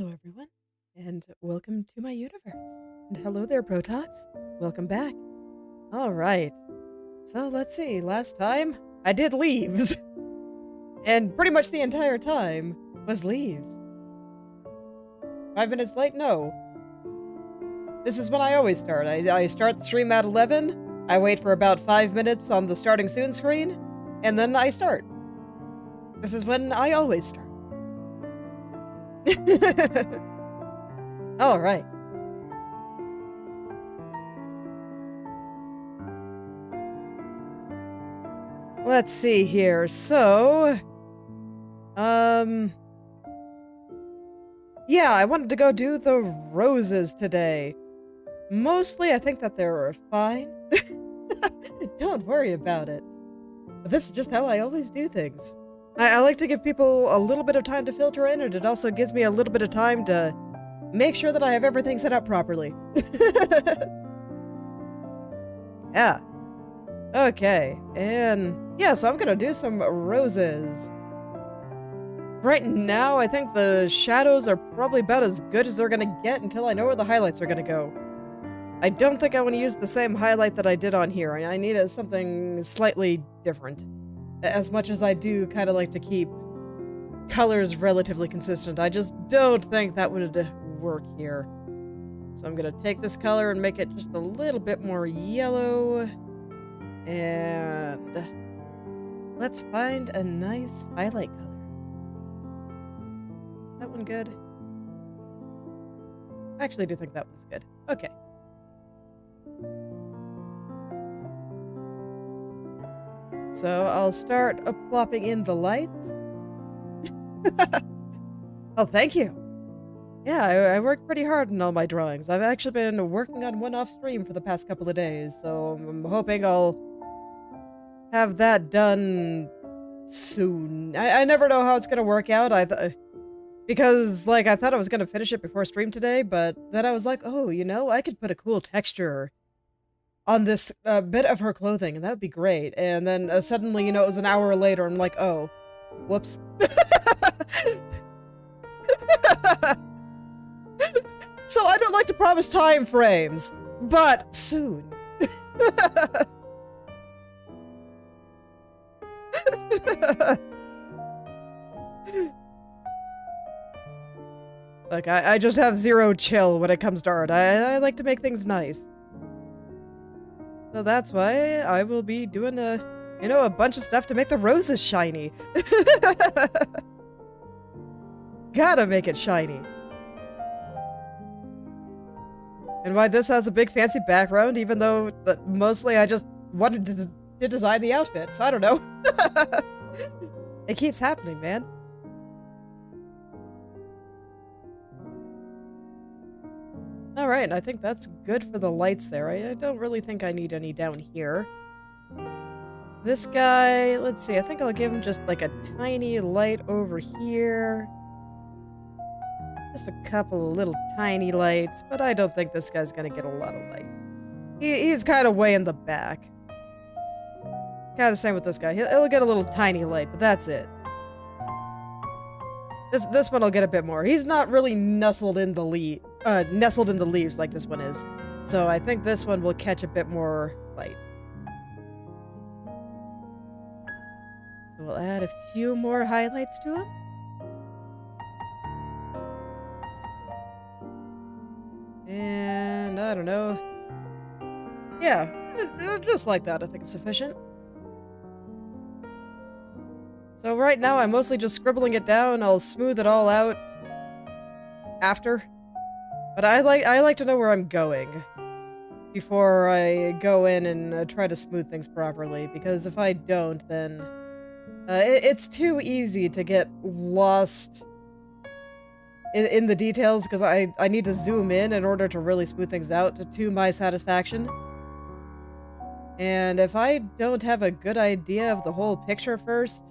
Hello, everyone, and welcome to my universe. And hello there, Protox. Welcome back. All right. So let's see. Last time I did leaves, and pretty much the entire time was leaves. 5 minutes late? No. This is when I always start. I start the stream at 11. I wait for about 5 minutes on the starting soon screen, and then I start. This is when I always start. All right. Let's see here. So, yeah, I wanted to go do the roses today. Mostly, I think that they're fine. Don't worry about it. This is just how I always do things. I like to give people a little bit of time to filter in, and it also gives me a little bit of time to make sure that I have everything set up properly. Yeah. Okay, and yeah, so I'm gonna do some roses. Right now, I think the shadows are probably about as good as they're gonna get until I know where the highlights are gonna go. I don't think I want to use the same highlight that I did on here. I need something slightly different. As much as I do kind of like to keep colors relatively consistent, I just don't think that would work here. So I'm gonna take this color and make it just a little bit more yellow. And let's find a nice highlight color. That one good? I actually do think that one's good. Okay. So I'll start plopping in the lights. Oh, thank you. Yeah, I worked pretty hard on all my drawings. I've actually been working on one off stream for the past couple of days, so I'm hoping I'll have that done soon. I never know how it's gonna work out. Because like I thought I was gonna finish it before stream today, but then I was like, oh, you know, I could put a cool texture on this bit of her clothing, and that would be great. And then suddenly, you know, it was an hour later, I'm like, oh, whoops. So I don't like to promise time frames, but soon. Like, I just have zero chill when it comes to art. I like to make things nice. So that's why I will be doing a bunch of stuff to make the roses shiny. Gotta make it shiny. And why this has a big fancy background, even though mostly I just wanted to design the outfit, so I don't know. It keeps happening, man. Alright, I think that's good for the lights there. I don't really think I need any down here. This guy, let's see, I think I'll give him just like a tiny light over here. Just a couple of little tiny lights, but I don't think this guy's gonna get a lot of light. He's kind of way in the back. Kind of same with this guy. He'll get a little tiny light, but that's it. This one will get a bit more. He's not really nestled in the leaves like this one is. So I think this one will catch a bit more light. So we'll add a few more highlights to him. And I don't know. Yeah, just like that, I think it's sufficient. So right now I'm mostly just scribbling it down. I'll smooth it all out after. But I like to know where I'm going before I go in and try to smooth things properly, because if I don't, then it's too easy to get lost in the details, because I need to zoom in order to really smooth things out to my satisfaction. And if I don't have a good idea of the whole picture first,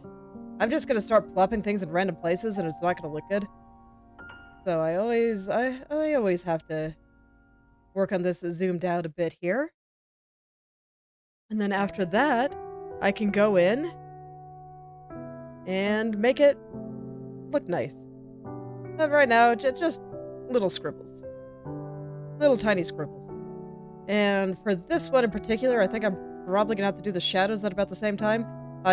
I'm just gonna start plopping things in random places and it's not gonna look good. So I always have to work on this zoomed out a bit here. And then after that, I can go in and make it look nice. But right now, just little scribbles. Little tiny scribbles. And for this one in particular, I think I'm probably gonna have to do the shadows at about the same time.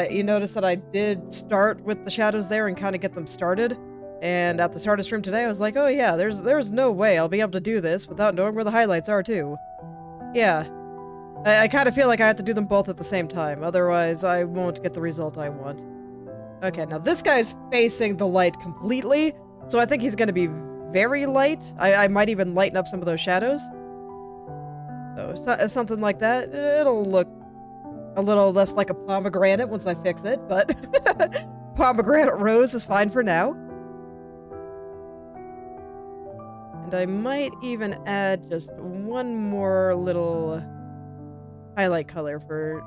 You notice that I did start with the shadows there and kind of get them started. And at the start of stream today, I was like, oh yeah, there's no way I'll be able to do this without knowing where the highlights are too. Yeah. I kind of feel like I have to do them both at the same time, otherwise I won't get the result I want. Okay, now this guy's facing the light completely, so I think he's gonna be very light. I might even lighten up some of those shadows. So something like that. It'll look a little less like a pomegranate once I fix it, but pomegranate rose is fine for now. And I might even add just one more little highlight color for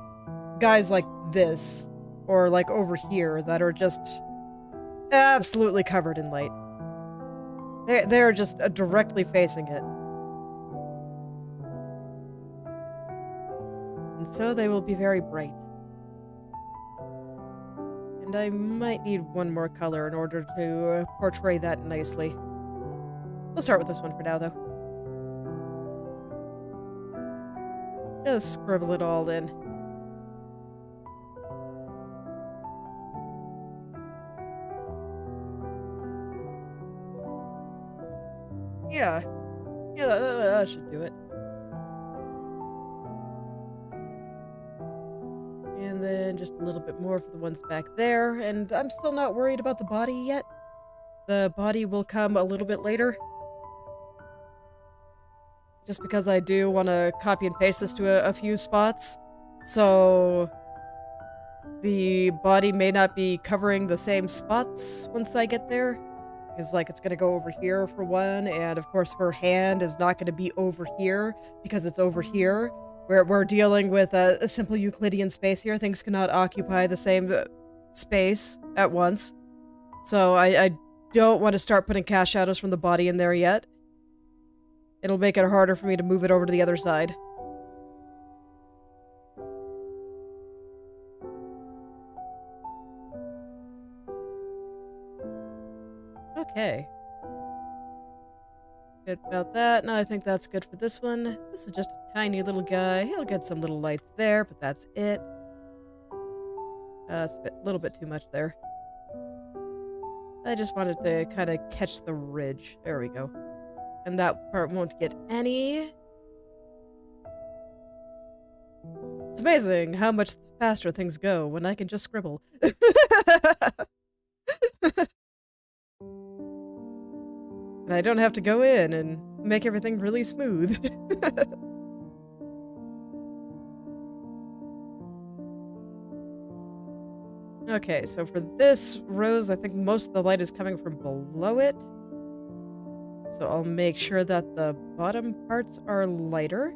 guys like this, or like over here, that are just absolutely covered in light. They're just directly facing it. And so they will be very bright. And I might need one more color in order to portray that nicely. We'll start with this one for now, though. Just scribble it all in. Yeah. Yeah, that should do it. And then just a little bit more for the ones back there. And I'm still not worried about the body yet. The body will come a little bit later. Just because I do want to copy and paste this to a few spots. So the body may not be covering the same spots once I get there. Because, like, it's going to go over here for one. And, of course, her hand is not going to be over here because it's over here. We're dealing with a simple Euclidean space here. Things cannot occupy the same space at once. So I don't want to start putting cast shadows from the body in there yet. It'll make it harder for me to move it over to the other side. Okay. Good about that. No, I think that's good for this one. This is just a tiny little guy. He'll get some little lights there, but that's it. It's a little bit too much there. I just wanted to kind of catch the ridge. There we go. And that part won't get any. It's amazing how much faster things go when I can just scribble. And I don't have to go in and make everything really smooth. Okay, so for this rose, I think most of the light is coming from below it. So I'll make sure that the bottom parts are lighter.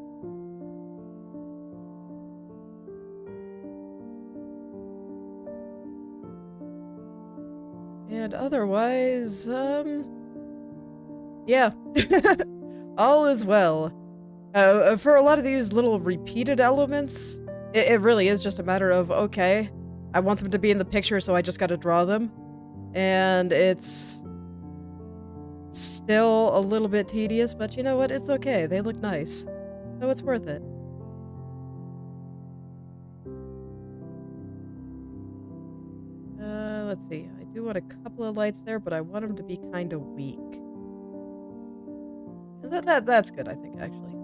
And otherwise, yeah. All is well. For a lot of these little repeated elements, it really is just a matter of, okay, I want them to be in the picture, so I just gotta draw them. And it's still a little bit tedious, but you know what? It's okay. They look nice. So it's worth it. Let's see. I do want a couple of lights there, but I want them to be kind of weak. That's good, I think, actually.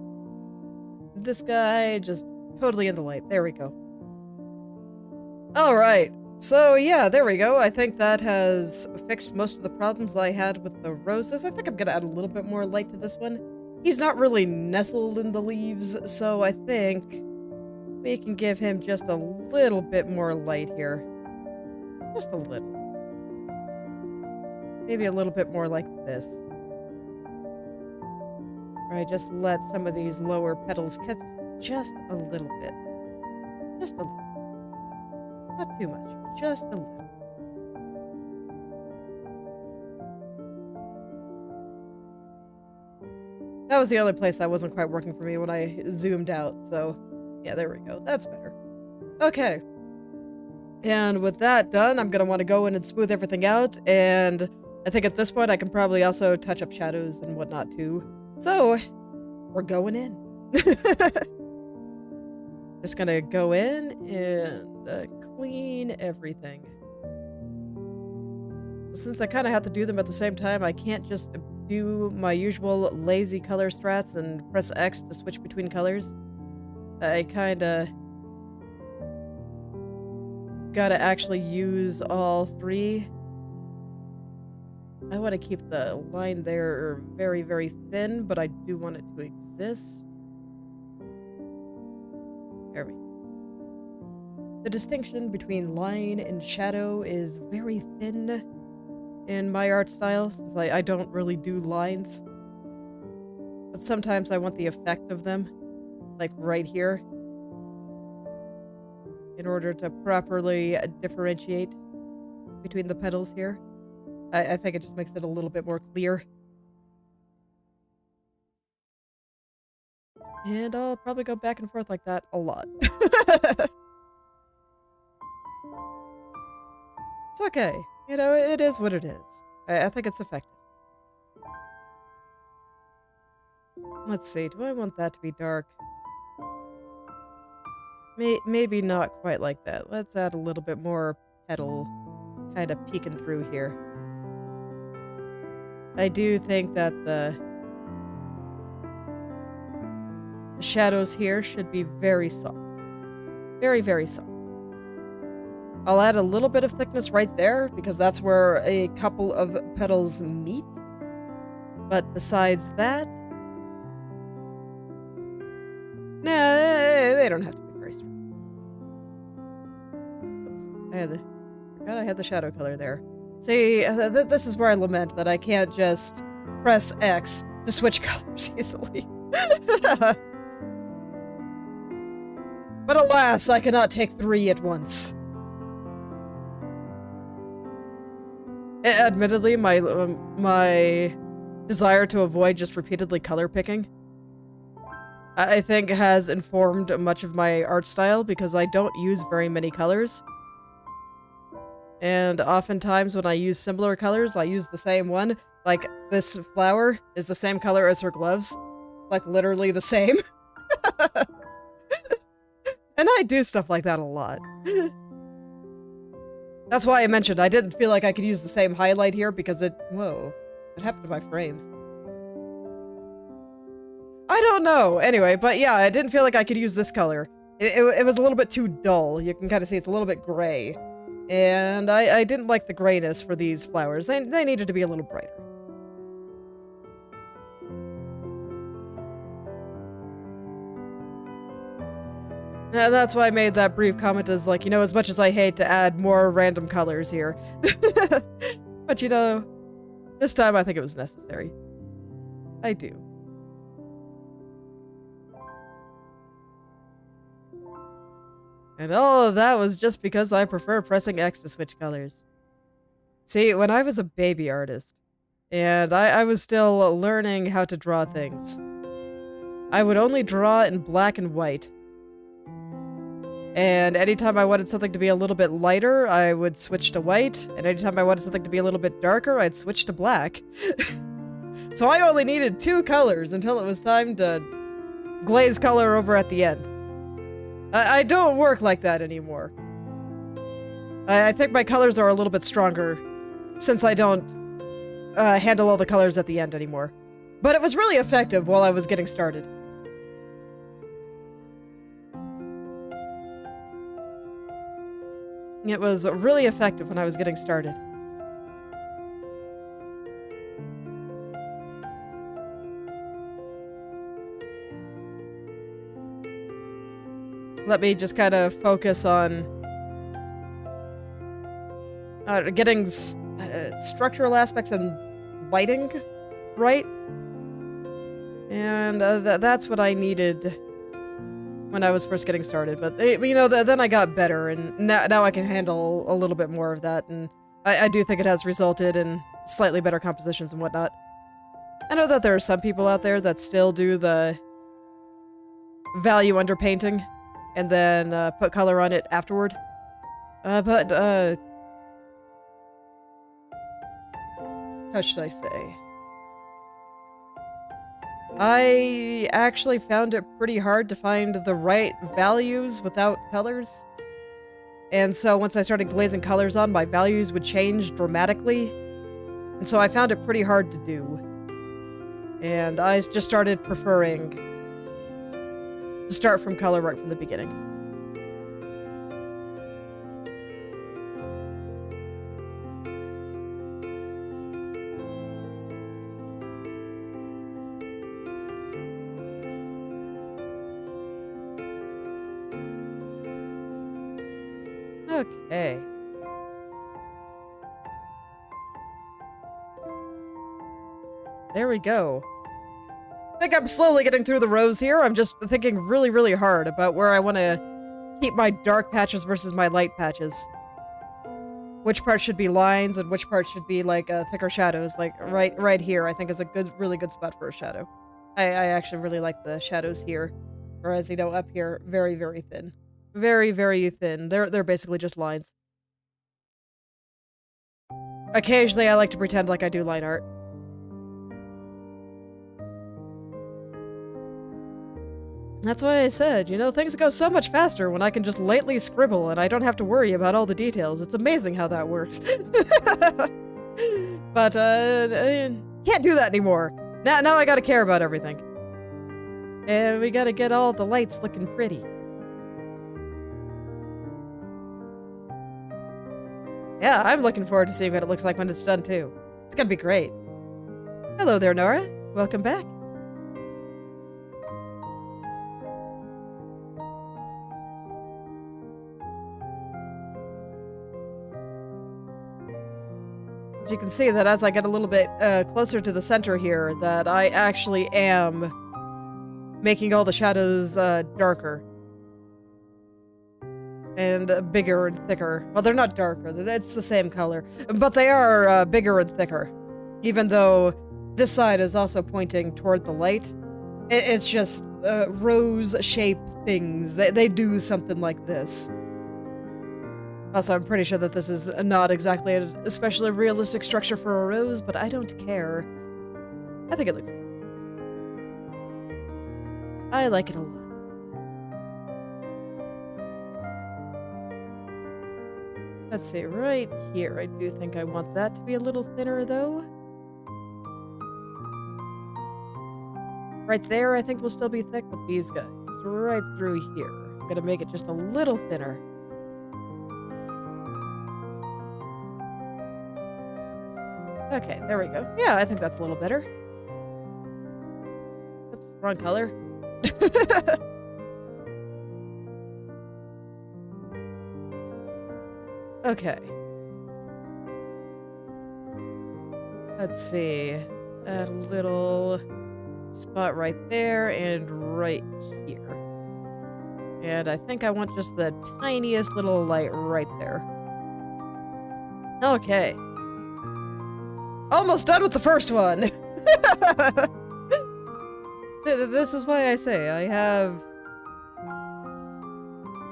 This guy, just totally in the light. There we go. Alright. So, yeah, there we go. I think that has fixed most of the problems I had with the roses. I think I'm gonna add a little bit more light to this one. He's not really nestled in the leaves, so I think we can give him just a little bit more light here. Just a little. Maybe a little bit more like this. Right, just let some of these lower petals catch just a little bit. Just a little. Not too much, just a little. That was the only place that wasn't quite working for me when I zoomed out, so yeah, there we go. That's better. Okay. And with that done, I'm going to want to go in and smooth everything out, and I think at this point I can probably also touch up shadows and whatnot too. So, we're going in. Just gonna go in and clean everything. So since I kind of have to do them at the same time, I can't just do my usual lazy color strats and press X to switch between colors. I kinda gotta actually use all three. I want to keep the line there very, very thin, but I do want it to exist. There we go. The distinction between line and shadow is very thin in my art style, since I don't really do lines. But sometimes I want the effect of them, like right here, in order to properly differentiate between the petals here. I think it just makes it a little bit more clear. And I'll probably go back and forth like that a lot. It's okay. You know, it is what it is. I think it's effective. Let's see, do I want that to be dark? Maybe not quite like that. Let's add a little bit more petal kind of peeking through here. I do think that the shadows here should be very soft. Very, very soft. I'll add a little bit of thickness right there, because that's where a couple of petals meet. But besides that... nah, they don't have to be very strong. Oops. Forgot I had the shadow color there. See, this is where I lament that I can't just press X to switch colors easily. But alas, I cannot take 3 at once. Admittedly, my desire to avoid just repeatedly color picking, I think has informed much of my art style, because I don't use very many colors. And oftentimes when I use similar colors, I use the same one. Like, this flower is the same color as her gloves. Like, literally the same. And I do stuff like that a lot. That's why I mentioned I didn't feel like I could use the same highlight here, because whoa, what happened to my frames? I don't know. Anyway, but yeah, I didn't feel like I could use this color. It was a little bit too dull. You can kind of see it's a little bit gray. And I didn't like the grayness for these flowers. They needed to be a little brighter. And that's why I made that brief comment as like, you know, as much as I hate to add more random colors here. But you know, this time I think it was necessary. I do. And all of that was just because I prefer pressing X to switch colors. See, when I was a baby artist, and I was still learning how to draw things, I would only draw in black and white. And anytime I wanted something to be a little bit lighter, I would switch to white. And anytime I wanted something to be a little bit darker, I'd switch to black. So I only needed 2 colors until it was time to glaze color over at the end. I don't work like that anymore. I think my colors are a little bit stronger since I don't handle all the colors at the end anymore. But it was really effective while I was getting started. It was really effective when I was getting started. Let me just kind of focus on getting structural aspects and lighting right. And that's what I needed when I was first getting started. But, you know, then I got better, and now I can handle a little bit more of that. And I do think it has resulted in slightly better compositions and whatnot. I know that there are some people out there that still do the value underpainting and then put color on it afterward. how should I say? I actually found it pretty hard to find the right values without colors. And so once I started glazing colors on, my values would change dramatically. And so I found it pretty hard to do. And I just started preferring to start from color right from the beginning. Okay. There we go. I think I'm slowly getting through the rows here. I'm just thinking really, really hard about where I want to keep my dark patches versus my light patches. Which part should be lines and which part should be like thicker shadows. Like right here, I think is a really good spot for a shadow. I actually really like the shadows here. Whereas, you know, up here, very, very thin. Very, very thin. They're basically just lines. Occasionally, I like to pretend like I do line art. That's why I said, you know, things go so much faster when I can just lightly scribble and I don't have to worry about all the details. It's amazing how that works. But, can't do that anymore. Now I gotta care about everything. And we gotta get all the lights looking pretty. Yeah, I'm looking forward to seeing what it looks like when it's done, too. It's gonna be great. Hello there, Nora. Welcome back. You can see that as I get a little bit closer to the center here, that I actually am making all the shadows darker. And bigger and thicker. Well, they're not darker, it's the same color. But they are bigger and thicker. Even though this side is also pointing toward the light. It's just rose-shaped things. They do something like this. Also, I'm pretty sure that this is not exactly an especially realistic structure for a rose, but I don't care. I think it looks good. I like it a lot. Let's see, right here, I do think I want that to be a little thinner, though. Right there, I think will still be thick with these guys. Right through here. I'm gonna make it just a little thinner. Okay, there we go. Yeah, I think that's a little better. Oops, wrong color. Okay. Let's see. Add a little spot right there and right here. And I think I want just the tiniest little light right there. Okay. Almost done with the first one! This is why I say I have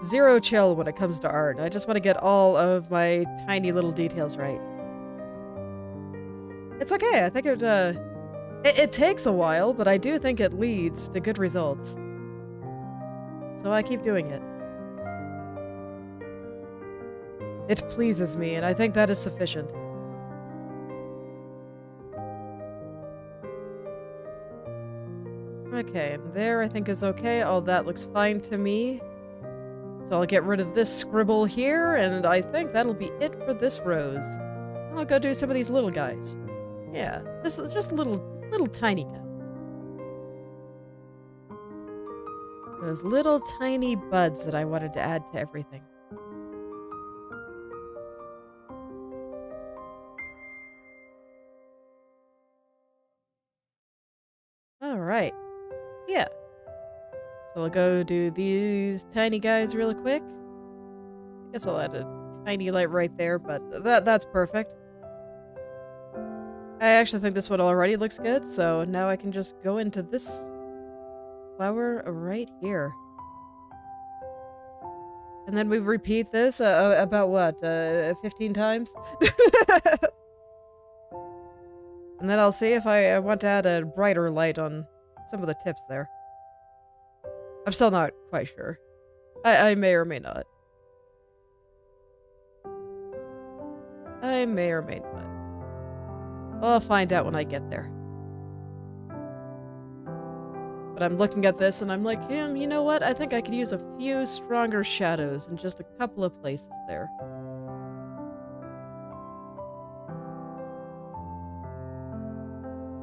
zero chill when it comes to art. I just want to get all of my tiny little details right. It's okay, I think it takes a while, but I do think it leads to good results. So I keep doing it. It pleases me, and I think that is sufficient. Okay, and there I think is okay. All that looks fine to me. So I'll get rid of this scribble here, and I think that'll be it for this rose. I'll go do some of these little guys. Yeah, just little tiny guys. Those little tiny buds that I wanted to add to everything. All right. Yeah. So I'll go do these tiny guys real quick. I guess I'll add a tiny light right there, but that's perfect. I actually think this one already looks good, so now I can just go into this flower right here. And then we repeat this about what, 15 times? And then I'll see if I want to add a brighter light on some of the tips there. I'm still not quite sure. I may or may not. I may or may not. I'll find out when I get there. But I'm looking at this and I'm like, you know what? I think I could use a few stronger shadows in just a couple of places there.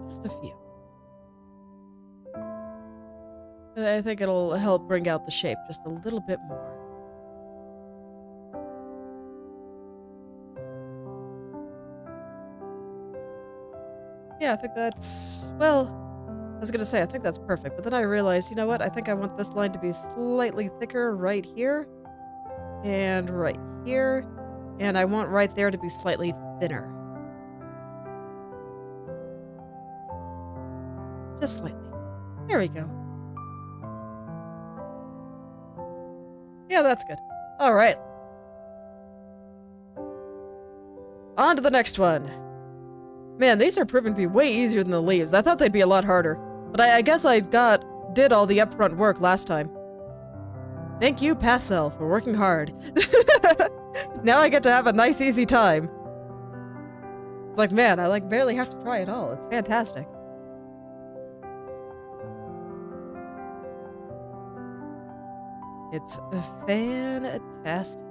Just a few. I think it'll help bring out the shape just a little bit more. Yeah, I think that's, well, I was gonna say, I think that's perfect, but then I realized, you know what? I think I want this line to be slightly thicker right here, and right here, and I want right there to be slightly thinner. Just slightly. There we go. Yeah, that's good. Alright. On to the next one. Man, these are proving to be way easier than the leaves. I thought they'd be a lot harder. But I guess I did all the upfront work last time. Thank you, Pastel, for working hard. Now I get to have a nice, easy time. It's like, man, I barely have to try at all. It's fantastic. It's fantastic.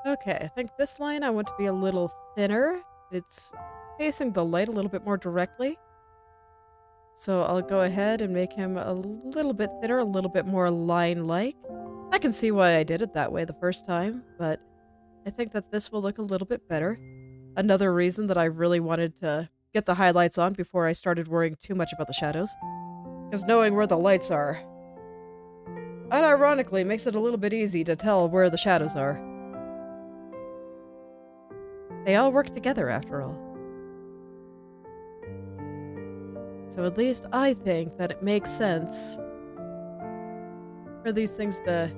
Okay, I think this line I want to be a little thinner. It's facing the light a little bit more directly. So I'll go ahead and make him a little bit thinner, a little bit more line-like. I can see why I did it that way the first time, but I think that this will look a little bit better. Another reason that I really wanted to get the highlights on before I started worrying too much about the shadows. Because knowing where the lights are, unironically, makes it a little bit easy to tell where the shadows are. They all work together, after all. So at least I think that it makes sense for these things to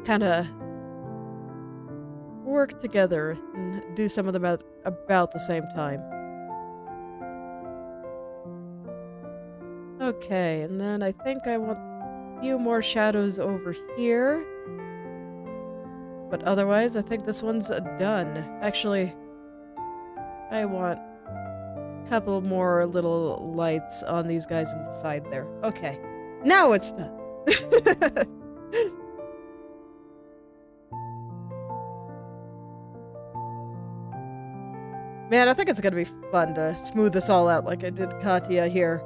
kind of work together and do some of them at about the same time. Okay, and then I think I want a few more shadows over here. But otherwise, I think this one's done. Actually, I want a couple more little lights on these guys on the side there. Okay, now it's done. Man, I think it's gonna be fun to smooth this all out like I did Katya here.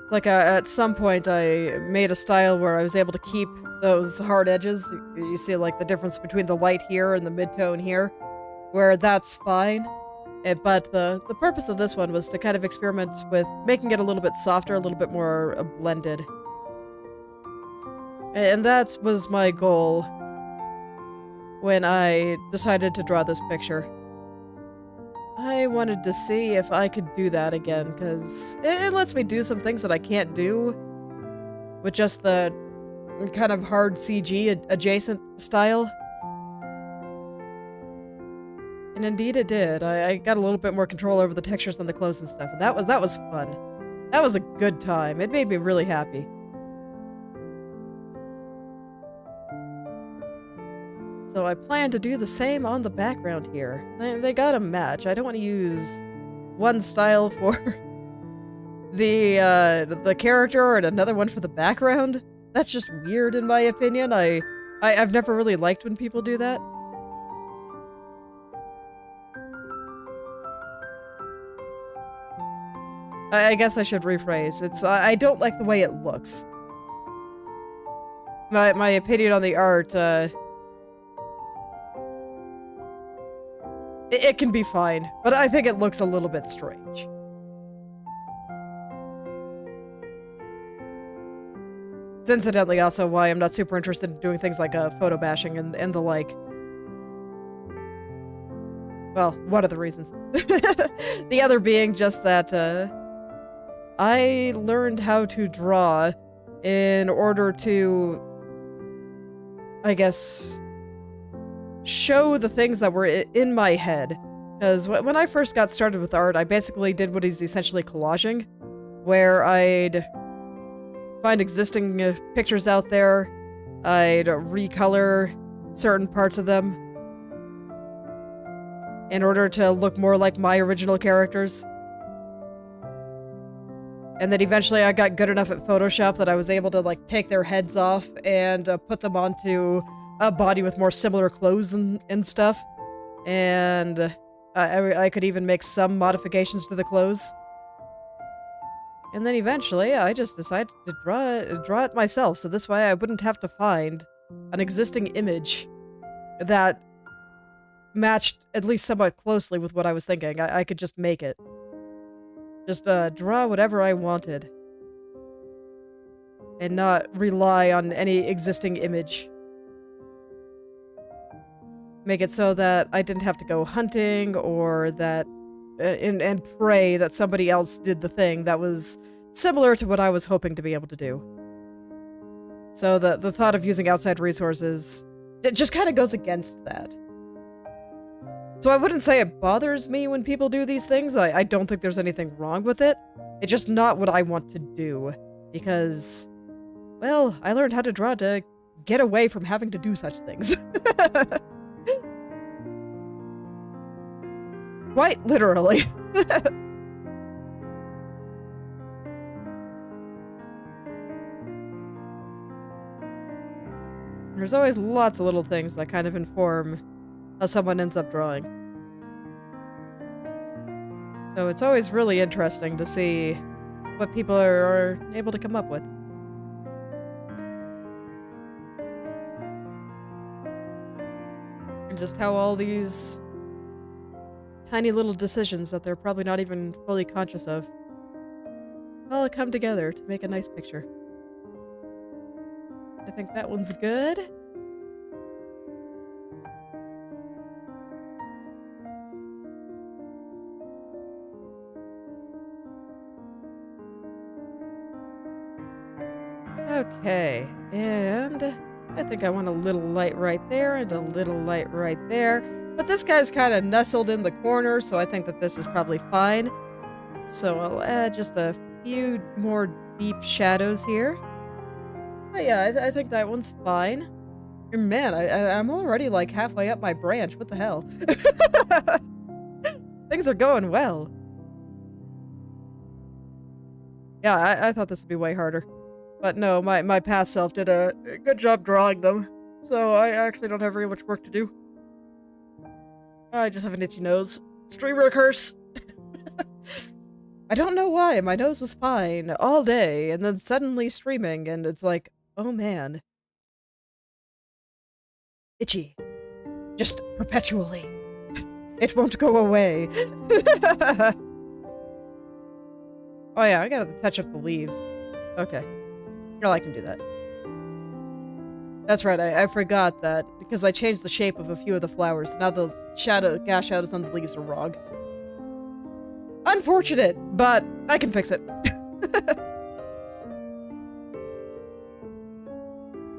It's like at some point I made a style where I was able to keep those hard edges. You see like the difference between the light here and the mid-tone here, where that's fine. But the purpose of this one was to kind of experiment with making it a little bit softer, a little bit more blended. And that was my goal when I decided to draw this picture. I wanted to see if I could do that again, because it lets me do some things that I can't do with just the kind of hard CG adjacent style. And indeed it did. I got a little bit more control over the textures and the clothes and stuff, and that was fun. That was a good time. It made me really happy. So I plan to do the same on the background here. They gotta match. I don't want to use one style for the character and another one for the background. That's just weird in my opinion. I've never really liked when people do that. I guess I should rephrase. I don't like the way it looks. My opinion on the art, it can be fine, but I think it looks a little bit strange. It's incidentally also why I'm not super interested in doing things like photo bashing and the like. Well, one of the reasons. The other being just that I learned how to draw in order to, I guess, show the things that were in my head. Because when I first got started with art, I basically did what is essentially collaging, where I'd find existing pictures out there, I'd recolor certain parts of them in order to look more like my original characters. And then eventually I got good enough at Photoshop that I was able to like take their heads off and put them onto a body with more similar clothes and stuff. And I could even make some modifications to the clothes. And then eventually I just decided to draw it myself, so this way I wouldn't have to find an existing image that matched at least somewhat closely with what I was thinking. I could just make it. Just draw whatever I wanted. And not rely on any existing image. Make it so that I didn't have to go hunting or that and pray that somebody else did the thing that was similar to what I was hoping to be able to do. So the thought of using outside resources, it just kind of goes against that. So I wouldn't say it bothers me when people do these things. I don't think there's anything wrong with it. It's just not what I want to do. Because, well, I learned how to draw to get away from having to do such things. Quite literally. There's always lots of little things that kind of inform how someone ends up drawing. So it's always really interesting to see what people are able to come up with. And just how all these tiny little decisions that they're probably not even fully conscious of all come together to make a nice picture. I think that one's good. Okay, and I think I want a little light right there and a little light right there. But this guy's kind of nestled in the corner, so I think that this is probably fine. So I'll add just a few more deep shadows here. Oh yeah, I think that one's fine. And man, I'm already like halfway up my branch. What the hell? Things are going well. Yeah, I thought this would be way harder. But no, my past self did a good job drawing them. So I actually don't have very much work to do. I just have an itchy nose. Streamer curse! I don't know why, my nose was fine all day, and then suddenly streaming, and it's like, oh man. Itchy. Just perpetually. It won't go away. Oh yeah, I gotta touch up the leaves. Okay. Well, I can do that. That's right, I forgot that, because I changed the shape of a few of the flowers. Now the gas shadows on the leaves are wrong. Unfortunate, but I can fix it.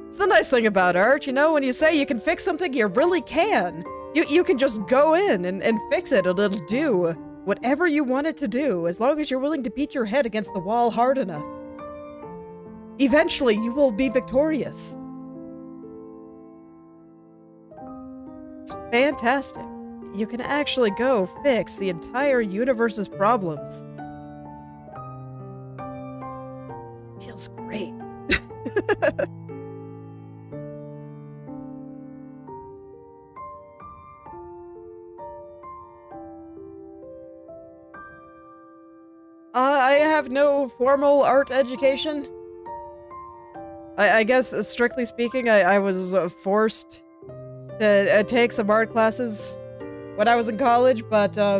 It's the nice thing about art, you know, when you say you can fix something, you really can. You can just go in and fix it, and it'll do whatever you want it to do, as long as you're willing to beat your head against the wall hard enough. Eventually, you will be victorious. It's fantastic. You can actually go fix the entire universe's problems. Feels great. I have no formal art education. I guess, strictly speaking, I was forced to take some art classes when I was in college, but I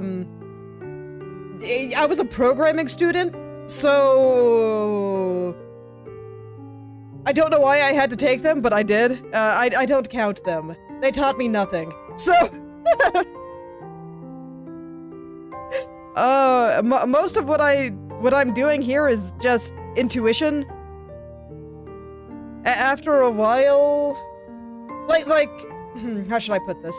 was a programming student, so I don't know why I had to take them, but I did. I don't count them. They taught me nothing. So, most of what I'm doing here is just intuition. After a while, like, how should I put this?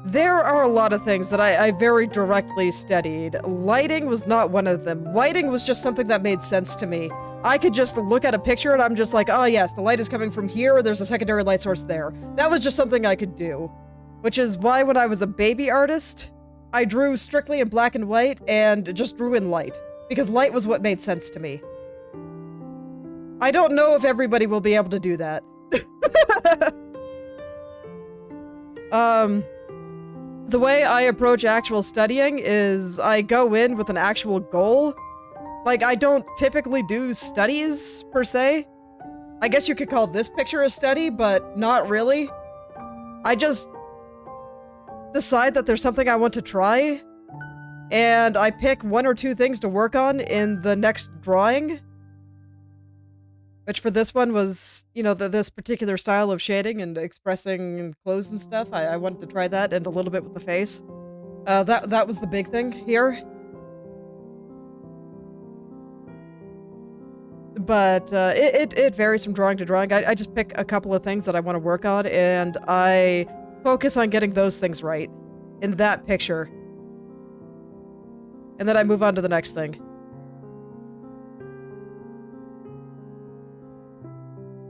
There are a lot of things that I very directly studied. Lighting was not one of them. Lighting was just something that made sense to me. I could just look at a picture and I'm just like, oh yes, the light is coming from here, there's a secondary light source there. That was just something I could do. Which is why when I was a baby artist, I drew strictly in black and white and just drew in light. Because light was what made sense to me. I don't know if everybody will be able to do that. The way I approach actual studying is I go in with an actual goal. Like, I don't typically do studies, per se. I guess you could call this picture a study, but not really. I just decide that there's something I want to try, and I pick 1 or 2 things to work on in the next drawing. Which for this one was, you know, this particular style of shading and expressing clothes and stuff. I wanted to try that and a little bit with the face. That was the big thing here. But it varies from drawing to drawing. I just pick a couple of things that I want to work on, and I focus on getting those things right in that picture. And then I move on to the next thing.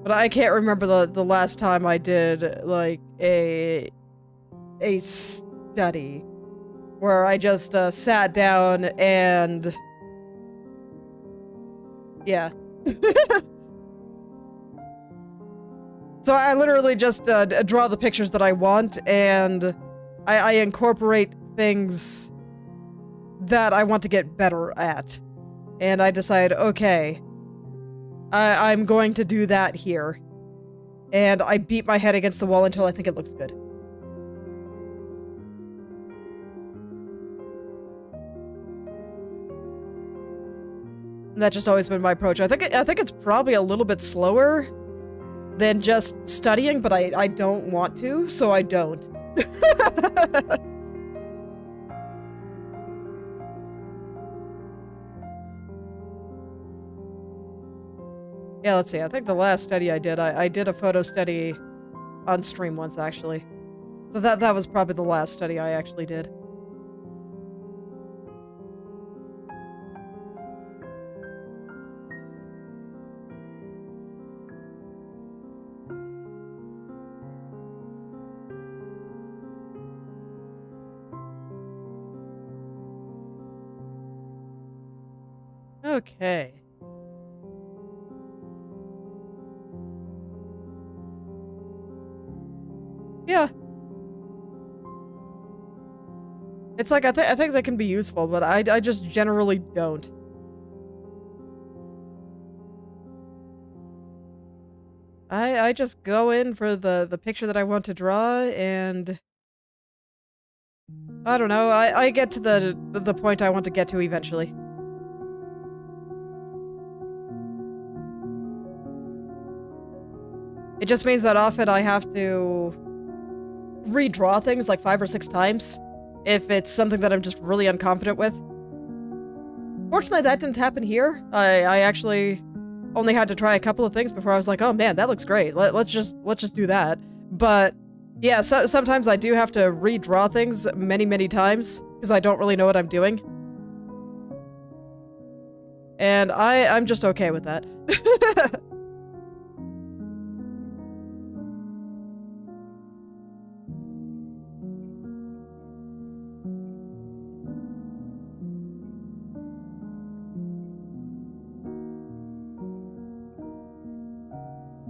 But I can't remember the last time I did, like, a study where I just sat down and... yeah. So I literally just draw the pictures that I want, and I incorporate things that I want to get better at. And I decide, okay, I'm going to do that here. And I beat my head against the wall until I think it looks good. And that's just always been my approach. I think it's probably a little bit slower than just studying, but I don't want to, so I don't. Yeah, let's see. I think the last study I did a photo study on stream once, actually. So that was probably the last study I actually did. Okay. Yeah. It's like, I think that can be useful, but I just generally don't. I just go in for the picture that I want to draw, and I don't know, I get to the point I want to get to eventually. It just means that often I have to redraw things like 5 or 6 times if it's something that I'm just really unconfident with. Fortunately, that didn't happen here. I actually only had to try a couple of things before I was like, oh man, that looks great. Let's just do that. But yeah, sometimes I do have to redraw things many times because I don't really know what I'm doing. And I'm just okay with that.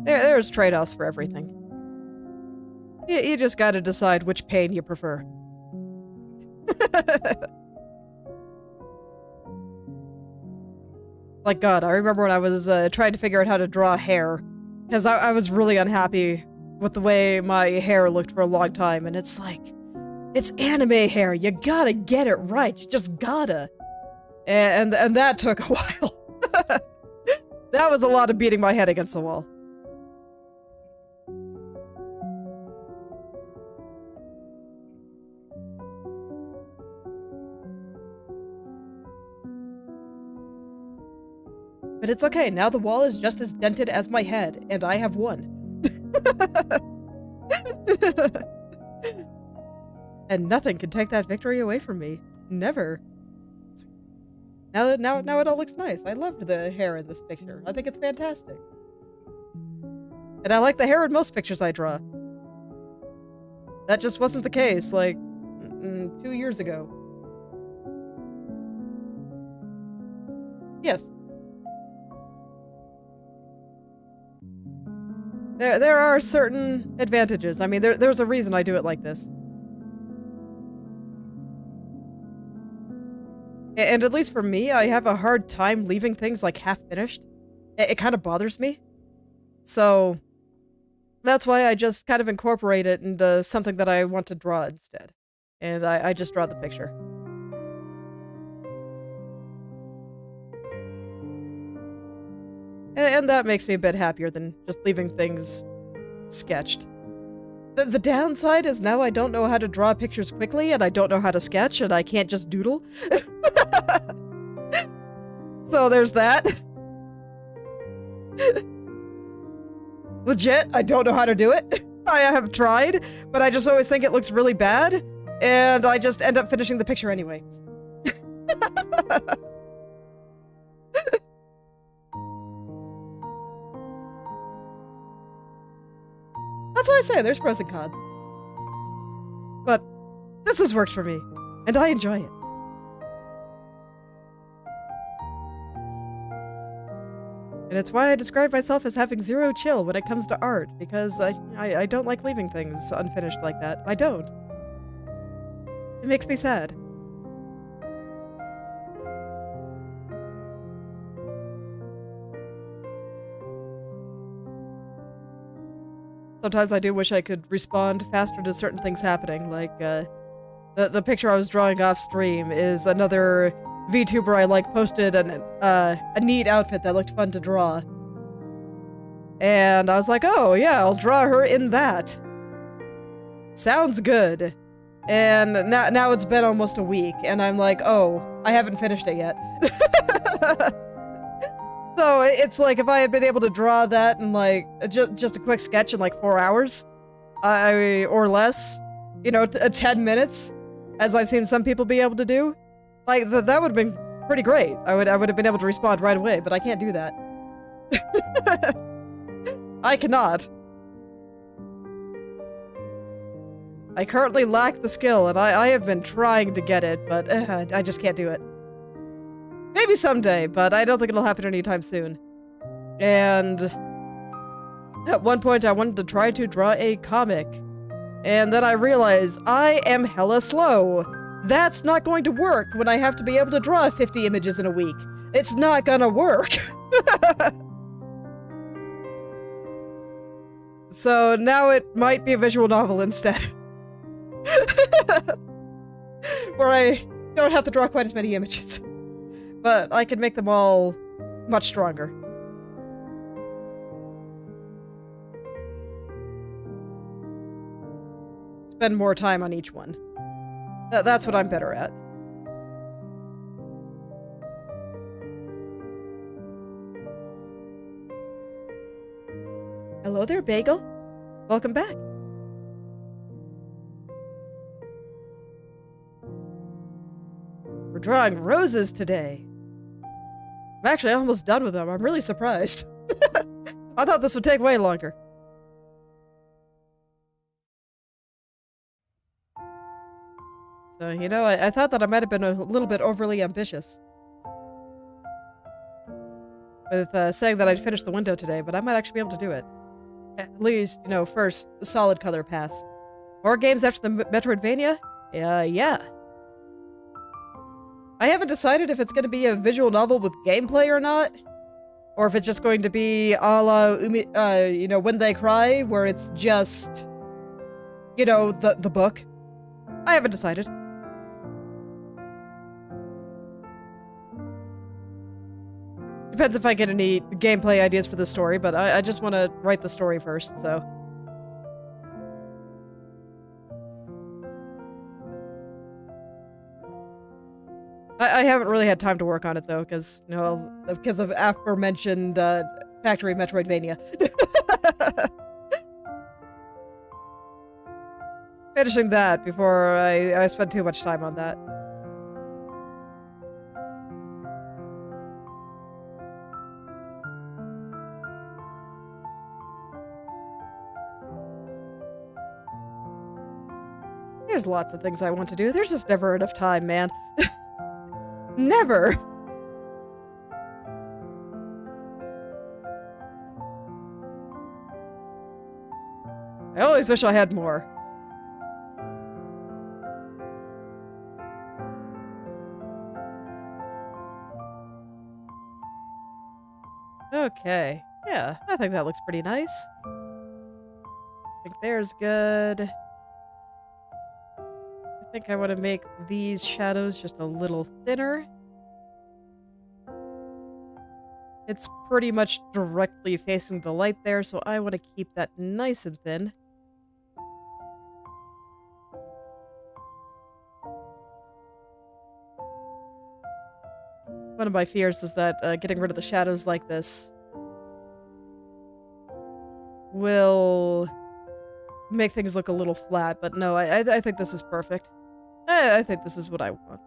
There's trade-offs for everything. You just gotta decide which pain you prefer. Like, God, I remember when I was trying to figure out how to draw hair, because I was really unhappy with the way my hair looked for a long time, and it's like, it's anime hair, you gotta get it right, you just gotta. And that took a while. That was a lot of beating my head against the wall. But it's okay, now the wall is just as dented as my head, and I have won. And nothing can take that victory away from me. Never. Now it all looks nice. I loved the hair in this picture. I think it's fantastic. And I like the hair in most pictures I draw. That just wasn't the case, like, 2 years ago. Yes. There are certain advantages. I mean, there's a reason I do it like this. And at least for me, I have a hard time leaving things like half-finished. It kind of bothers me. So that's why I just kind of incorporate it into something that I want to draw instead. And I just draw the picture. And that makes me a bit happier than just leaving things sketched. The downside is now I don't know how to draw pictures quickly, and I don't know how to sketch, and I can't just doodle. So there's that. Legit, I don't know how to do it. I have tried, but I just always think it looks really bad, and I just end up finishing the picture anyway. That's why I say there's pros and cons. But this has worked for me, and I enjoy it. And it's why I describe myself as having zero chill when it comes to art, because I don't like leaving things unfinished like that. I don't. It makes me sad. Sometimes I do wish I could respond faster to certain things happening, like, the picture I was drawing off stream is another VTuber I like posted a neat outfit that looked fun to draw. And I was like, oh yeah, I'll draw her in that. Sounds good. And now it's been almost a week, and I'm like, oh, I haven't finished it yet. So it's like if I had been able to draw that in like just a quick sketch in like 4 hours, or less, you know, 10 minutes, as I've seen some people be able to do, like that would have been pretty great. I would have been able to respond right away, but I can't do that. I cannot. I currently lack the skill, and I have been trying to get it, but I just can't do it. Maybe someday, but I don't think it'll happen anytime soon. And at one point I wanted to try to draw a comic, and then I realized I am hella slow. That's not going to work when I have to be able to draw 50 images in a week. It's not gonna work. So now it might be a visual novel instead. Where I don't have to draw quite as many images. But I can make them all much stronger. Spend more time on each one. That's what I'm better at. Hello there, Bagel. Welcome back. We're drawing roses today. I'm actually almost done with them. I'm really surprised. I thought this would take way longer. So, you know, I thought that I might have been a little bit overly ambitious with saying that I'd finish the window today, but I might actually be able to do it. At least, you know, first, a solid color pass. More games after the Metroidvania? Yeah. I haven't decided if it's going to be a visual novel with gameplay or not, or if it's just going to be a la, you know, When They Cry, where it's just, you know, the book. I haven't decided. To Depends if I get any gameplay ideas for the story, but I just want to write the story first, so. I haven't really had time to work on it, though, because, you know, because of aforementioned Factory Metroidvania. Finishing that before I spend too much time on that. There's lots of things I want to do. There's just never enough time, man. Never! I always wish I had more. Okay. Yeah, I think that looks pretty nice. I think there's good. I think I want to make these shadows just a little thinner. It's pretty much directly facing the light there, so I want to keep that nice and thin. One of my fears is that getting rid of the shadows like this will make things look a little flat, but no, I think this is perfect. I think this is what I want.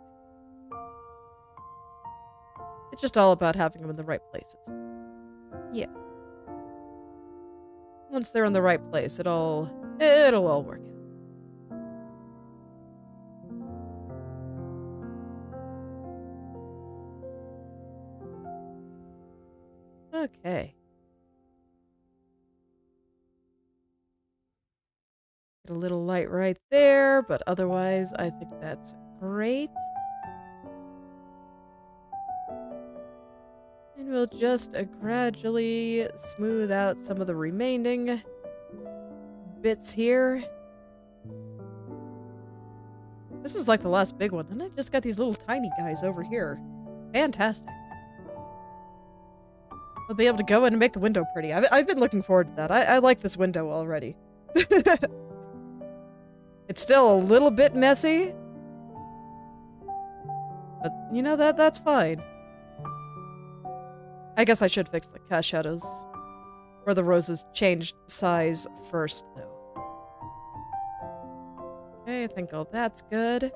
It's just all about having them in the right places. Yeah. Once they're in the right place, it'll all work out. Okay. Get a little light right there, but otherwise, I think that's great. And we'll just gradually smooth out some of the remaining bits here. This is like the last big one. Then I just got these little tiny guys over here. Fantastic. I'll be able to go in and make the window pretty. I've been looking forward to that. I like this window already. It's still a little bit messy. But, you know, that's fine. I guess I should fix the cast shadows. Or the roses changed size first, though. Okay, I think all that's good.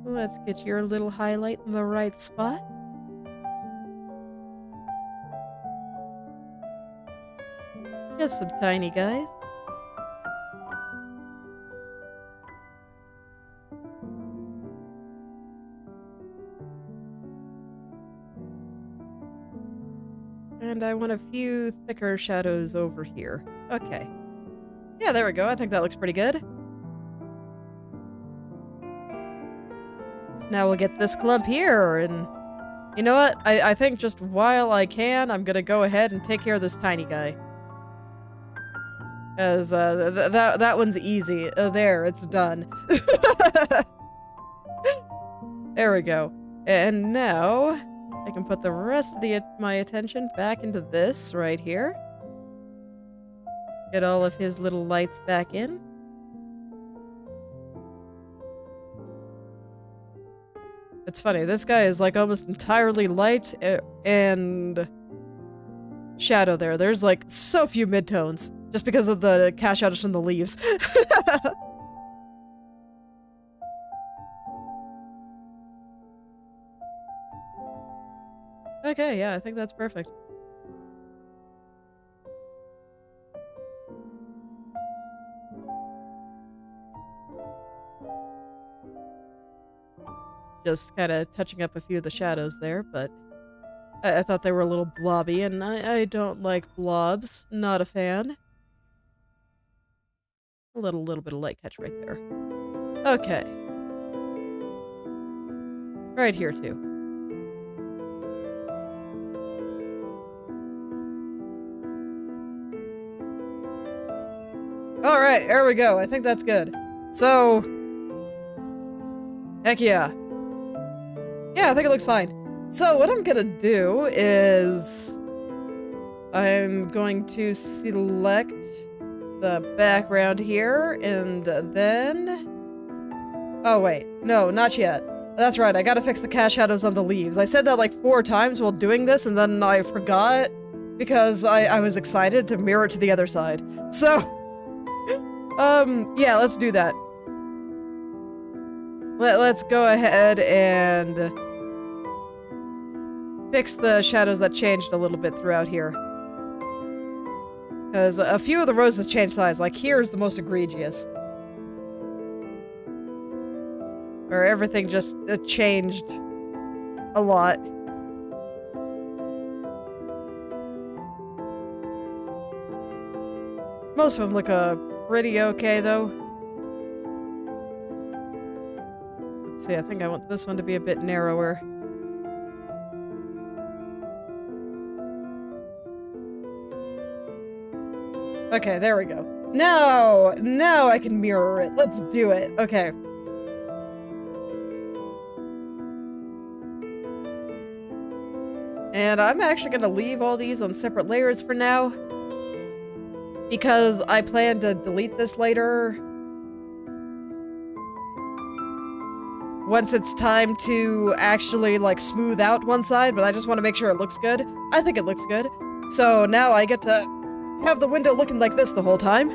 Let's get your little highlight in the right spot. Just some tiny guys. And I want a few thicker shadows over here. Okay. Yeah, there we go. I think that looks pretty good. So now we'll get this clump here, and you know what? I think just while I can, I'm gonna go ahead and take care of this tiny guy. As that one's easy. There, it's done. There we go. And now I can put the rest of my attention back into this right here. Get all of his little lights back in. It's funny, this guy is like almost entirely light and shadow there. There's like so few midtones just because of the cast shadows from the leaves. Okay, yeah, I think that's perfect. Just kind of touching up a few of the shadows there, but I thought they were a little blobby, and I don't like blobs. Not a fan. A little bit of light catch right there. Okay. Right here, too. Alright, there we go. I think that's good. So... heck yeah. Yeah, I think it looks fine. So what I'm gonna do is I'm going to select the background here, and then... Oh, wait. No, not yet. That's right, I gotta fix the cast shadows on the leaves. I said that like 4 times while doing this, and then I forgot because I was excited to mirror it to the other side. So, yeah, let's do that. Let's go ahead and fix the shadows that changed a little bit throughout here. Because a few of the roses changed size, like here is the most egregious. Where everything just changed a lot. Most of them look pretty okay, though. Let's see, I think I want this one to be a bit narrower. Okay, there we go. Now I can mirror it. Let's do it. Okay. And I'm actually gonna leave all these on separate layers for now, because I plan to delete this later once it's time to actually like smooth out one side, but I just want to make sure it looks good. I think it looks good. So now I get to have the window looking like this the whole time,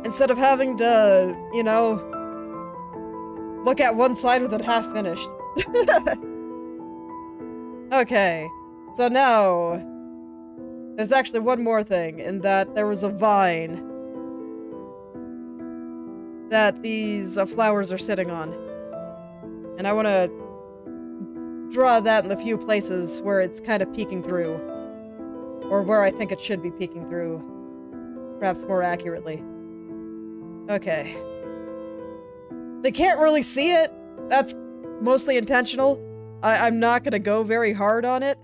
instead of having to, you know, look at one side with it half finished. Okay, so now there's actually one more thing, in that there was a vine that these flowers are sitting on. And I want to draw that in the few places where it's kind of peeking through. Or where I think it should be peeking through, perhaps more accurately. Okay. They can't really see it. That's mostly intentional. I'm not gonna go very hard on it.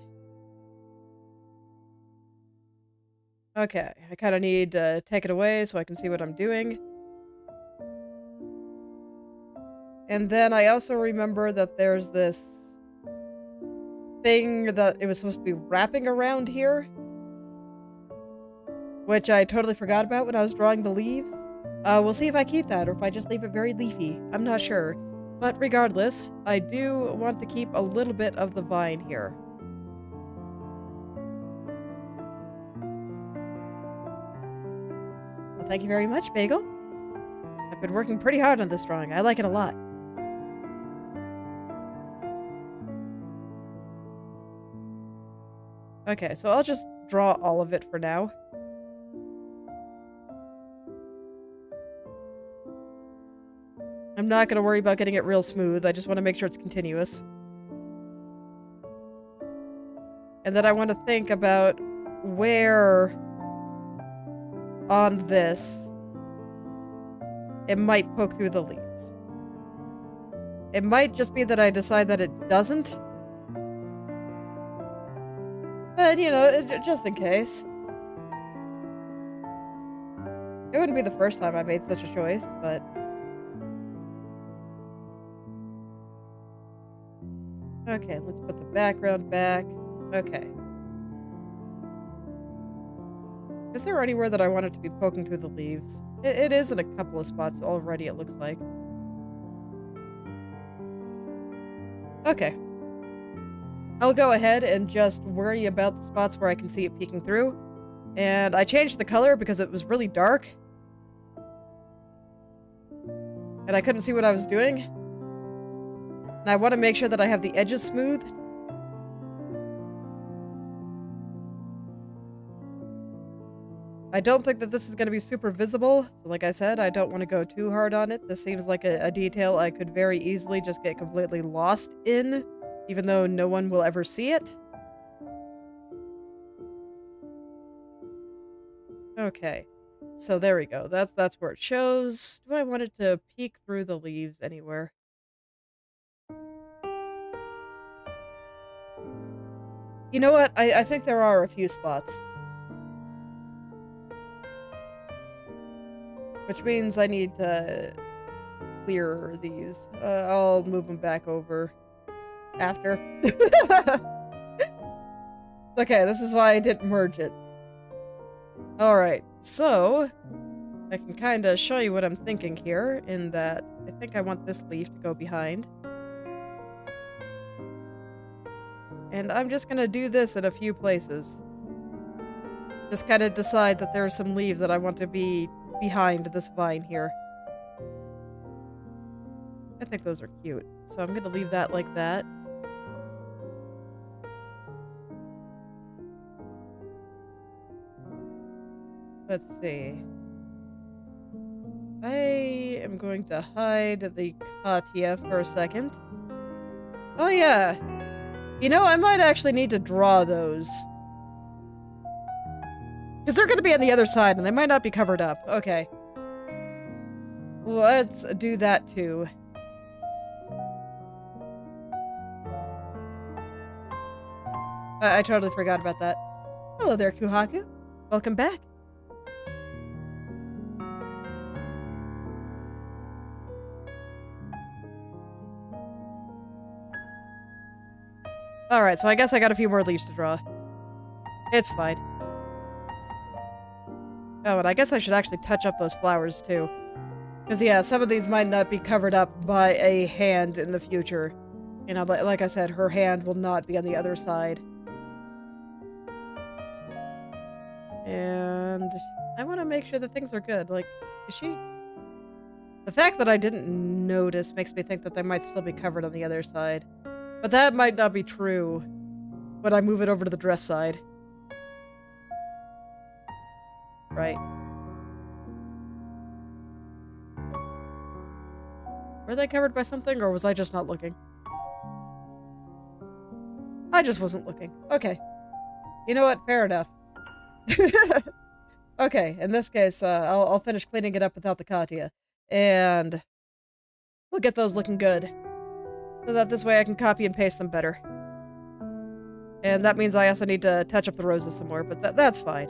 Okay, I kind of need to take it away so I can see what I'm doing. And then I also remember that there's this thing that it was supposed to be wrapping around here, which I totally forgot about when I was drawing the leaves. We'll see if I keep that or if I just leave it very leafy. I'm not sure. But regardless, I do want to keep a little bit of the vine here. Well, thank you very much, Bagel. I've been working pretty hard on this drawing. I like it a lot. Okay, so I'll just draw all of it for now. I'm not going to worry about getting it real smooth. I just want to make sure it's continuous. And then I want to think about where on this it might poke through the leaves. It might just be that I decide that it doesn't. But, you know, just in case. It wouldn't be the first time I made such a choice, but... Okay, let's put the background back. Okay. Is there anywhere that I want it to be poking through the leaves? It is in a couple of spots already, it looks like. Okay. I'll go ahead and just worry about the spots where I can see it peeking through. And I changed the color because it was really dark. And I couldn't see what I was doing. And I want to make sure that I have the edges smoothed. I don't think that this is going to be super visible. So like I said, I don't want to go too hard on it. This seems like a detail I could very easily just get completely lost in, even though no one will ever see it. Okay. So there we go. That's where it shows. Do I want it to peek through the leaves anywhere? You know what? I think there are a few spots. Which means I need to clear these. I'll move them back over. after. Okay, this is why I didn't merge it. Alright, so I can kind of show you what I'm thinking here, in that I think I want this leaf to go behind. And I'm just gonna do this in a few places. Just kind of decide that there are some leaves that I want to be behind this vine here. I think those are cute, so I'm gonna leave that like that. Let's see. I am going to hide the Katya for a second. Oh yeah. You know, I might actually need to draw those. Because they're going to be on the other side, and they might not be covered up. Okay. Let's do that too. I totally forgot about that. Hello there, Kuhaku. Welcome back. Alright, so I guess I got a few more leaves to draw. It's fine. Oh, and I guess I should actually touch up those flowers too. Because yeah, some of these might not be covered up by a hand in the future. You know, like I said, her hand will not be on the other side. And I want to make sure that things are good. Like, is she... The fact that I didn't notice makes me think that they might still be covered on the other side. But that might not be true when I move it over to the dress side. Right. Were they covered by something, or was I just not looking? I just wasn't looking. Okay. You know what? Fair enough. Okay, in this case, I'll finish cleaning it up without the Katya. And we'll get those looking good. So that this way I can copy and paste them better. And that means I also need to touch up the roses some more, but that's fine.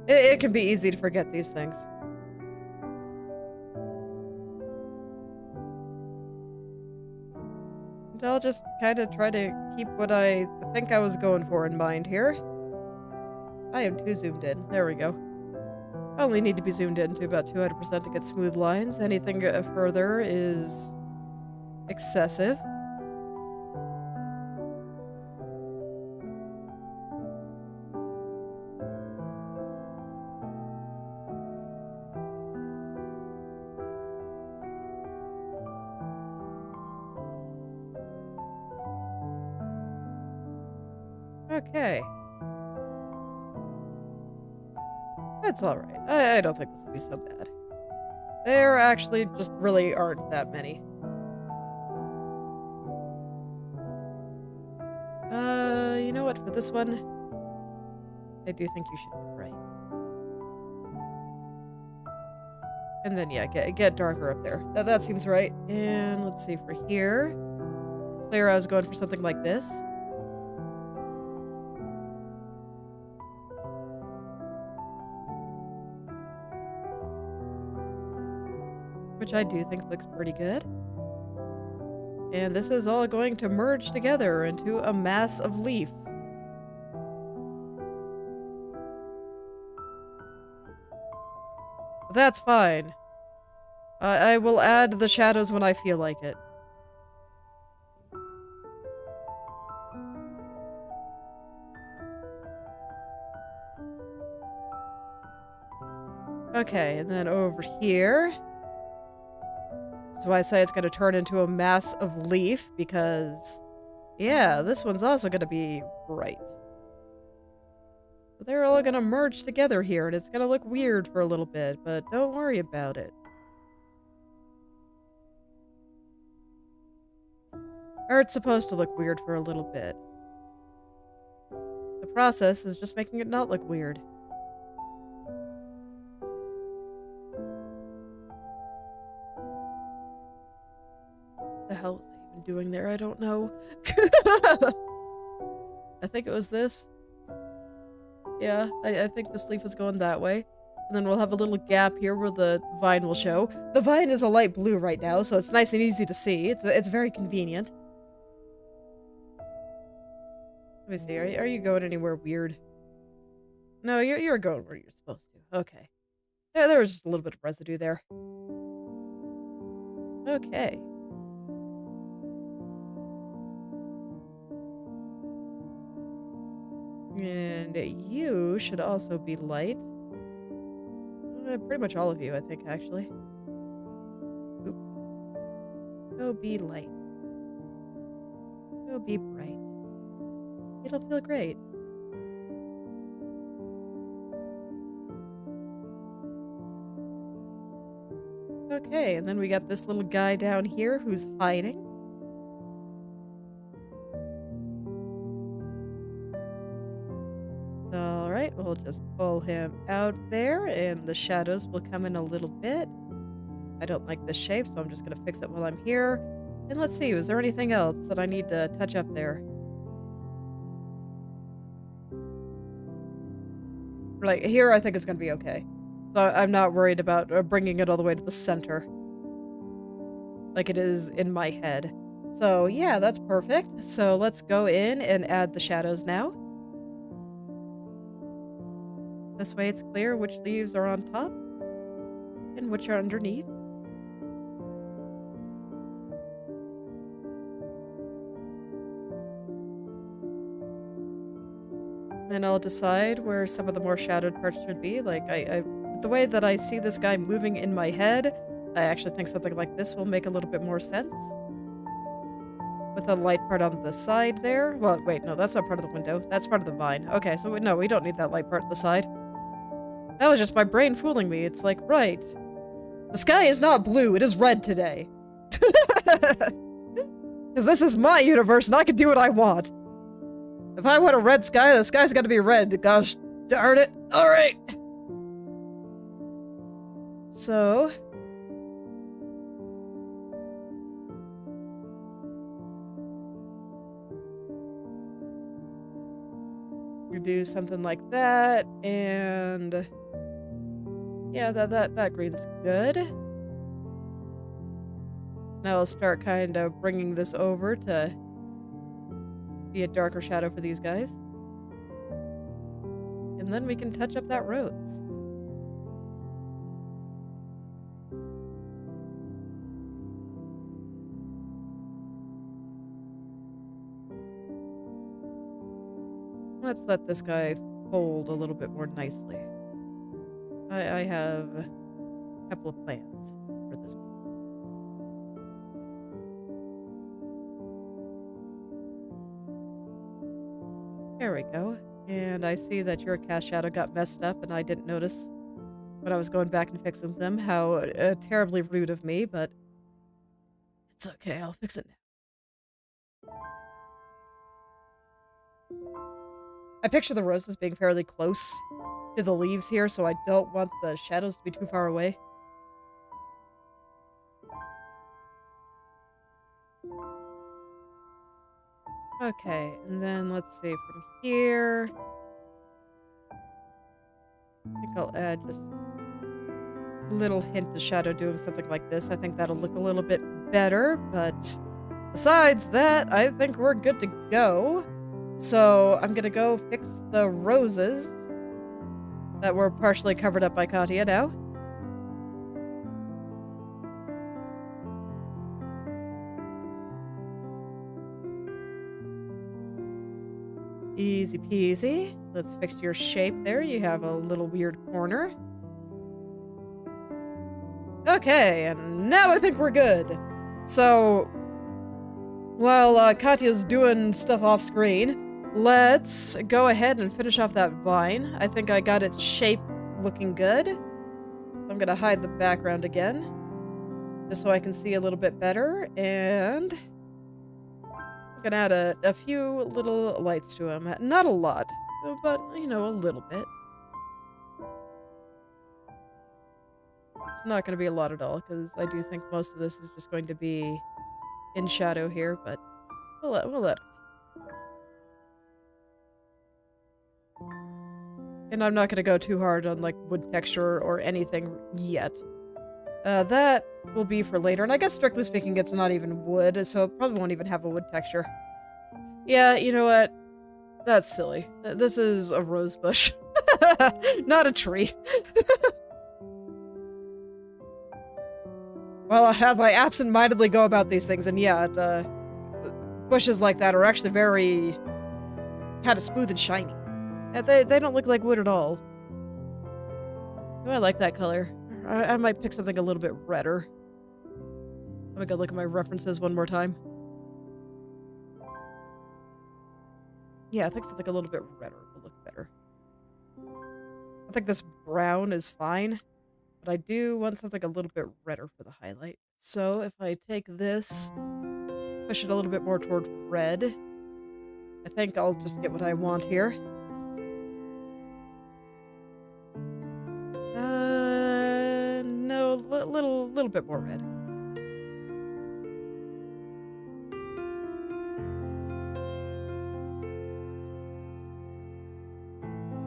It can be easy to forget these things. And I'll just kind of try to keep what I think I was going for in mind here. I am too zoomed in. There we go. I only need to be zoomed in to about 200% to get smooth lines. Anything further is excessive. Okay. That's alright. I don't think this will be so bad. There actually just really aren't that many. You know what? For this one, I do think you should be right. And then, yeah, get darker up there. That seems right. And let's see, for here, it's clear I was going for something like this. Which I do think looks pretty good. And this is all going to merge together into a mass of leaf. That's fine. I will add the shadows when I feel like it. Okay, and then over here. That's why I say it's going to turn into a mass of leaf, because, yeah, this one's also going to be bright. So they're all going to merge together here, and it's going to look weird for a little bit, but don't worry about it. Or it's supposed to look weird for a little bit. The process is just making it not look weird. The hell was I even doing there? I don't know. I think it was this. Yeah, I think this leaf is going that way. And then we'll have a little gap here where the vine will show. The vine is a light blue right now, so it's nice and easy to see. It's very convenient. Let me see. Are you going anywhere weird? No, you're going where you're supposed to. Okay. Yeah, there was just a little bit of residue there. Okay. And you should also be light. Pretty much all of you, I think, actually. Oop. Go be light. Go be bright. It'll feel great. Okay, and then we got this little guy down here who's hiding. Alright, we'll just pull him out there, and the shadows will come in a little bit. I don't like this shape, so I'm just gonna fix it while I'm here. And let's see, is there anything else that I need to touch up there? Like, here I think it's gonna be okay. So I'm not worried about bringing it all the way to the center. Like it is in my head. So yeah, that's perfect. So let's go in and add the shadows now. This way it's clear which leaves are on top and which are underneath. Then I'll decide where some of the more shadowed parts should be. Like the way that I see this guy moving in my head, I actually think something like this will make a little bit more sense. With a light part on the side there. Well, wait, no, that's not part of the window. That's part of the vine. Okay, so no, we don't need that light part on the side. That was just my brain fooling me. It's like, right. The sky is not blue, it is red today. Because this is my universe and I can do what I want. If I want a red sky, the sky's gotta be red. Gosh darn it. Alright. So. You do something like that, and yeah, that green's good. Now I'll start kind of bringing this over to be a darker shadow for these guys. And then we can touch up that rose. Let's let this guy fold a little bit more nicely. I have a couple of plans for this one. There we go. And I see that your cast shadow got messed up and I didn't notice when I was going back and fixing them. How terribly rude of me, but it's okay. I'll fix it now. I picture the roses being fairly close to the leaves here, so I don't want the shadows to be too far away. Okay, and then let's see from here. I think I'll add just a little hint of shadow doing something like this. I think that'll look a little bit better, but besides that, I think we're good to go. So I'm gonna go fix the roses that were partially covered up by Katya now. Easy peasy. Let's fix your shape there. You have a little weird corner. Okay, and now I think we're good. So, while Katya's doing stuff off screen, let's go ahead and finish off that vine. I think I got its shape looking good. I'm gonna hide the background again, just so I can see a little bit better, and I'm gonna add a few little lights to him. Not a lot, but, you know, a little bit. It's not gonna be a lot at all, because I do think most of this is just going to be in shadow here, but we'll let it. And I'm not going to go too hard on like wood texture or anything yet. That will be for later. And I guess strictly speaking, it's not even wood, so it probably won't even have a wood texture. Yeah, you know what? That's silly. This is a rose bush. Not a tree. Well, as I absentmindedly go about these things, and yeah, bushes like that are actually very kind of smooth and shiny. They don't look like wood at all. Oh, I like that color. I might pick something a little bit redder. Let me go look at my references one more time. Yeah, I think something a little bit redder will look better. I think this brown is fine, but I do want something a little bit redder for the highlight. So if I take this, push it a little bit more toward red, I think I'll just get what I want here. No, little bit more red.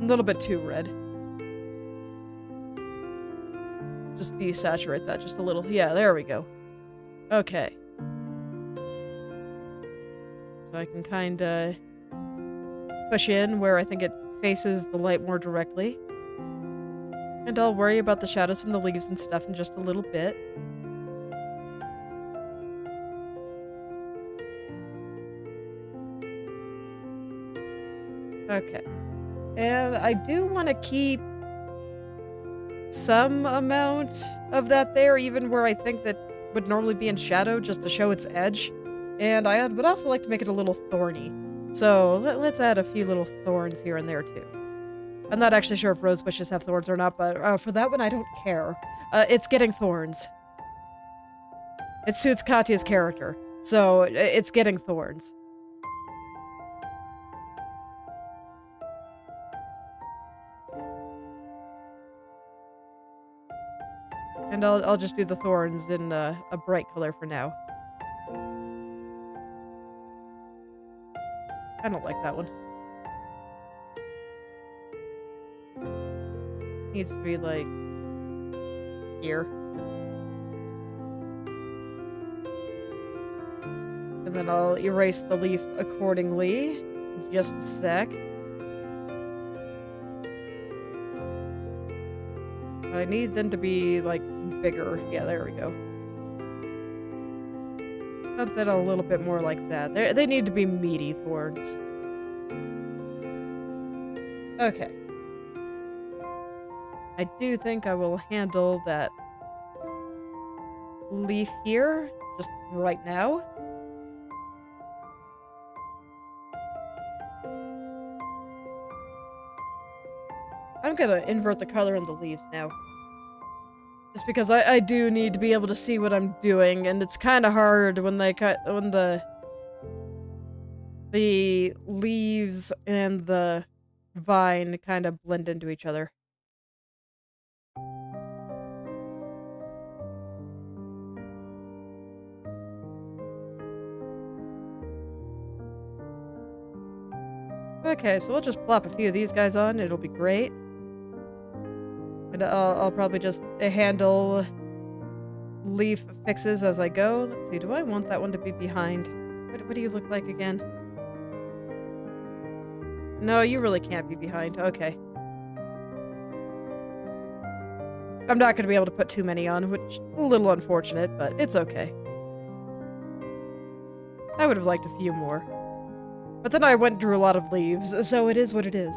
A little bit too red. Just desaturate that just a little. Yeah, there we go. Okay. So I can kind of push in where I think it faces the light more directly. And I'll worry about the shadows and the leaves and stuff in just a little bit. Okay. And I do want to keep some amount of that there, even where I think that would normally be in shadow, just to show its edge. And I would also like to make it a little thorny. So let's add a few little thorns here and there too. I'm not actually sure if rose bushes have thorns or not, but for that one I don't care. It's getting thorns. It suits Katya's character, so it's getting thorns. And I'll just do the thorns in a bright color for now. I don't like that one. Needs to be like here. And then I'll erase the leaf accordingly. Just a sec. I need them to be like bigger. Yeah, there we go. Something a little bit more like that. They need to be meaty thorns. Okay. I do think I will handle that leaf here just right now. I'm gonna invert the color in the leaves now. Just because I do need to be able to see what I'm doing, and it's kind of hard when the leaves and the vine kind of blend into each other. Okay, so we'll just plop a few of these guys on. It'll be great. And I'll probably just handle leaf fixes as I go. Let's see, do I want that one to be behind? What do you look like again? No, you really can't be behind. Okay. I'm not going to be able to put too many on, which is a little unfortunate, but it's okay. I would have liked a few more. But then I went through a lot of leaves, so it is what it is.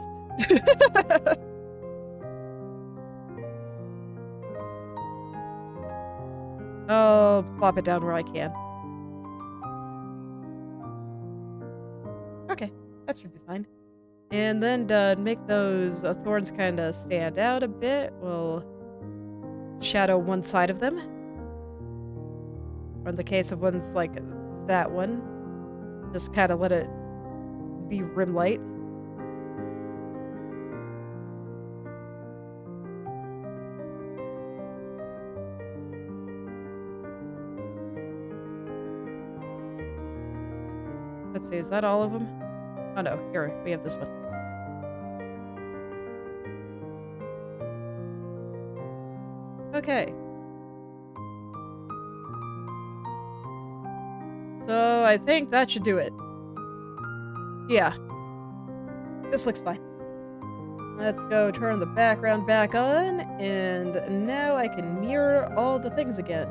I'll plop it down where I can. Okay, that should be fine. And then to make those thorns kind of stand out a bit, we'll shadow one side of them. Or in the case of ones like that one, just kind of let it be rim light. Let's see, is that all of them? Oh no, here, we have this one. Okay. So I think that should do it. Yeah. This looks fine. Let's go turn the background back on, and now I can mirror all the things again.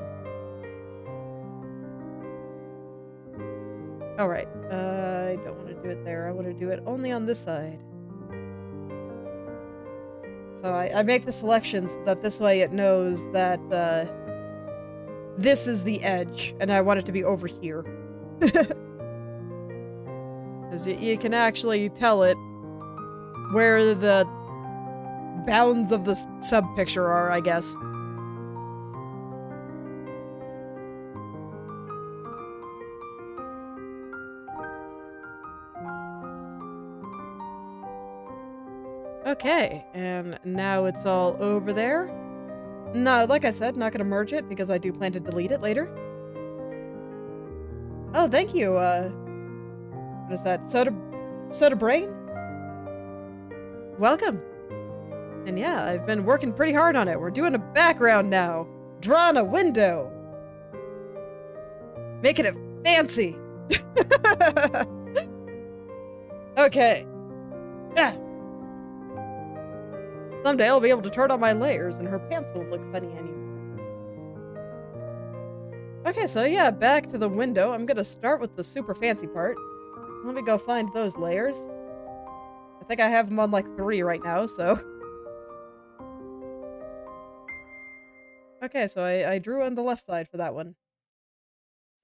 Alright, I don't want to do it there. I want to do it only on this side. So I make the selection so that this way it knows that this is the edge, and I want it to be over here. Because you can actually tell it where the bounds of the sub-picture are, I guess. Okay, and now it's all over there. No, like I said, not gonna merge it because I do plan to delete it later. Oh, thank you, what is that? Soda Brain? Welcome. And yeah, I've been working pretty hard on it. We're doing a background now. Drawing a window. Making it fancy. Okay. Yeah. Someday I'll be able to turn on my layers and her pants won't look funny anymore. Okay, so yeah, back to the window. I'm gonna start with the super fancy part. Let me go find those layers. I think I have them on like 3 right now, so. Okay, so I drew on the left side for that one.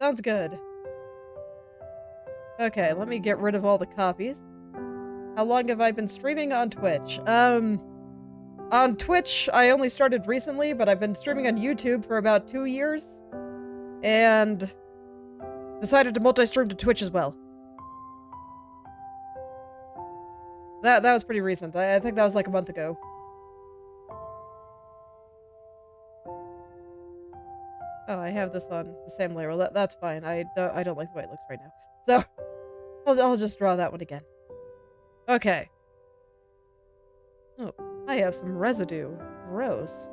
Sounds good. Okay, let me get rid of all the copies. How long have I been streaming on Twitch? On Twitch, I only started recently, but I've been streaming on YouTube for about 2 years. And decided to multi-stream to Twitch as well. That was pretty recent. I think that was like a month ago. Oh, I have this on the same layer. Well, that's fine. I don't like the way it looks right now. So, I'll just draw that one again. Okay. Oh, I have some residue. Gross.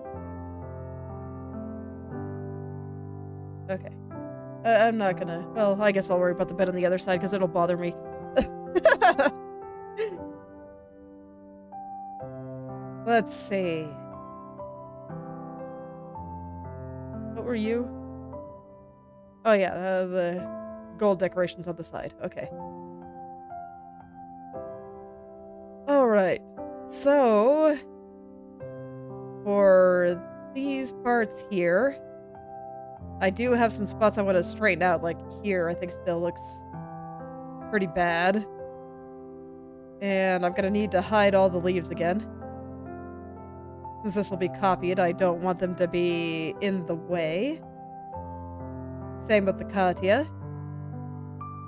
Okay. I'm not gonna... Well, I guess I'll worry about the bed on the other side because it'll bother me. Let's see. What were you? Oh yeah, the gold decorations on the side. Okay. Alright. So... for these parts here... I do have some spots I want to straighten out, like here, I think still looks pretty bad. And I'm gonna need to hide all the leaves again. Since this will be copied, I don't want them to be in the way. Same with the Katya.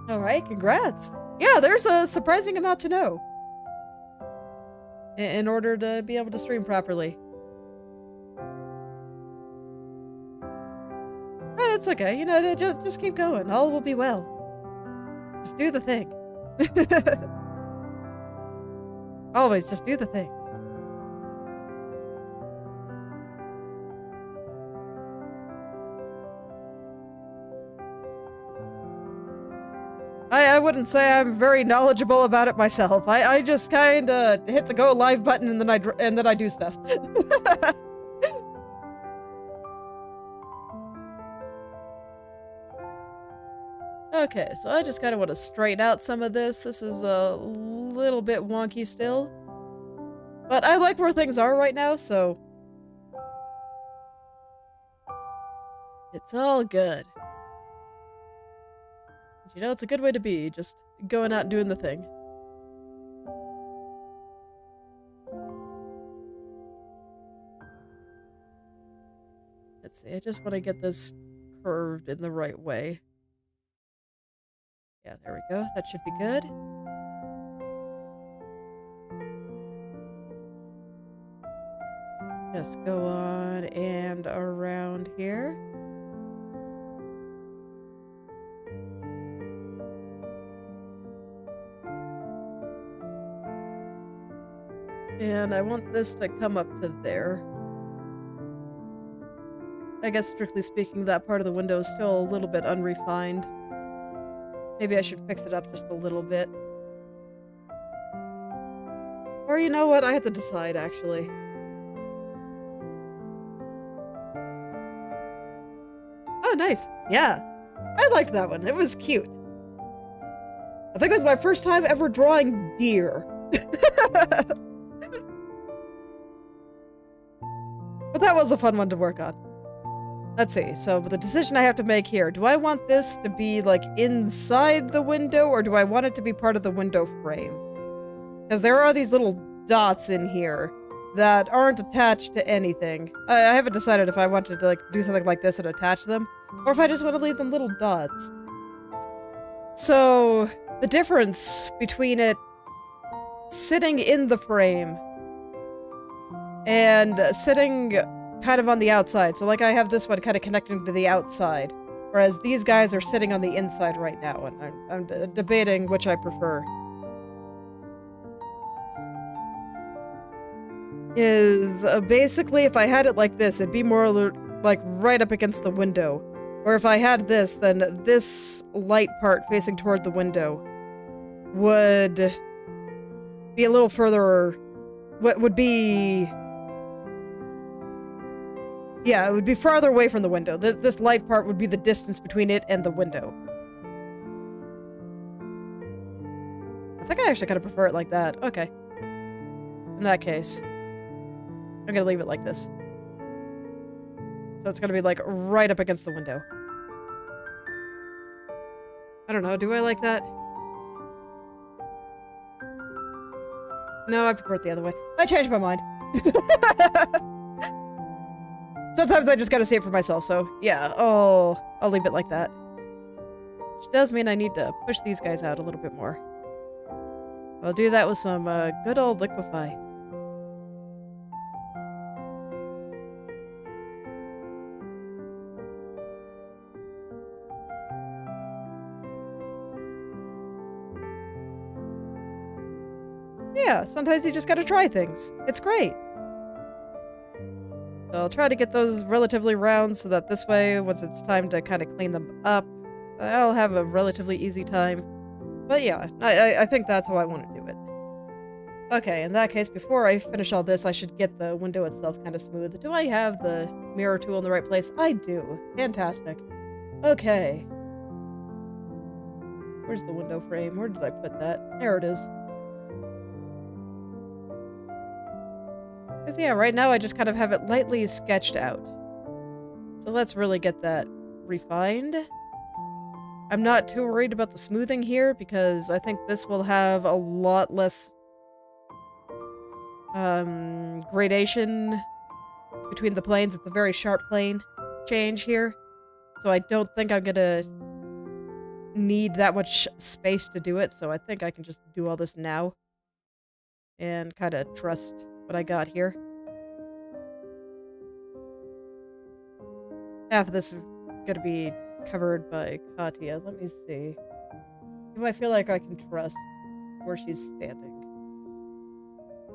Alright, congrats! Yeah, there's a surprising amount to know. In order to be able to stream properly. Oh, that's okay. You know, just keep going. All will be well. Just do the thing. Always, just do the thing. I wouldn't say I'm very knowledgeable about it myself. I just kinda hit the go live button and then I do stuff. Okay, so I just kind of want to straighten out some of this. This is a little bit wonky still. But I like where things are right now, so... it's all good. You know, it's a good way to be, just going out and doing the thing. Let's see, I just want to get this curved in the right way. Yeah, there we go. That should be good. Just go on and around here. And I want this to come up to there. I guess strictly speaking, that part of the window is still a little bit unrefined. Maybe I should fix it up just a little bit. Or you know what? I have to decide, actually. Oh, nice. Yeah. I liked that one. It was cute. I think it was my first time ever drawing deer. But that was a fun one to work on. Let's see. So the decision I have to make here. Do I want this to be like inside the window or do I want it to be part of the window frame? Because there are these little dots in here that aren't attached to anything. I haven't decided if I wanted to like do something like this and attach them or if I just want to leave them little dots. So the difference between it sitting in the frame and sitting kind of on the outside. So like I have this one kind of connecting to the outside, whereas these guys are sitting on the inside right now, and I'm debating which I prefer. Is basically if I had it like this, it'd be more like right up against the window. Or if I had this, then this light part facing toward the window would be a little further. What would be... Yeah, it would be farther away from the window. This light part would be the distance between it and the window. I think I actually kind of prefer it like that. Okay. In that case, I'm gonna leave it like this. So it's gonna be like right up against the window. I don't know, do I like that? No, I prefer it the other way. I changed my mind. Sometimes I just gotta see it for myself, so yeah, I'll leave it like that. Which does mean I need to push these guys out a little bit more. I'll do that with some good old liquefy. Yeah, sometimes you just gotta try things. It's great. So I'll try to get those relatively round so that this way, once it's time to kind of clean them up, I'll have a relatively easy time. But yeah, I think that's how I want to do it. Okay, in that case, before I finish all this, I should get the window itself kind of smooth. Do I have the mirror tool in the right place? I do. Fantastic. Okay. Where's the window frame? Where did I put that? There it is. Because yeah, right now I just kind of have it lightly sketched out. So let's really get that refined. I'm not too worried about the smoothing here because I think this will have a lot less gradation between the planes. It's a very sharp plane change here. So I don't think I'm gonna need that much space to do it. So I think I can just do all this now and kind of trust what I got here. Half of this is gonna be covered by Katya. Let me see. Do I feel like I can trust where she's standing?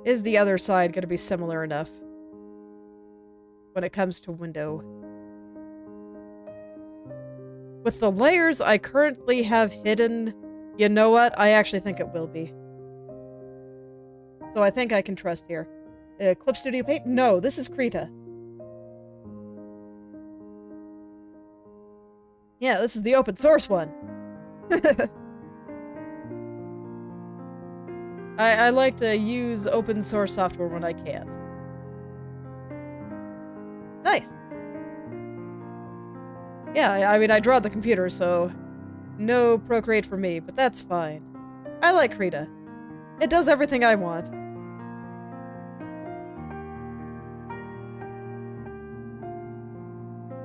Is the other side gonna be similar enough when it comes to window? With the layers I currently have hidden, you know what? I actually think it will be. So I think I can trust here. Clip Studio Paint? No, this is Krita. Yeah, this is the open source one. I like to use open source software when I can. Nice. Yeah, I mean, I draw the computer, so no Procreate for me, but that's fine. I like Krita. It does everything I want.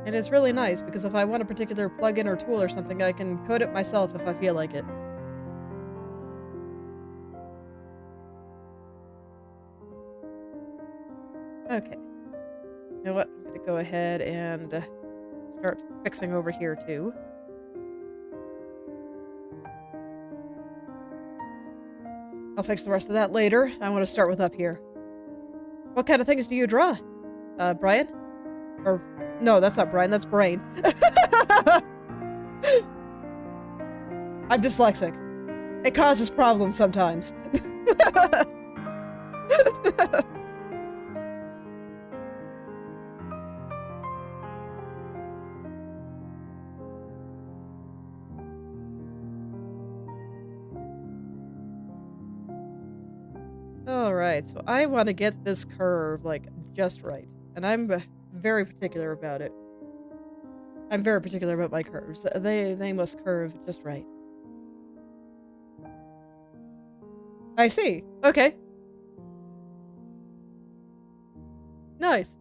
And it's really nice, because if I want a particular plugin or tool or something, I can code it myself if I feel like it. Okay. You know what? I'm gonna go ahead and start fixing over here, too. I'll fix the rest of that later. I want to start with up here. What kind of things do you draw, Brian? Or No, that's not Brian, that's Brain. I'm dyslexic. It causes problems sometimes. Alright, so I want to get this curve, like, just right. And I'm very particular about it. I'm very particular about my curves. They must curve just right. I see. Okay. Nice.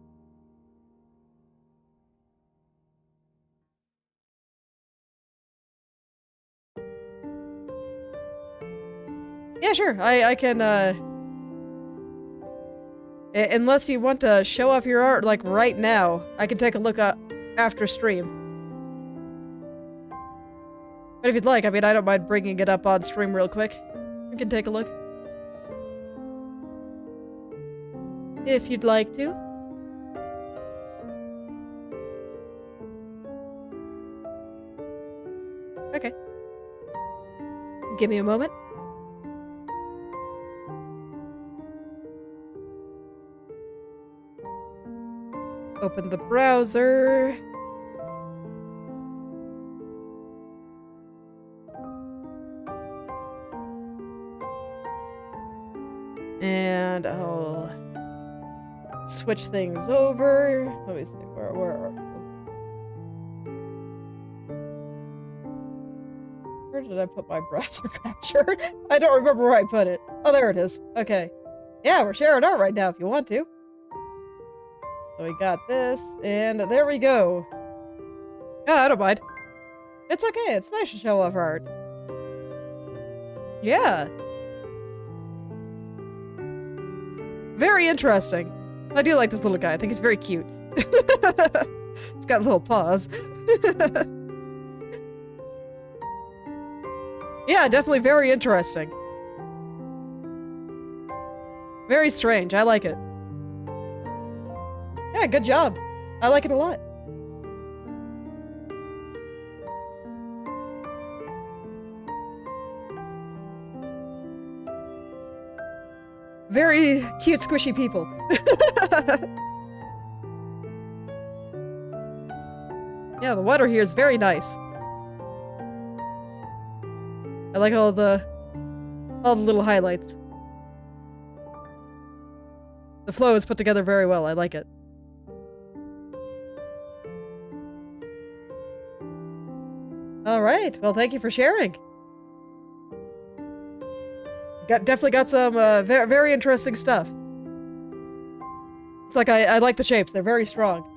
Yeah, sure. I can, unless you want to show off your art, like, right now, I can take a look after stream. But if you'd like, I mean, I don't mind bringing it up on stream real quick. You can take a look. If you'd like to. Okay. Give me a moment. Open the browser. And I'll switch things over. Let me see, where are we? Where did I put my browser capture? I don't remember where I put it. Oh, there it is. Okay. Yeah, we're sharing art right now if you want to. So we got this, and there we go. Yeah, I don't mind. It's okay, it's nice to show off art. Yeah. Very interesting. I do like this little guy. I think he's very cute. It's got little paws. Yeah, definitely very interesting. Very strange. I like it. Yeah, good job. I like it a lot. Very cute, squishy people. Yeah, the water here is very nice. I like all the little highlights. The flow is put together very well. I like it. All right. Well, thank you for sharing. Definitely got some very, very interesting stuff. It's like I like the shapes. They're very strong.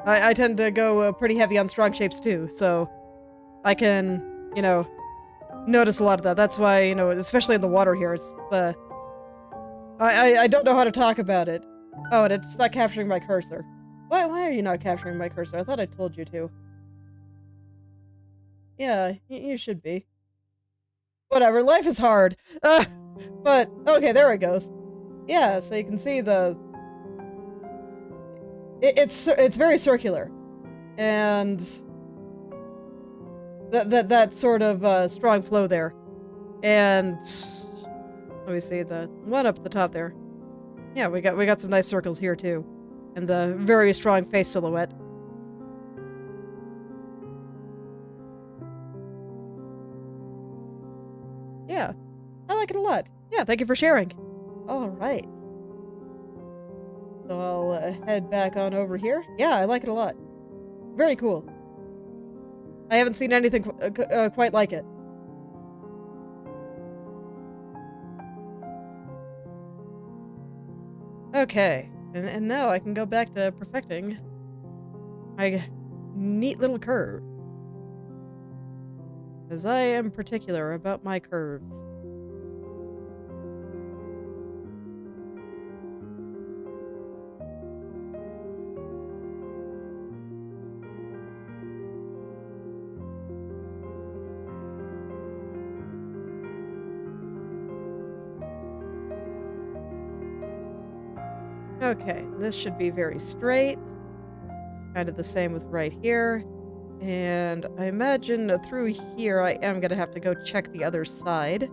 I tend to go pretty heavy on strong shapes too, so I can, you know, notice a lot of that. That's why, you know, especially in the water here, it's the... I don't know how to talk about it. Oh, and it's not capturing my cursor. Why are you not capturing my cursor? I thought I told you to. Yeah, you should be. Whatever, life is hard. But, okay, there it goes. Yeah, so you can see the... It's very circular. And... That sort of strong flow there. And... Let me see, the one up at the top there. Yeah, we got some nice circles here too. And the very strong face silhouette. Yeah, I like it a lot. Yeah, thank you for sharing. All right. So I'll head back on over here. Yeah, I like it a lot. Very cool. I haven't seen anything quite like it. Okay, and now I can go back to perfecting my neat little curve. As I am particular about my curves. Okay, this should be very straight. kind of the same with right here. And I imagine through here I am gonna have to go check the other side.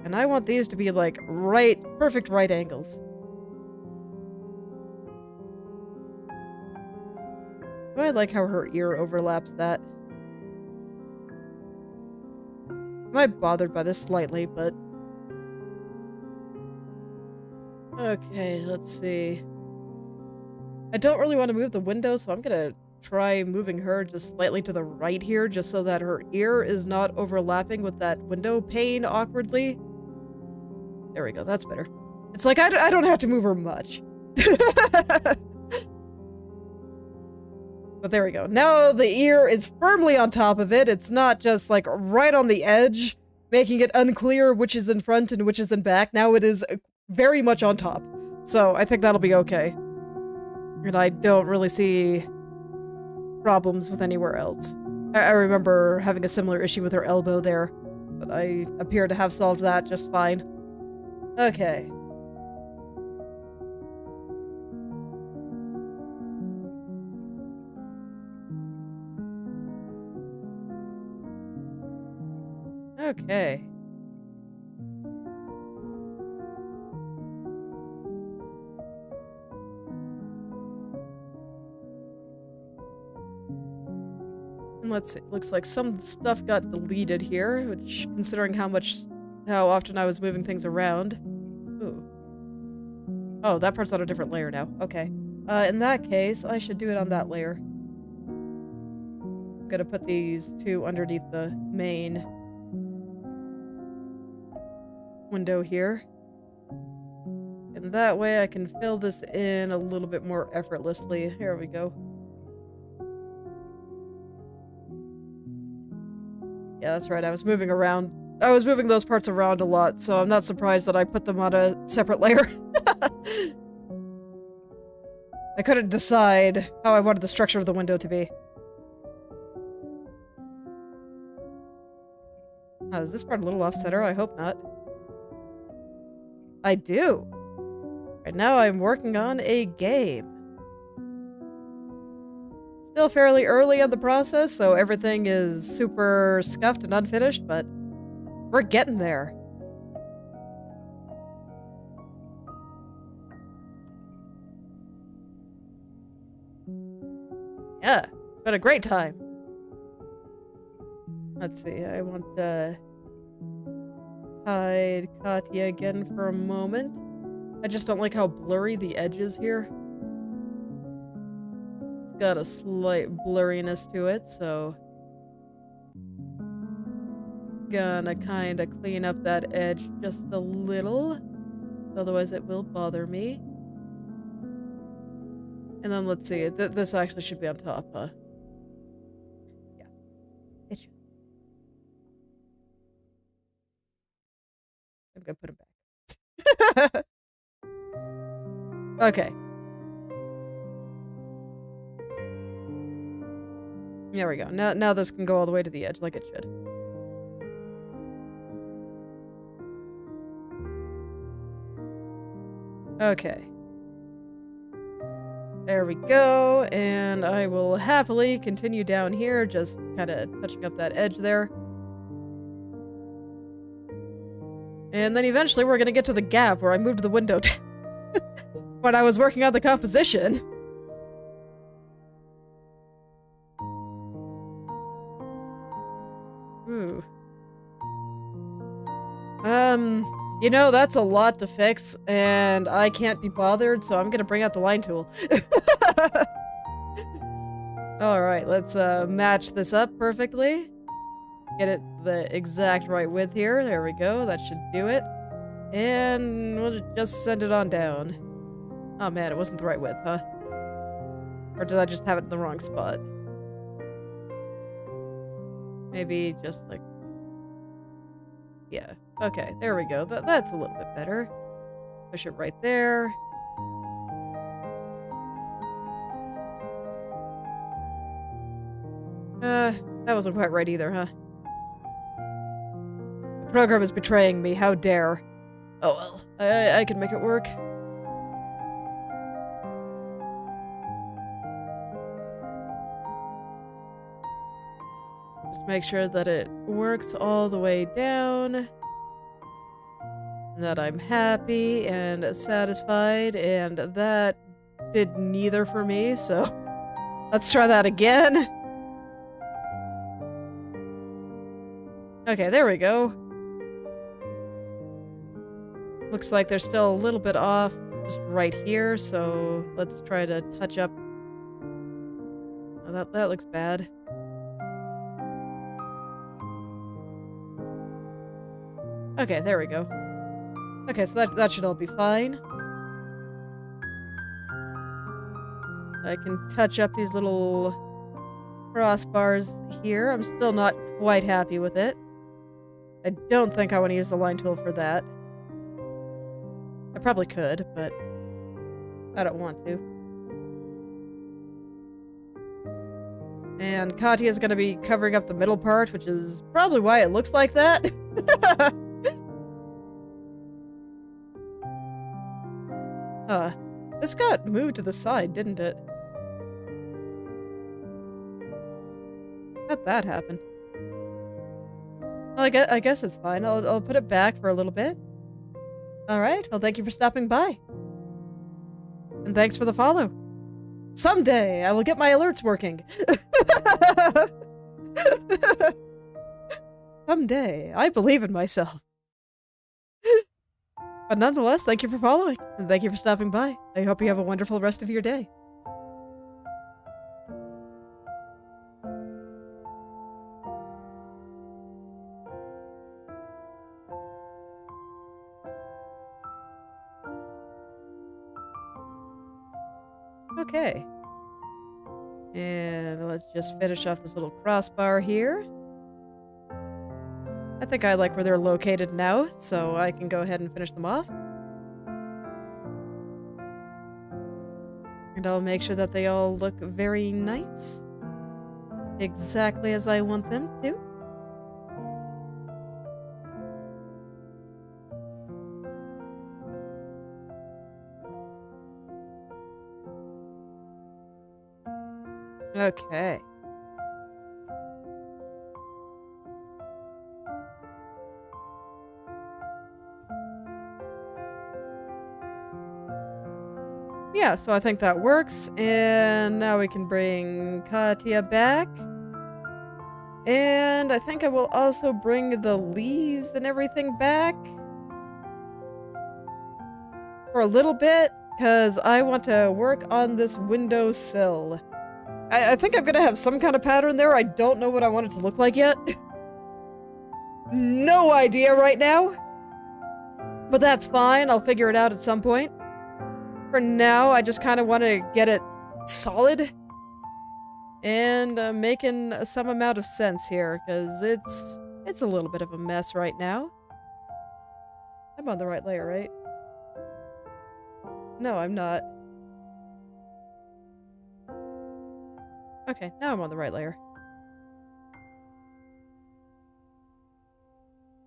And I want these to be like perfect right angles. Oh, I like how her ear overlaps that. I might be bothered by this slightly, but... Okay, let's see. I don't really want to move the window, so I'm gonna try moving her just slightly to the right here, just so that her ear is not overlapping with that window pane awkwardly. There we go, that's better. It's like, I don't have to move her much. But there we go. Now the ear is firmly on top of it. It's not just like right on the edge, making it unclear which is in front and which is in back. Now it is very much on top. So I think that'll be okay. And I don't really see problems with anywhere else. I remember having a similar issue with her elbow there, but I appear to have solved that just fine. Okay. Okay. And let's see. Looks like some stuff got deleted here, which, considering how often I was moving things around. Ooh. Oh, that part's on a different layer now. Okay. In that case, I should do it on that layer. I'm gonna put these two underneath the main window here. And that way I can fill this in a little bit more effortlessly. Here we go. Yeah, that's right. I was moving those parts around a lot, so I'm not surprised that I put them on a separate layer. I couldn't decide how I wanted the structure of the window to be. Oh, is this part a little off-center? I hope not. I do. Right now I'm working on a game. Still fairly early in the process, so everything is super scuffed and unfinished, but we're getting there. Yeah, it's been a great time. Let's see, I want to hide Katya again for a moment. I just don't like how blurry the edge is here. It's got a slight blurriness to it, so... Gonna kinda clean up that edge just a little. Otherwise it will bother me. And then let's see, this actually should be on top, huh? Yeah, it should. I'm gonna put it back. Okay. There we go. Now this can go all the way to the edge like it should. Okay. There we go, and I will happily continue down here, just kind of touching up that edge there. And then eventually we're gonna get to the gap where I moved the window when I was working on the composition. Ooh. You know, that's a lot to fix, and I can't be bothered, so I'm gonna bring out the line tool. Alright, let's match this up perfectly. Get it the exact right width here. There we go, that should do it. And we'll just send it on down. Oh man, it wasn't the right width, huh? Or did I just have it in the wrong spot? Maybe just like... Yeah. Okay, there we go. That's a little bit better. Push it right there. That wasn't quite right either, huh? The program is betraying me, how dare. Oh well, I can make it work. just make sure that it works all the way down. That I'm happy and satisfied, and that did neither for me, so let's try that again. Okay, there we go. Looks like they're still a little bit off just right here, so let's try to touch up. Oh, that looks bad. Okay, there we go. Okay, so that should all be fine. I can touch up these little crossbars here. I'm still not quite happy with it. I don't think I want to use the line tool for that. I probably could, but I don't want to. And Katya is going to be covering up the middle part, which is probably why it looks like that. This got moved to the side, didn't it? How'd that happen? Well, I guess it's fine. I'll put it back for a little bit. Alright, well thank you for stopping by. And thanks for the follow. Someday I will get my alerts working. Someday. I believe in myself. But nonetheless, thank you for following, and thank you for stopping by. I hope you have a wonderful rest of your day. Okay. And let's just finish off this little crossbar here. I think I like where they're located now, so I can go ahead and finish them off. And I'll make sure that they all look very nice. Exactly as I want them to. Okay. Yeah, so I think that works, and now we can bring Katya back. And I think I will also bring the leaves and everything back. For a little bit, because I want to work on this windowsill. I think I'm gonna have some kind of pattern there. I don't know what I want it to look like yet. No idea right now. But that's fine, I'll figure it out at some point. For now, I just kind of want to get it solid. And making some amount of sense here, because it's a little bit of a mess right now. I'm on the right layer, right? No, I'm not. Okay, now I'm on the right layer.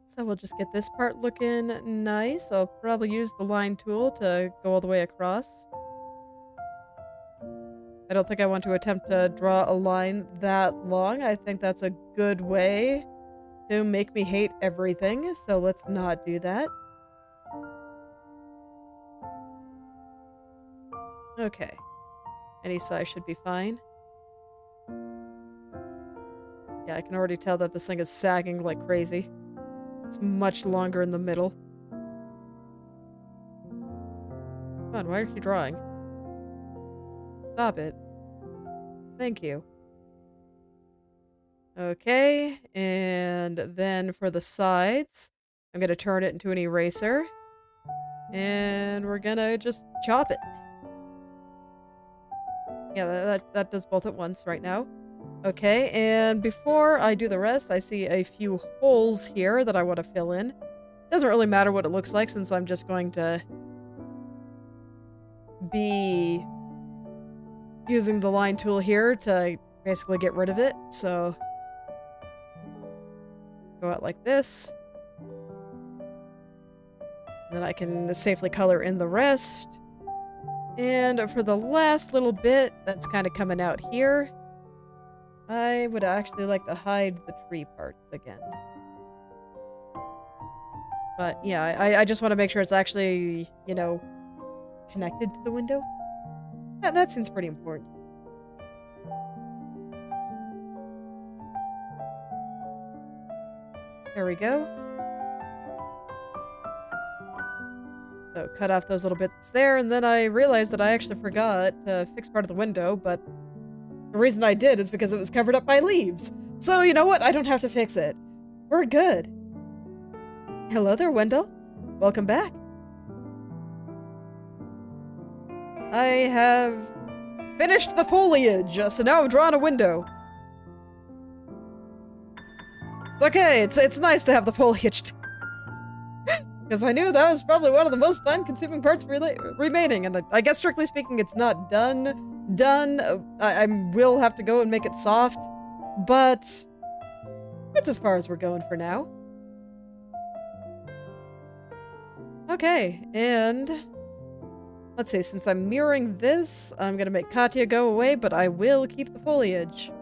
So we'll just get this part looking nice. I'll probably use the line tool to go all the way across. I don't think I want to attempt to draw a line that long. I think that's a good way to make me hate everything, so let's not do that. Okay. Any size should be fine. Yeah, I can already tell that this thing is sagging like crazy. It's much longer in the middle. Come on, why aren't you drawing? Stop it. Thank you. Okay, and then for the sides, I'm gonna turn it into an eraser. And we're gonna just chop it. Yeah, that does both at once right now. Okay, and before I do the rest, I see a few holes here that I want to fill in. Doesn't really matter what it looks like since I'm just going to be using the line tool here to basically get rid of it. So go out like this. Then I can safely color in the rest. And for the last little bit that's kind of coming out here, I would actually like to hide the tree parts again. But yeah, I just want to make sure it's actually, you know, connected to the window. That seems pretty important. There we go. So cut off those little bits there, and then I realized that I actually forgot to fix part of the window, but the reason I did is because it was covered up by leaves. So you know what? I don't have to fix it. We're good. Hello there, Wendell. Welcome back. I have finished the foliage, so now I'm drawing a window. It's okay, it's nice to have the foliage because I knew that was probably one of the most time-consuming parts remaining, and I guess strictly speaking it's not done. I will have to go and make it soft, but that's as far as we're going for now. Okay, and let's see, since I'm mirroring this, I'm gonna make Katya go away, but I will keep the foliage.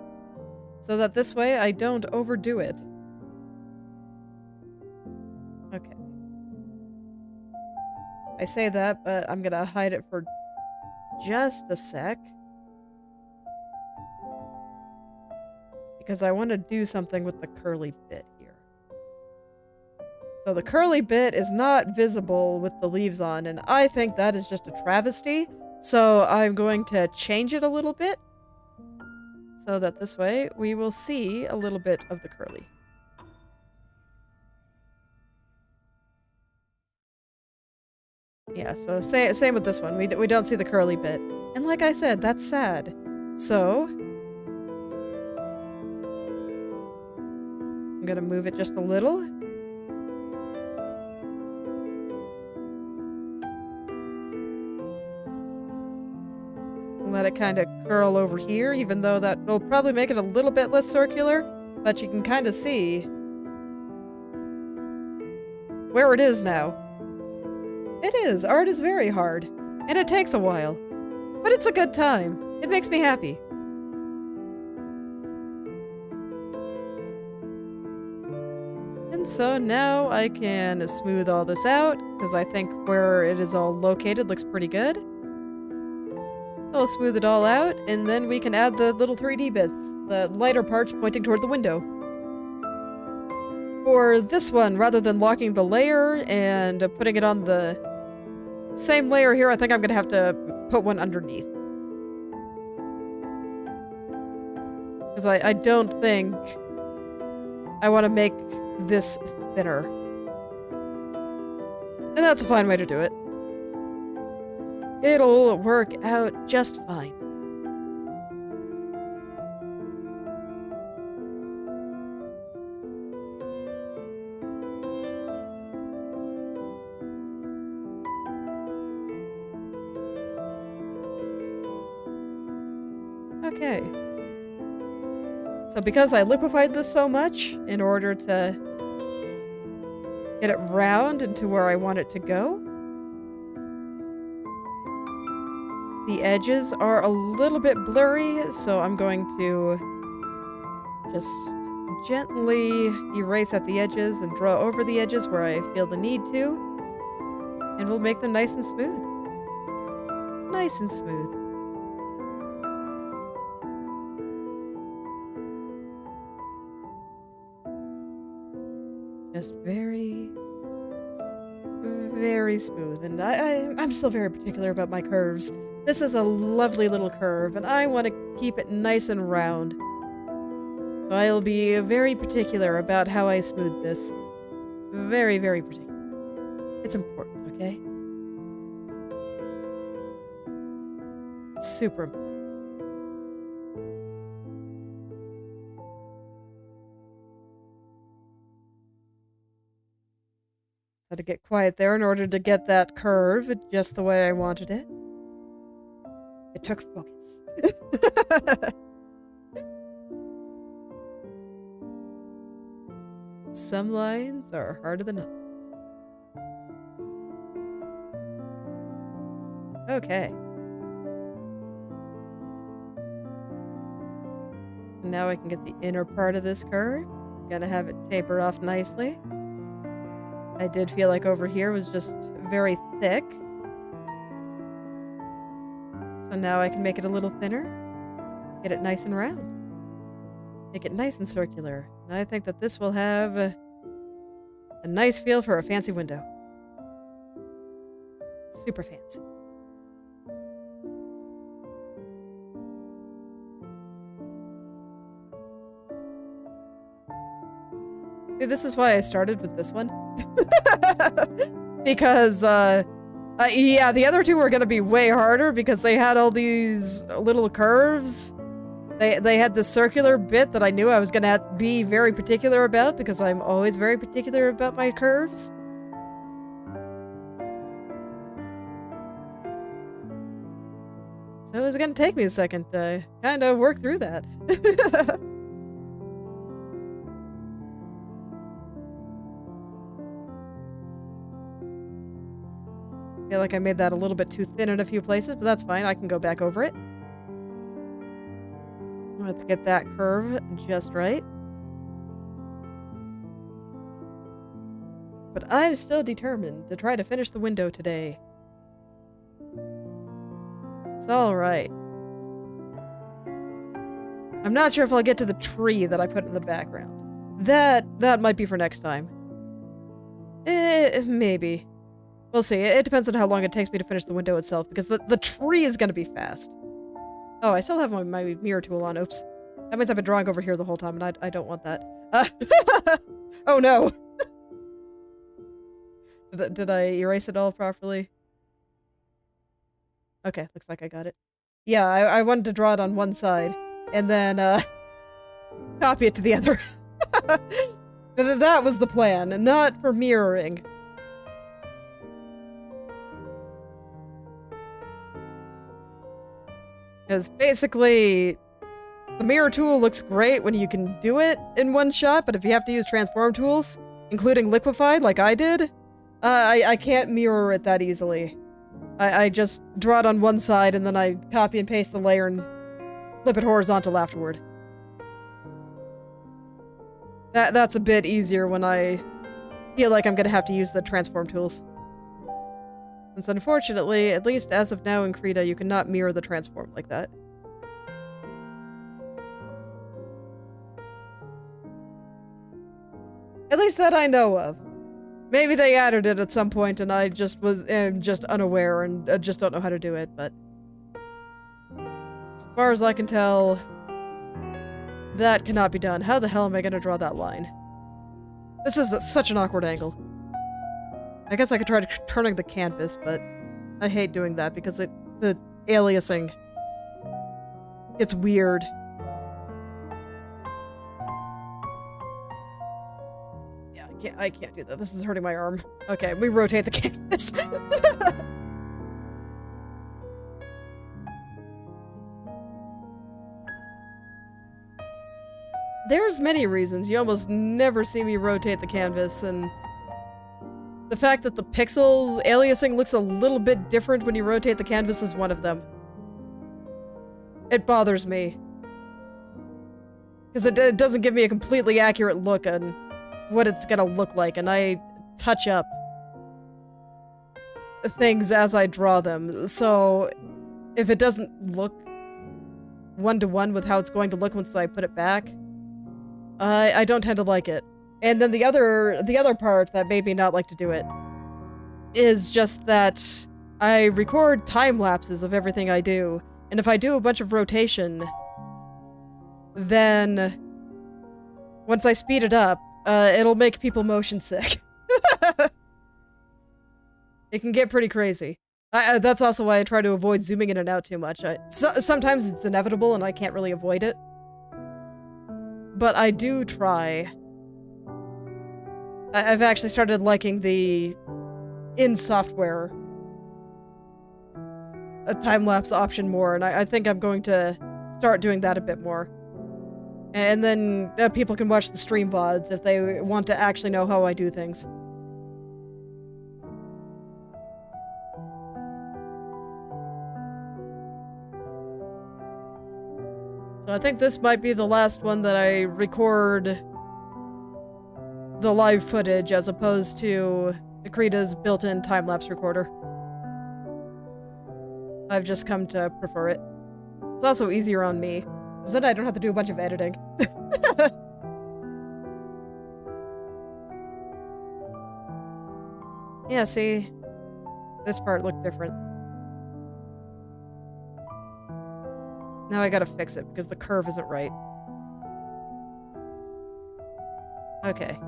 So that this way I don't overdo it. Okay. I say that, but I'm gonna hide it for just a sec. Because I want to do something with the curly bit here. So the curly bit is not visible with the leaves on, and I think that is just a travesty. So I'm going to change it a little bit. So that this way we will see a little bit of the curly. Yeah, so same with this one. We don't see the curly bit. And like I said, that's sad. So I'm gonna move it just a little. Let it kind of curl over here, even though that will probably make it a little bit less circular, but you can kind of see where it is now. It is. Art is very hard, and it takes a while, but it's a good time. It makes me happy. And so now I can smooth all this out, because I think where it is all located looks pretty good. So I'll smooth it all out, and then we can add the little 3D bits, the lighter parts pointing toward the window. For this one, rather than locking the layer and putting it on the same layer here, I think I'm going to have to put one underneath. Because I don't think I want to make this thinner. And that's a fine way to do it. It'll work out just fine. Okay. So because I liquefied this so much in order to get it round into where I want it to go, the edges are a little bit blurry, so I'm going to just gently erase at the edges and draw over the edges where I feel the need to, and we'll make them nice and smooth. Nice and smooth. Just very, very smooth, and I'm still very particular about my curves. This is a lovely little curve, and I want to keep it nice and round. So I'll be very particular about how I smooth this. Very, very particular. It's important, okay? It's super important. Had to get quiet there in order to get that curve just the way I wanted it. It took focus. Some lines are harder than others. Okay. And now I can get the inner part of this curve. Gonna have it taper off nicely. I did feel like over here was just very thick. So now I can make it a little thinner. Get it nice and round. Make it nice and circular. And I think that this will have a nice feel for a fancy window. Super fancy. See, this is why I started with this one. Because, yeah, the other two were gonna be way harder because they had all these little curves. They had this circular bit that I knew I was gonna have to be very particular about because I'm always very particular about my curves. So it was gonna take me a second to kind of work through that. I feel like I made that a little bit too thin in a few places, but that's fine. I can go back over it. Let's get that curve just right. But I'm still determined to try to finish the window today. It's alright. I'm not sure if I'll get to the tree that I put in the background. That might be for next time. Maybe. We'll see. It depends on how long it takes me to finish the window itself, because the tree is gonna be fast. Oh, I still have my mirror tool on. Oops. That means I've been drawing over here the whole time, and I don't want that. Oh no! Did I erase it all properly? Okay, looks like I got it. Yeah, I wanted to draw it on one side, and then, copy it to the other. That was the plan, not for mirroring. Because basically, the mirror tool looks great when you can do it in one shot, but if you have to use transform tools, including liquefied like I did, I can't mirror it that easily. I just draw it on one side and then I copy and paste the layer and flip it horizontal afterward. That's a bit easier when I feel like I'm gonna have to use the transform tools. Since unfortunately, at least as of now in Krita, you cannot mirror the transform like that. At least that I know of. Maybe they added it at some point and I just am just unaware and just don't know how to do it, but as far as I can tell, that cannot be done. How the hell am I gonna draw that line? This is such an awkward angle. I guess I could try turning the canvas, but I hate doing that because the aliasing gets weird. Yeah, I can't do that. This is hurting my arm. Okay, we rotate the canvas. There's many reasons. You almost never see me rotate the canvas, and the fact that the pixels aliasing looks a little bit different when you rotate the canvas is one of them. It bothers me. Because it doesn't give me a completely accurate look on what it's gonna look like, and I touch up things as I draw them. So if it doesn't look one-to-one with how it's going to look once I put it back, I don't tend to like it. And then the other part that made me not like to do it is just that I record time lapses of everything I do, and if I do a bunch of rotation, then once I speed it up, it'll make people motion sick. It can get pretty crazy. That's also why I try to avoid zooming in and out too much. Sometimes it's inevitable and I can't really avoid it. But I do try. I've actually started liking the in-software time-lapse option more, and I think I'm going to start doing that a bit more. And then people can watch the stream VODs if they want to actually know how I do things. So I think this might be the last one that I record the live footage as opposed to Krita's built-in time-lapse recorder. I've just come to prefer it. It's also easier on me, because then I don't have to do a bunch of editing. Yeah, see? This part looked different. Now I gotta fix it, because the curve isn't right. Okay.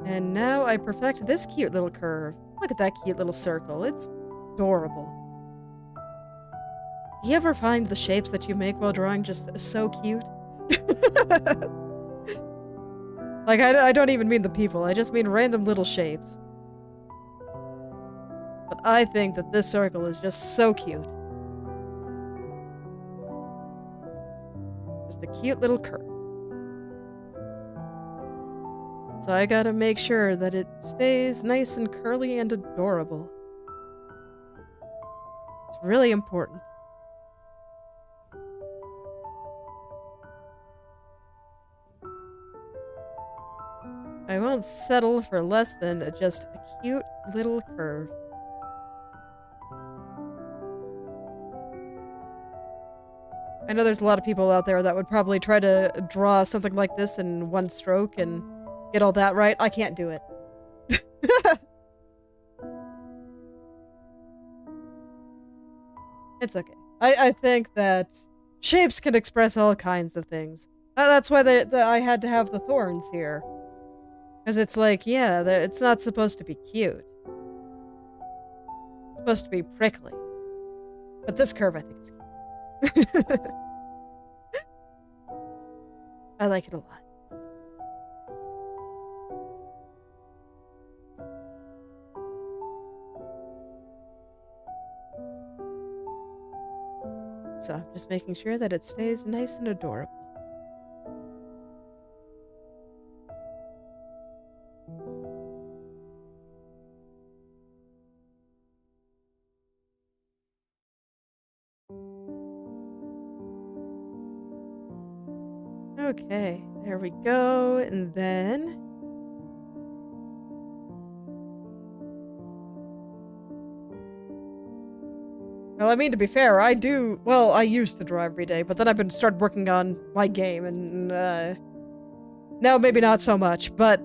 And now I perfect this cute little curve. Look at that cute little circle. It's adorable. Do you ever find the shapes that you make while drawing just so cute? Like, I don't even mean the people. I just mean random little shapes. But I think that this circle is just so cute. Just a cute little curve. So I gotta make sure that it stays nice and curly and adorable. It's really important. I won't settle for less than just a cute little curve. I know there's a lot of people out there that would probably try to draw something like this in one stroke and get all that right. I can't do it. It's okay. I think that shapes can express all kinds of things. That's why I had to have the thorns here. Because it's like, yeah, it's not supposed to be cute. It's supposed to be prickly. But this curve, I think, is cute. I like it a lot. So I'm just making sure that it stays nice and adorable. Okay, there we go, and then... Well, I mean, to be fair, I used to draw every day, but then I've started working on my game, and, now maybe not so much, but...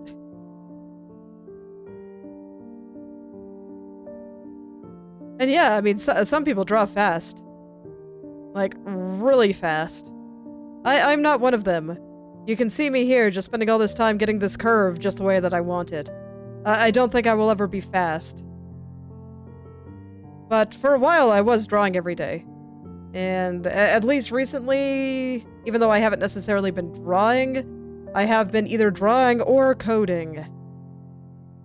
And yeah, I mean, some people draw fast. Like, really fast. I'm not one of them. You can see me here just spending all this time getting this curve just the way that I want it. I don't think I will ever be fast. But for a while I was drawing every day. And at least recently, even though I haven't necessarily been drawing, I have been either drawing or coding.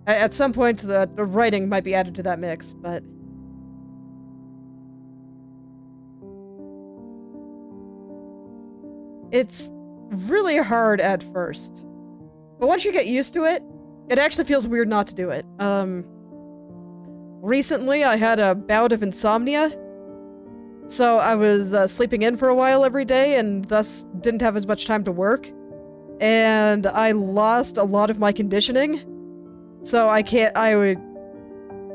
At some point the writing might be added to that mix, but... It's really hard at first. But once you get used to it, it actually feels weird not to do it. Recently I had a bout of insomnia. So I was sleeping in for a while every day and thus didn't have as much time to work. And I lost a lot of my conditioning. So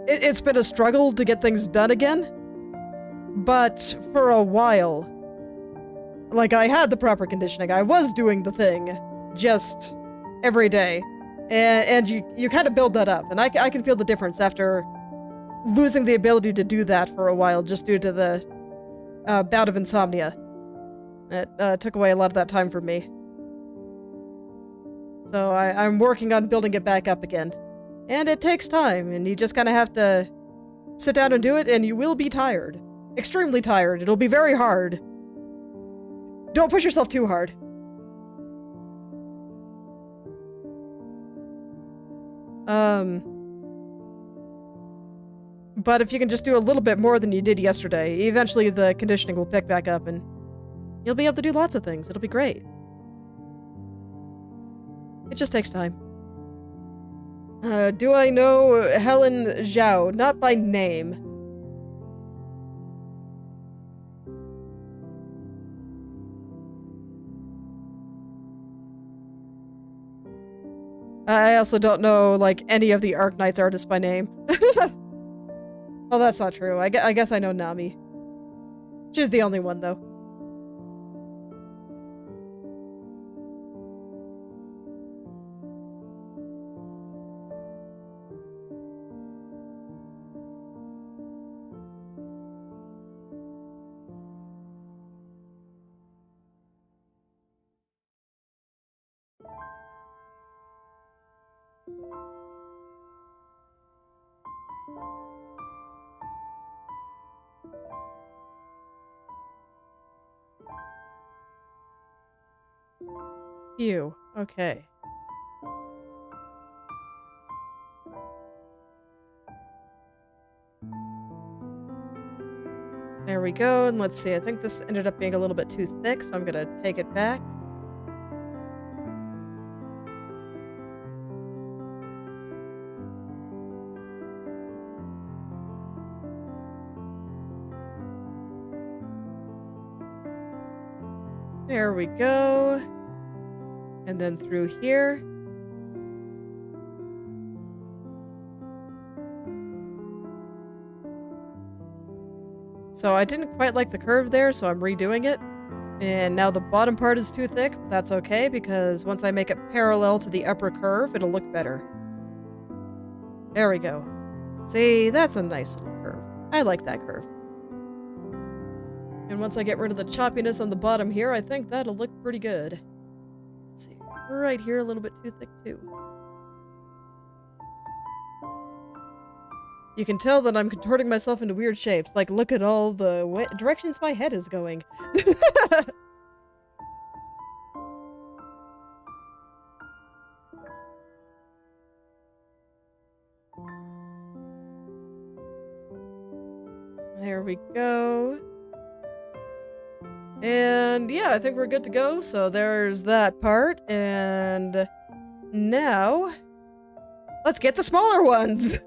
it's been a struggle to get things done again. But for a while, like, I had the proper conditioning. I was doing the thing just every day. And you kind of build that up. And I can feel the difference after losing the ability to do that for a while just due to the bout of insomnia. It took away a lot of that time from me. So I'm working on building it back up again. And it takes time, and you just kind of have to sit down and do it, and you will be tired. Extremely tired. It'll be very hard. Don't push yourself too hard. But if you can just do a little bit more than you did yesterday, eventually the conditioning will pick back up and you'll be able to do lots of things. It'll be great. It just takes time. Do I know Helen Zhao? Not by name. I also don't know, like, any of the Arknights artists by name. Well, that's not true. I guess I know Nami. She's the only one, though. Phew. Okay. There we go, and let's see, I think this ended up being a little bit too thick, so I'm gonna take it back. There we go. And then through here. So I didn't quite like the curve there, so I'm redoing it. And now the bottom part is too thick, but that's okay, because once I make it parallel to the upper curve, it'll look better. There we go. See, that's a nice little curve. I like that curve. And once I get rid of the choppiness on the bottom here, I think that'll look pretty good. Let's see, right here a little bit too thick too. You can tell that I'm contorting myself into weird shapes. Like, look at all the directions my head is going. There we go. And yeah, I think we're good to go. So there's that part. And now, let's get the smaller ones.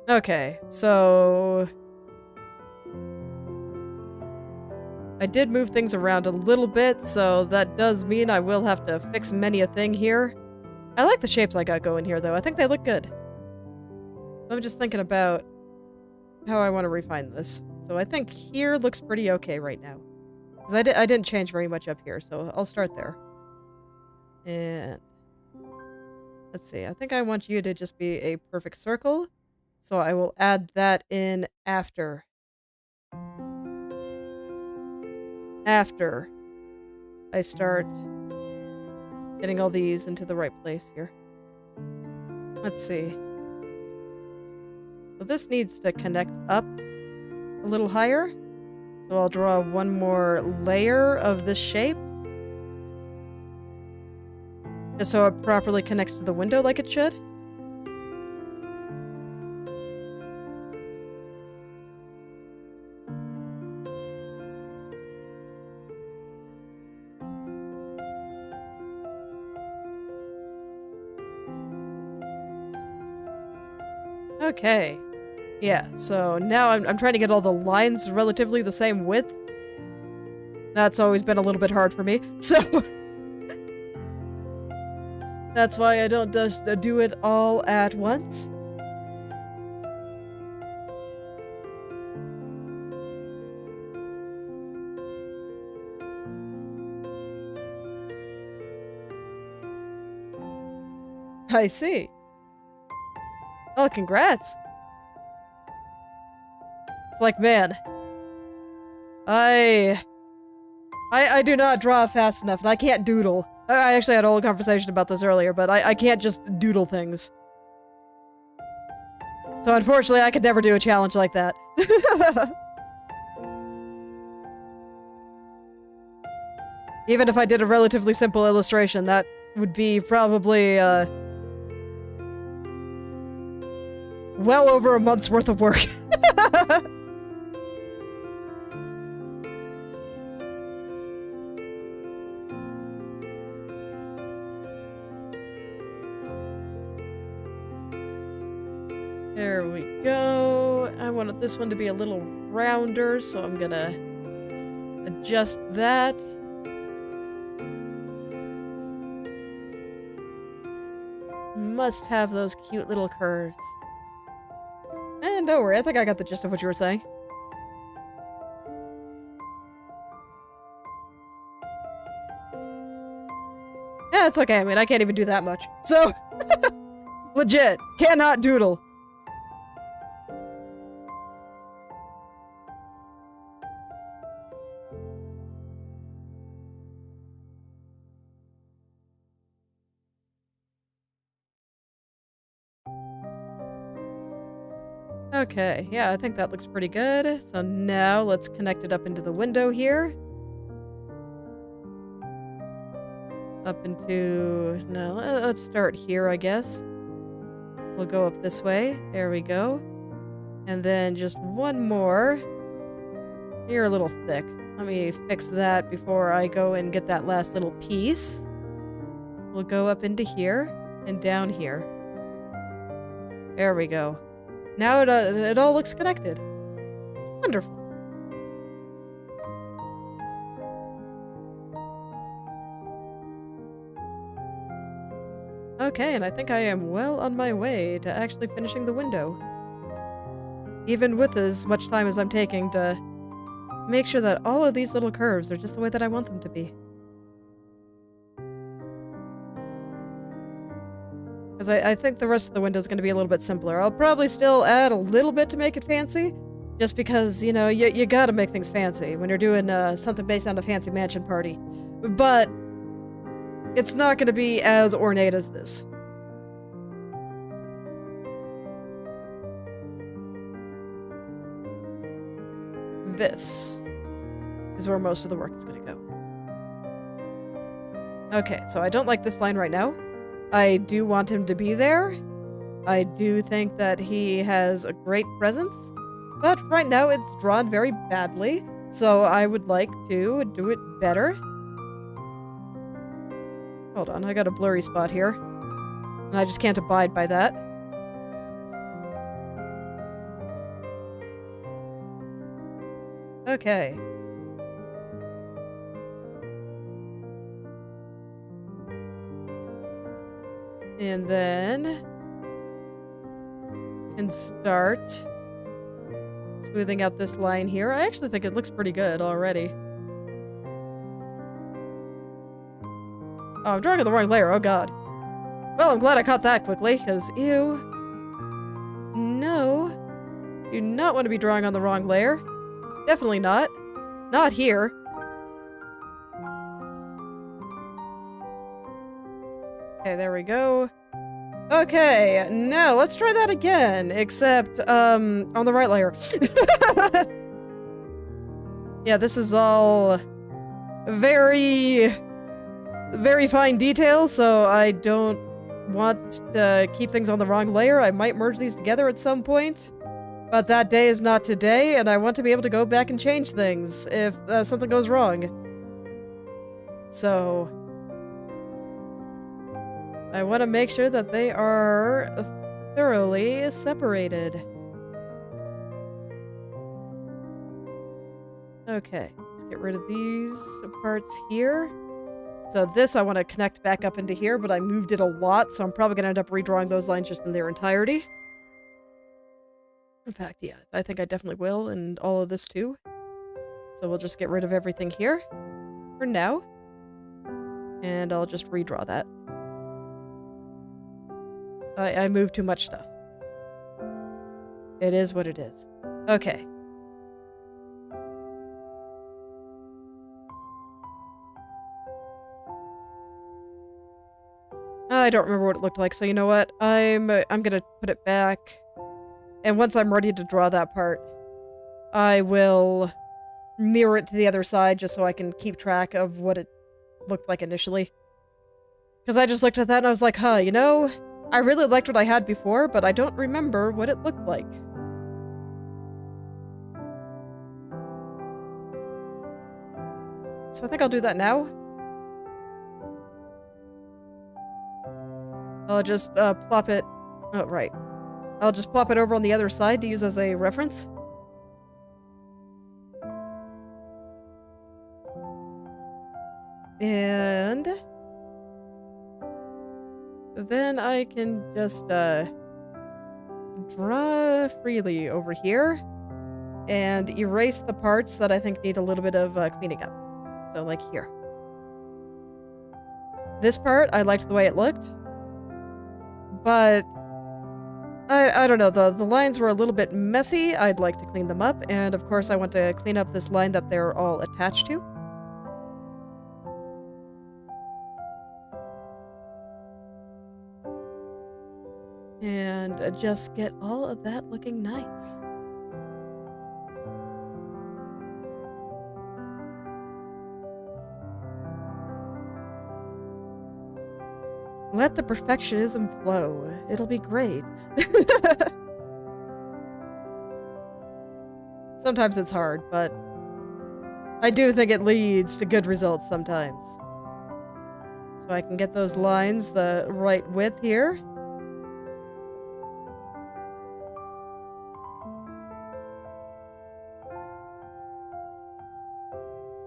Okay, so I did move things around a little bit, so that does mean I will have to fix many a thing here. I like the shapes I got going here, though. I think they look good. So I'm just thinking about how I want to refine this. So I think here looks pretty okay right now. Because I didn't change very much up here, so I'll start there. And let's see, I think I want you to just be a perfect circle, so I will add that in after. After I start getting all these into the right place here. Let's see. So this needs to connect up a little higher, so I'll draw one more layer of this shape. Just so it properly connects to the window like it should. Okay. Yeah, so now I'm trying to get all the lines relatively the same width. That's always been a little bit hard for me, so... That's why I don't just do it all at once. I see. Oh, congrats. It's like, man, I do not draw fast enough, and I can't doodle. I actually had a whole conversation about this earlier, but I can't just doodle things. So unfortunately, I could never do a challenge like that. Even if I did a relatively simple illustration, that would be probably, well over a month's worth of work. There we go. I wanted this one to be a little rounder, so I'm gonna adjust that. Must have those cute little curves. And don't worry, I think I got the gist of what you were saying. Yeah, it's okay. I mean, I can't even do that much. So, legit, cannot doodle. Okay, yeah, I think that looks pretty good. So now let's connect it up into the window here. Up into... No, let's start here, I guess. We'll go up this way. There we go. And then just one more. You're a little thick. Let me fix that before I go and get that last little piece. We'll go up into here and down here. There we go. Now it all looks connected. Wonderful. Okay, and I think I am well on my way to actually finishing the window. Even with as much time as I'm taking to make sure that all of these little curves are just the way that I want them to be. Because I think the rest of the window is going to be a little bit simpler. I'll probably still add a little bit to make it fancy, just because, you know, you gotta make things fancy when you're doing something based on a fancy mansion party. But it's not going to be as ornate as this. This is where most of the work is going to go. Okay, so I don't like this line right now. I do want him to be there. I do think that he has a great presence. But right now it's drawn very badly, so I would like to do it better. Hold on, I got a blurry spot here. And I just can't abide by that. Okay. And then can start smoothing out this line here. I actually think it looks pretty good already. Oh, I'm drawing on the wrong layer. Oh, God. Well, I'm glad I caught that quickly, because, ew. No. Do not want to be drawing on the wrong layer. Definitely not. Not here. Okay, there we go. Okay, now let's try that again, except, on the right layer. Yeah, this is all very fine details, so I don't want to keep things on the wrong layer. I might merge these together at some point, but that day is not today, and I want to be able to go back and change things if something goes wrong. So I want to make sure that they are thoroughly separated. Okay, let's get rid of these parts here. So this I want to connect back up into here, but I moved it a lot, so I'm probably going to end up redrawing those lines just in their entirety. In fact, yeah, I think I definitely will, and all of this too. So we'll just get rid of everything here for now. And I'll just redraw that. I moved too much stuff. It is what it is. Okay. I don't remember what it looked like, so you know what? I'm gonna put it back. And once I'm ready to draw that part, I will mirror it to the other side just so I can keep track of what it looked like initially. Because I just looked at that and I was like, huh, you know, I really liked what I had before, but I don't remember what it looked like. So I think I'll do that now. I'll just plop it... Oh, right. I'll just plop it over on the other side to use as a reference. And then I can just draw freely over here and erase the parts that I think need a little bit of cleaning up. So like here. This part, I liked the way it looked, but I don't know, the lines were a little bit messy. I'd like to clean them up, and of course I want to clean up this line that they're all attached to. And just get all of that looking nice. Let the perfectionism flow. It'll be great. Sometimes it's hard, but I do think it leads to good results sometimes. So I can get those lines the right width here.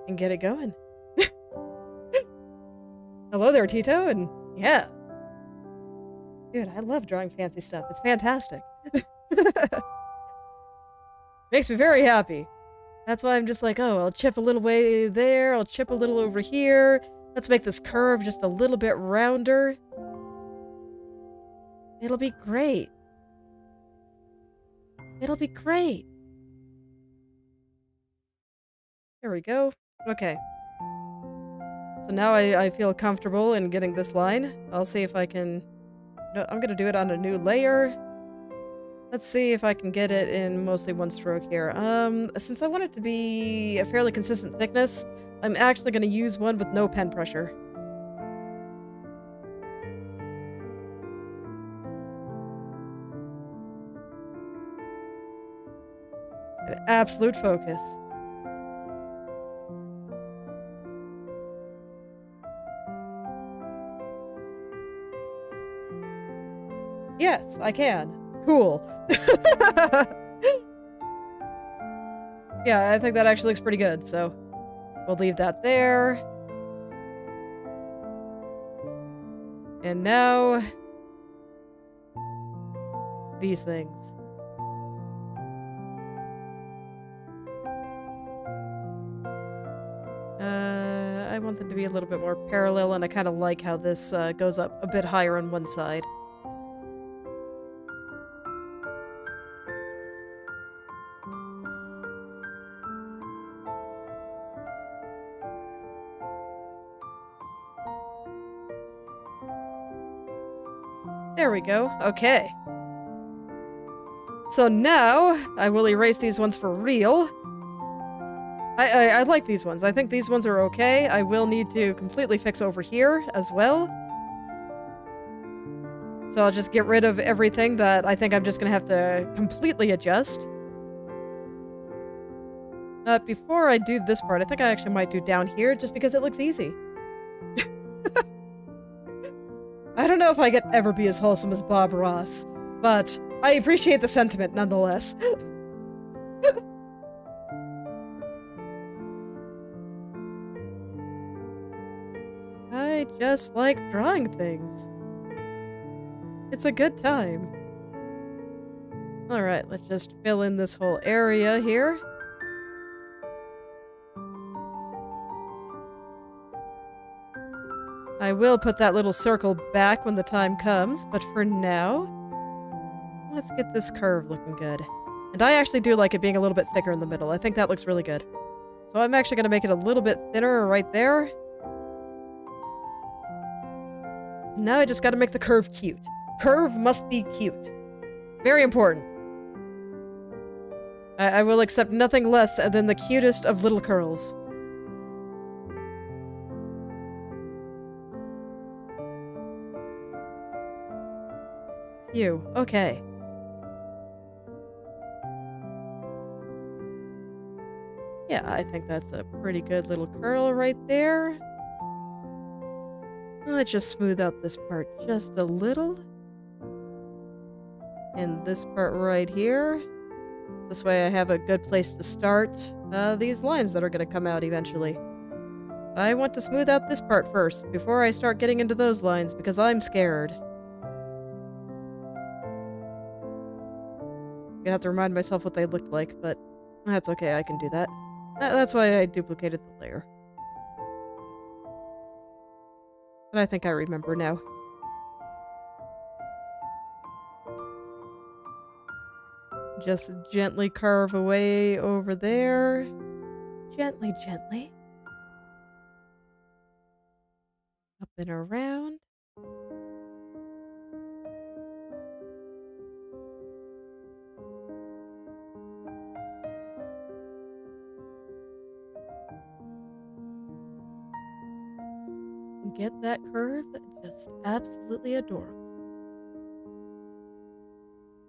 And get it going. Hello there, Tito, and yeah. Dude, I love drawing fancy stuff. It's fantastic. Makes me very happy. That's why I'm just like, oh, I'll chip a little way there, I'll chip a little over here. Let's make this curve just a little bit rounder. It'll be great. It'll be great. There we go. Okay. So now I feel comfortable in getting this line. I'll see if I can... No, I'm gonna do it on a new layer. Let's see if I can get it in mostly one stroke here. Since I want it to be a fairly consistent thickness, I'm actually gonna use one with no pen pressure. An absolute focus. Yes, I can. Cool. Yeah, I think that actually looks pretty good, so we'll leave that there. And now... these things. I want them to be a little bit more parallel, and I kind of like how this goes up a bit higher on one side. There we go. Okay. So now, I will erase these ones for real. I like these ones. I think these ones are okay. I will need to completely fix over here as well. So I'll just get rid of everything that I think I'm just gonna have to completely adjust. Before I do this part, I think I actually might do down here just because it looks easy. I don't know if I could ever be as wholesome as Bob Ross, but I appreciate the sentiment nonetheless. I just like drawing things. It's a good time. Alright, let's just fill in this whole area here. I will put that little circle back when the time comes, but for now, let's get this curve looking good. And I actually do like it being a little bit thicker in the middle. I think that looks really good. So I'm actually going to make it a little bit thinner right there. Now I just got to make the curve cute. Curve must be cute. Very important. I will accept nothing less than the cutest of little curls. Phew, okay. Yeah, I think that's a pretty good little curl right there. Let's just smooth out this part just a little. And this part right here. This way I have a good place to start these lines that are going to come out eventually. I want to smooth out this part first, before I start getting into those lines, because I'm scared. I'm gonna have to remind myself what they looked like, but that's okay, I can do that. That's why I duplicated the layer. But I think I remember now. Just gently carve away over there. Gently, gently. Up and around. Get that curve just absolutely adorable.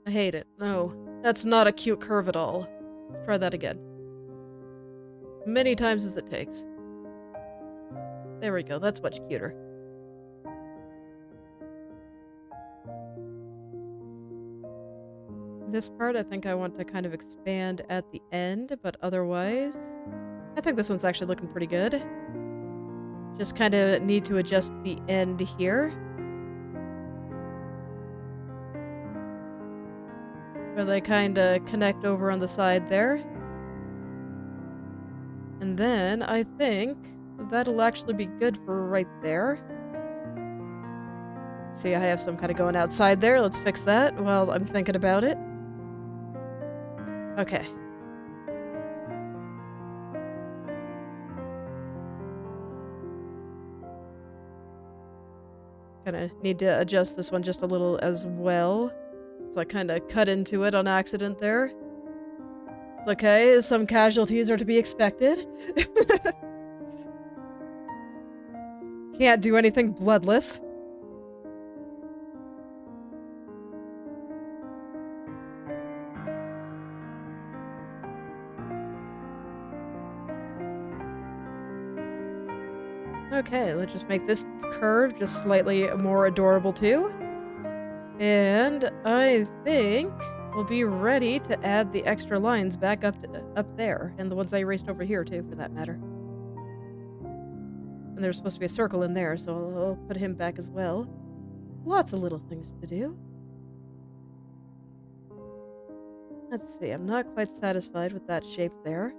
I hate it. No, that's not a cute curve at all. Let's try that again. Many times as it takes. There we go, that's much cuter. This part I think I want to kind of expand at the end, but otherwise, I think this one's actually looking pretty good. Just kind of need to adjust the end here. Where they kind of connect over on the side there. And then I think that'll actually be good for right there. See, I have some kind of going outside there. Let's fix that while I'm thinking about it. Okay. Gonna need to adjust this one just a little as well. So I kind of cut into it on accident there. It's okay, some casualties are to be expected. Can't do anything bloodless. Okay, let's just make this curve just slightly more adorable too. And I think we'll be ready to add the extra lines back up there, and the ones I erased over here too, for that matter. And there's supposed to be a circle in there, so I'll put him back as well. Lots of little things to do. Let's see, I'm not quite satisfied with that shape there.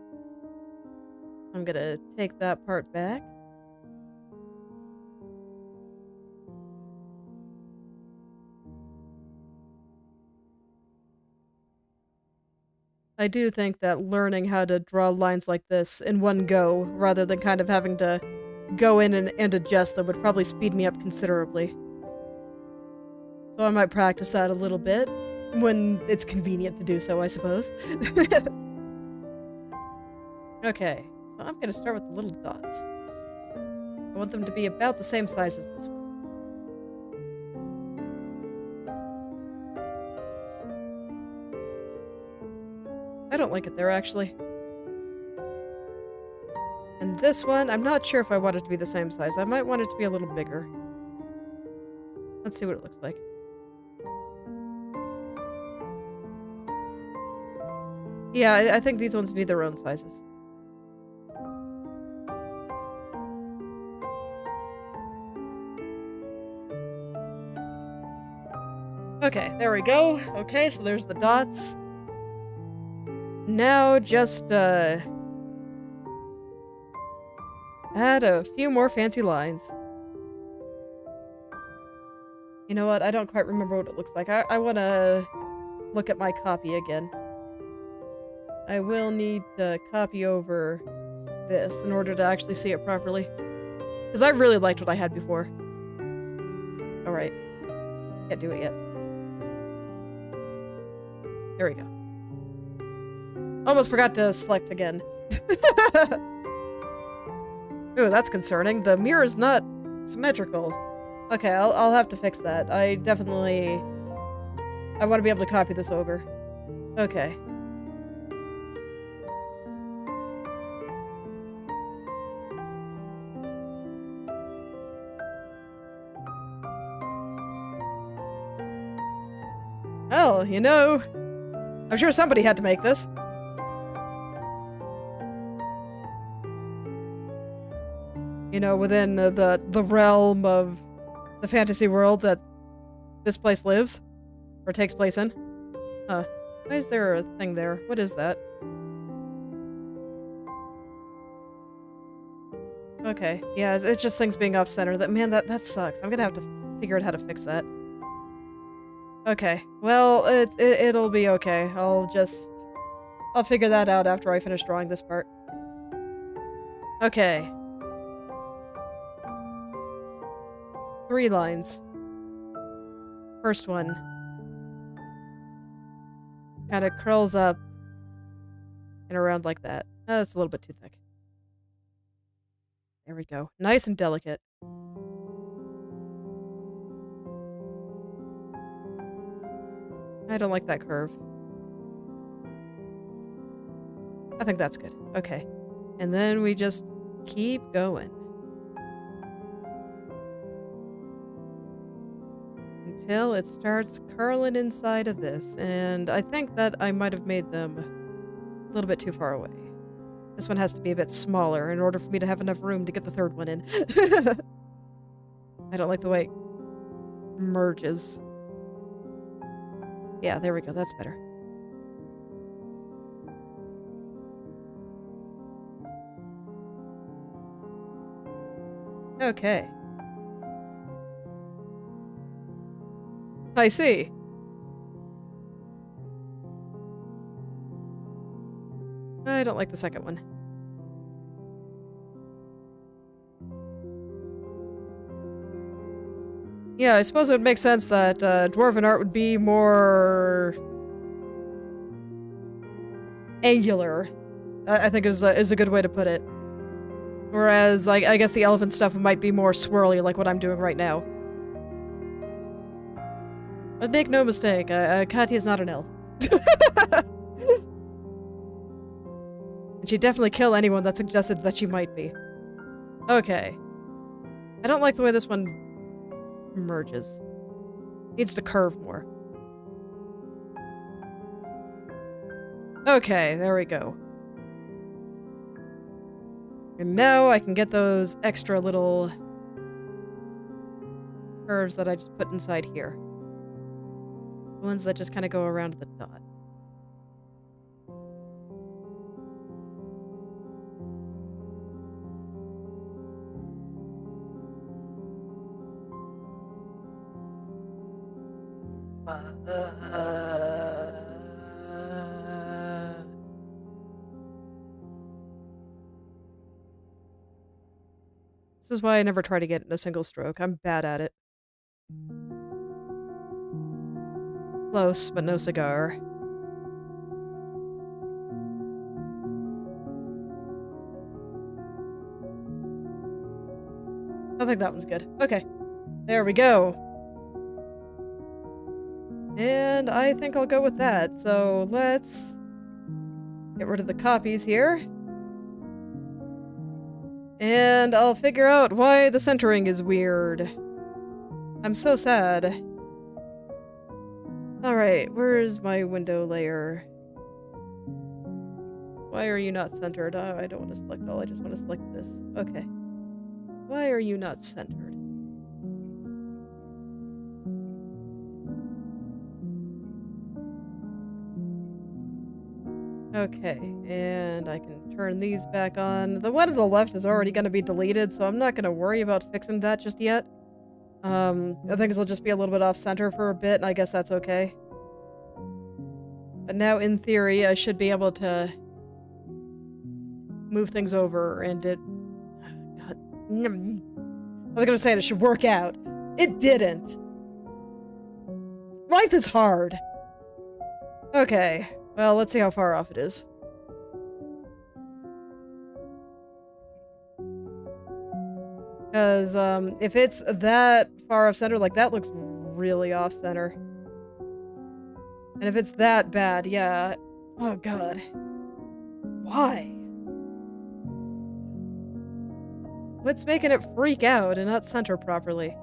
I'm gonna take that part back. I do think that learning how to draw lines like this in one go, rather than kind of having to go in and adjust them, would probably speed me up considerably. So I might practice that a little bit, when it's convenient to do so, I suppose. Okay, so I'm gonna start with the little dots. I want them to be about the same size as this one. I don't like it there, actually. And this one, I'm not sure if I want it to be the same size. I might want it to be a little bigger. Let's see what it looks like. Yeah, I think these ones need their own sizes. Okay, there we go. Okay, so there's the dots. Now just, add a few more fancy lines. You know what? I don't quite remember what it looks like. I want to look at my copy again. I will need to copy over this in order to actually see it properly. Because I really liked what I had before. Alright. Can't do it yet. There we go. Almost forgot to select again. Ooh, that's concerning. The mirror's not symmetrical. Okay, I'll have to fix that. I want to be able to copy this over. Okay. Well, you know, I'm sure somebody had to make this. You know, within the realm of the fantasy world that this place lives, or takes place in. Huh. Why is there a thing there? What is that? Okay. Yeah, it's just things being off-center. That sucks. I'm gonna have to figure out how to fix that. Okay. Well, it'll be okay. I'll figure that out after I finish drawing this part. Okay. 3 lines. First one. Kind of curls up and around like that. Oh, that's a little bit too thick. There we go. Nice and delicate. I don't like that curve. I think that's good. Okay. And then we just keep going. Until it starts curling inside of this. And I think that I might have made them a little bit too far away. This one has to be a bit smaller in order for me to have enough room to get the third one in. I don't like the way it merges. Yeah, there we go. That's better. Okay. I see. I don't like the second one. Yeah, I suppose it would make sense that dwarven art would be more angular. I think is a good way to put it. Whereas, I guess the elephant stuff might be more swirly, like what I'm doing right now. But make no mistake, Katya is not an elf. And she'd definitely kill anyone that suggested that she might be. Okay. I don't like the way this one merges. Needs to curve more. Okay, there we go. And now I can get those extra little curves that I just put inside here. The ones that just kind of go around the dot. This is why I never try to get in a single stroke. I'm bad at it. Close, but no cigar. I think that one's good. Okay. There we go. And I think I'll go with that. So let's get rid of the copies here. And I'll figure out why the centering is weird. I'm so sad. Alright, where's my window layer? Why are you not centered? Oh, I don't want to select all, I just want to select this. Okay. Why are you not centered? Okay, and I can turn these back on. The one on the left is already going to be deleted, so I'm not going to worry about fixing that just yet. I think it'll just be a little bit off-center for a bit, and I guess that's okay. But now, in theory, I should be able to move things over, and it... God. I was going to say it should work out. It didn't. Life is hard. Okay. Well, let's see how far off it is. Because, if it's that far off-center, like, that looks really off-center. And if it's that bad, yeah. Oh, God. Why? What's making it freak out and not center properly?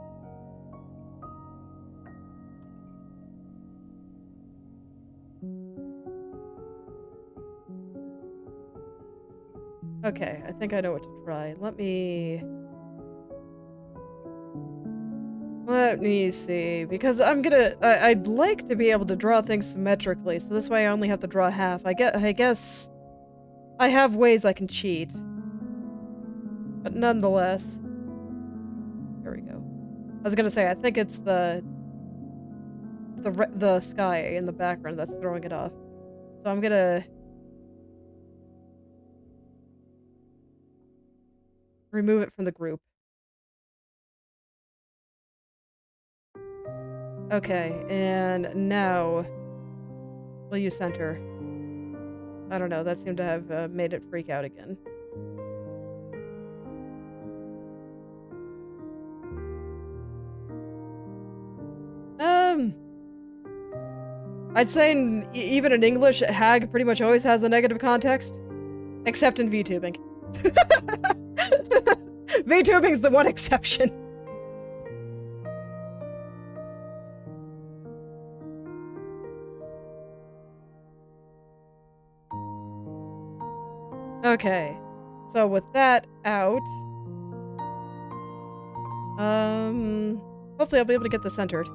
Okay, I think I know what to try. Let me see, because I'd like to be able to draw things symmetrically, so this way I only have to draw half. I guess I have ways I can cheat. But nonetheless. Here we go. I was gonna say, I think it's the sky in the background that's throwing it off. So I'm gonna remove it from the group. Okay, and now will you center? I don't know, that seemed to have made it freak out again. I'd say even in English, hag pretty much always has a negative context. Except in VTubing. VTubing's the one exception. Okay. So with that out... hopefully I'll be able to get this centered.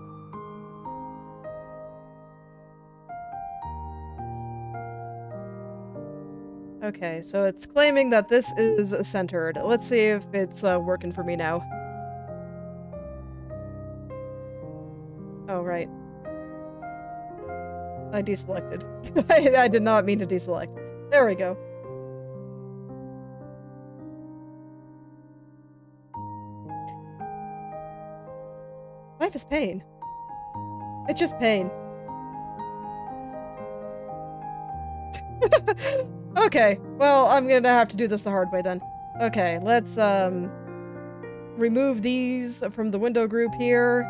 Okay, so it's claiming that this is centered. Let's see if it's working for me now. Oh, right. I deselected. I did not mean to deselect. There we go. Life is pain. It's just pain. Okay, well, I'm gonna have to do this the hard way then. Okay, let's, remove these from the window group here.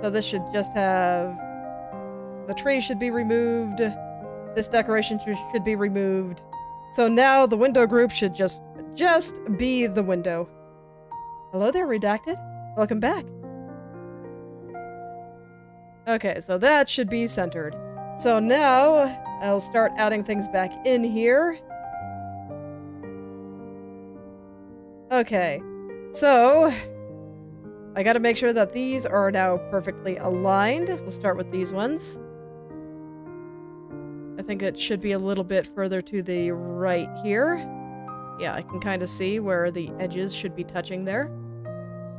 So this should just have... The tree should be removed. This decoration should be removed. So now the window group should just be the window. Hello there, Redacted. Welcome back. Okay, so that should be centered. So now, I'll start adding things back in here. Okay, so I gotta make sure that these are now perfectly aligned. We'll start with these ones. I think it should be a little bit further to the right here. Yeah, I can kind of see where the edges should be touching there.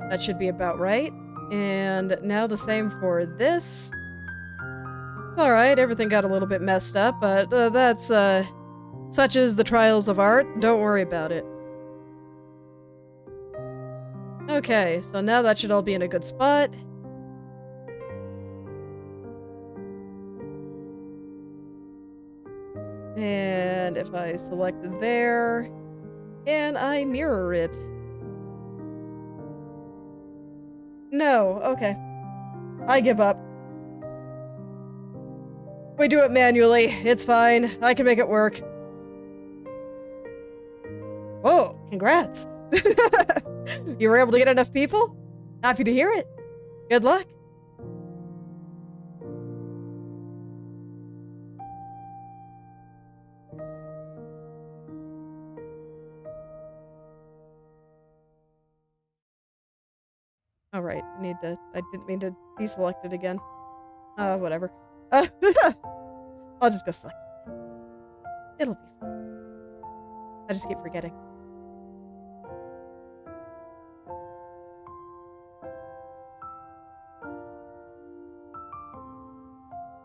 That should be about right. And now the same for this. It's alright, everything got a little bit messed up, but that's, such is the trials of art. Don't worry about it. Okay, so now that should all be in a good spot. And if I select there, can I mirror it? No, okay. I give up. We do it manually. It's fine. I can make it work. Whoa, congrats. You were able to get enough people? Happy to hear it. Good luck. All right, I didn't mean to deselect it again. Whatever. I'll just go select. It'll be fine. I just keep forgetting.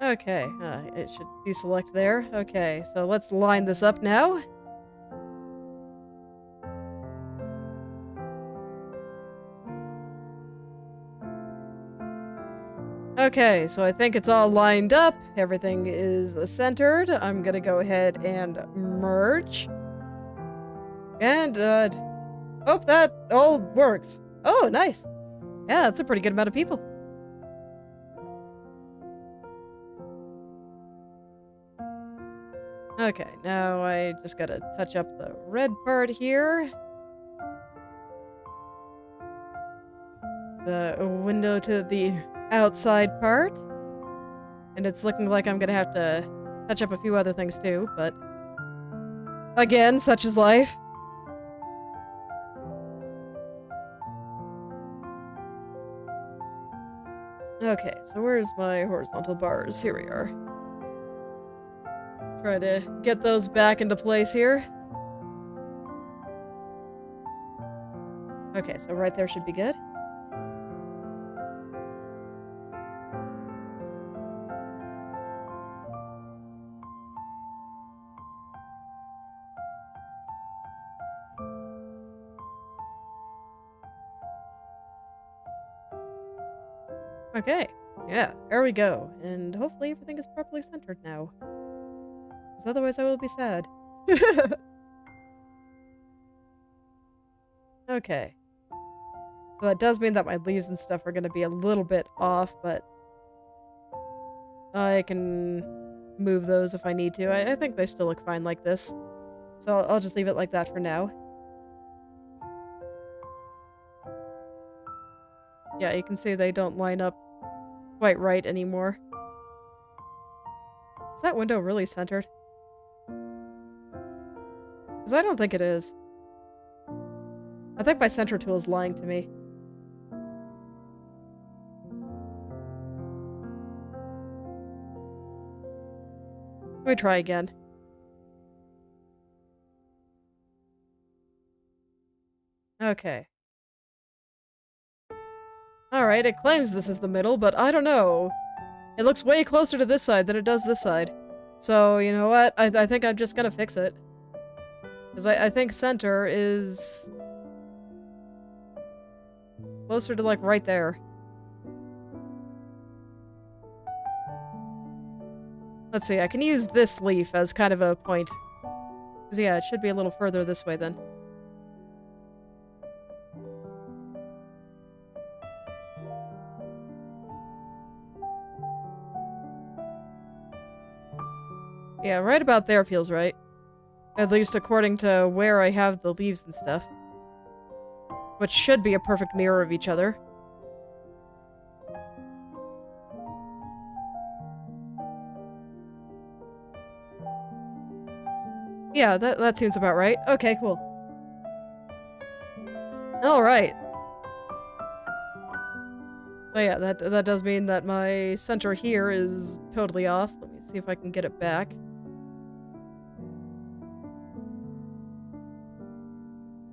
Okay, it should deselect there. Okay, so let's line this up now. Okay, so I think it's all lined up. Everything is centered. I'm gonna go ahead and merge. And, hope that all works. Oh, nice. Yeah, that's a pretty good amount of people. Okay, now I just gotta touch up the red part here. The window to the outside part. And it's looking like I'm gonna have to touch up a few other things too, but again, such is life. Okay, so where's my horizontal bars? Here we are. Try to get those back into place here. Okay, so right there should be good. Okay, yeah, there we go. And hopefully everything is properly centered now. Because otherwise I will be sad. Okay. So that does mean that my leaves and stuff are going to be a little bit off, but I can move those if I need to. I think they still look fine like this. So I'll just leave it like that for now. Yeah, you can see they don't line up quite right anymore. Is that window really centered? Because I don't think it is. I think my center tool is lying to me. Let me try again. Okay. Alright, it claims this is the middle, but I don't know. It looks way closer to this side than it does this side. So, you know what? I think I'm just gonna fix it. Because I think center is closer to, like, right there. Let's see, I can use this leaf as kind of a point. Because, yeah, it should be a little further this way then. Yeah, right about there feels right. At least according to where I have the leaves and stuff. Which should be a perfect mirror of each other. Yeah, that seems about right. Okay, cool. Alright. So yeah, that does mean that my center here is totally off. Let me see if I can get it back.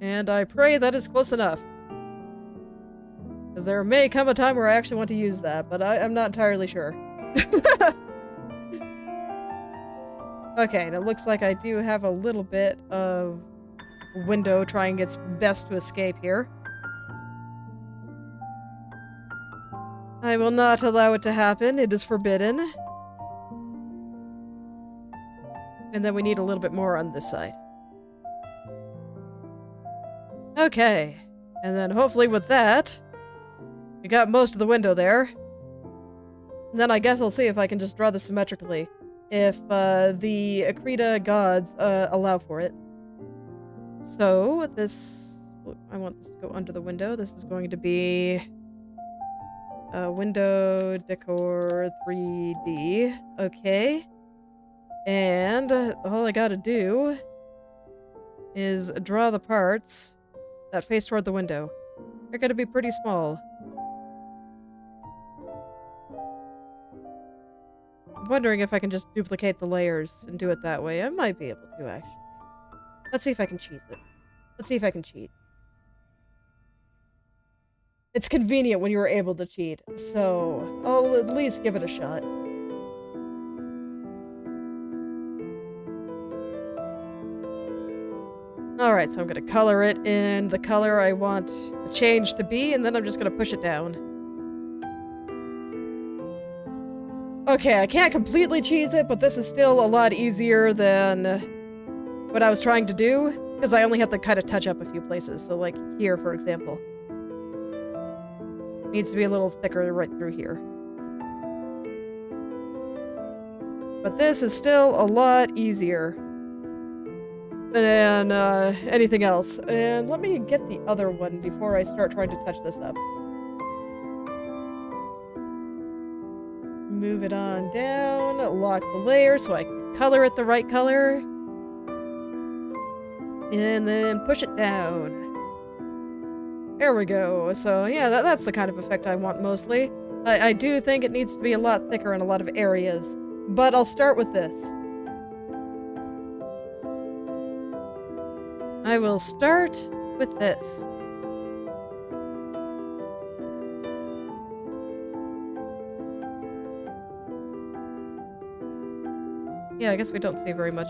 And I pray that is close enough. Because there may come a time where I actually want to use that, but I'm not entirely sure. Okay, and it looks like I do have a little bit of window trying its best to escape here. I will not allow it to happen. It is forbidden. And then we need a little bit more on this side. Okay. And then hopefully with that, we got most of the window there. And then I guess I'll see if I can just draw this symmetrically. If the Krita gods allow for it. So this, I want this to go under the window. This is going to be window decor 3D. Okay. And all I gotta do is draw the parts that face toward the window. They're gonna be pretty small. I'm wondering if I can just duplicate the layers and do it that way. I might be able to, actually. Let's see if I can cheese it. Let's see if I can cheat. It's convenient when you're able to cheat, so I'll at least give it a shot. Alright, so I'm gonna color it in the color I want the change to be, and then I'm just gonna push it down. Okay, I can't completely cheese it, but this is still a lot easier than what I was trying to do, because I only have to kind of touch up a few places. So like here, for example. Needs to be a little thicker right through here. But this is still a lot easier than anything else. And let me get the other one before I start trying to touch this up. Move it on down, lock the layer so I can color it the right color. And then push it down. There we go. So yeah, that's the kind of effect I want mostly. I do think it needs to be a lot thicker in a lot of areas, but I'll start with this. I will start with this. Yeah, I guess we don't see very much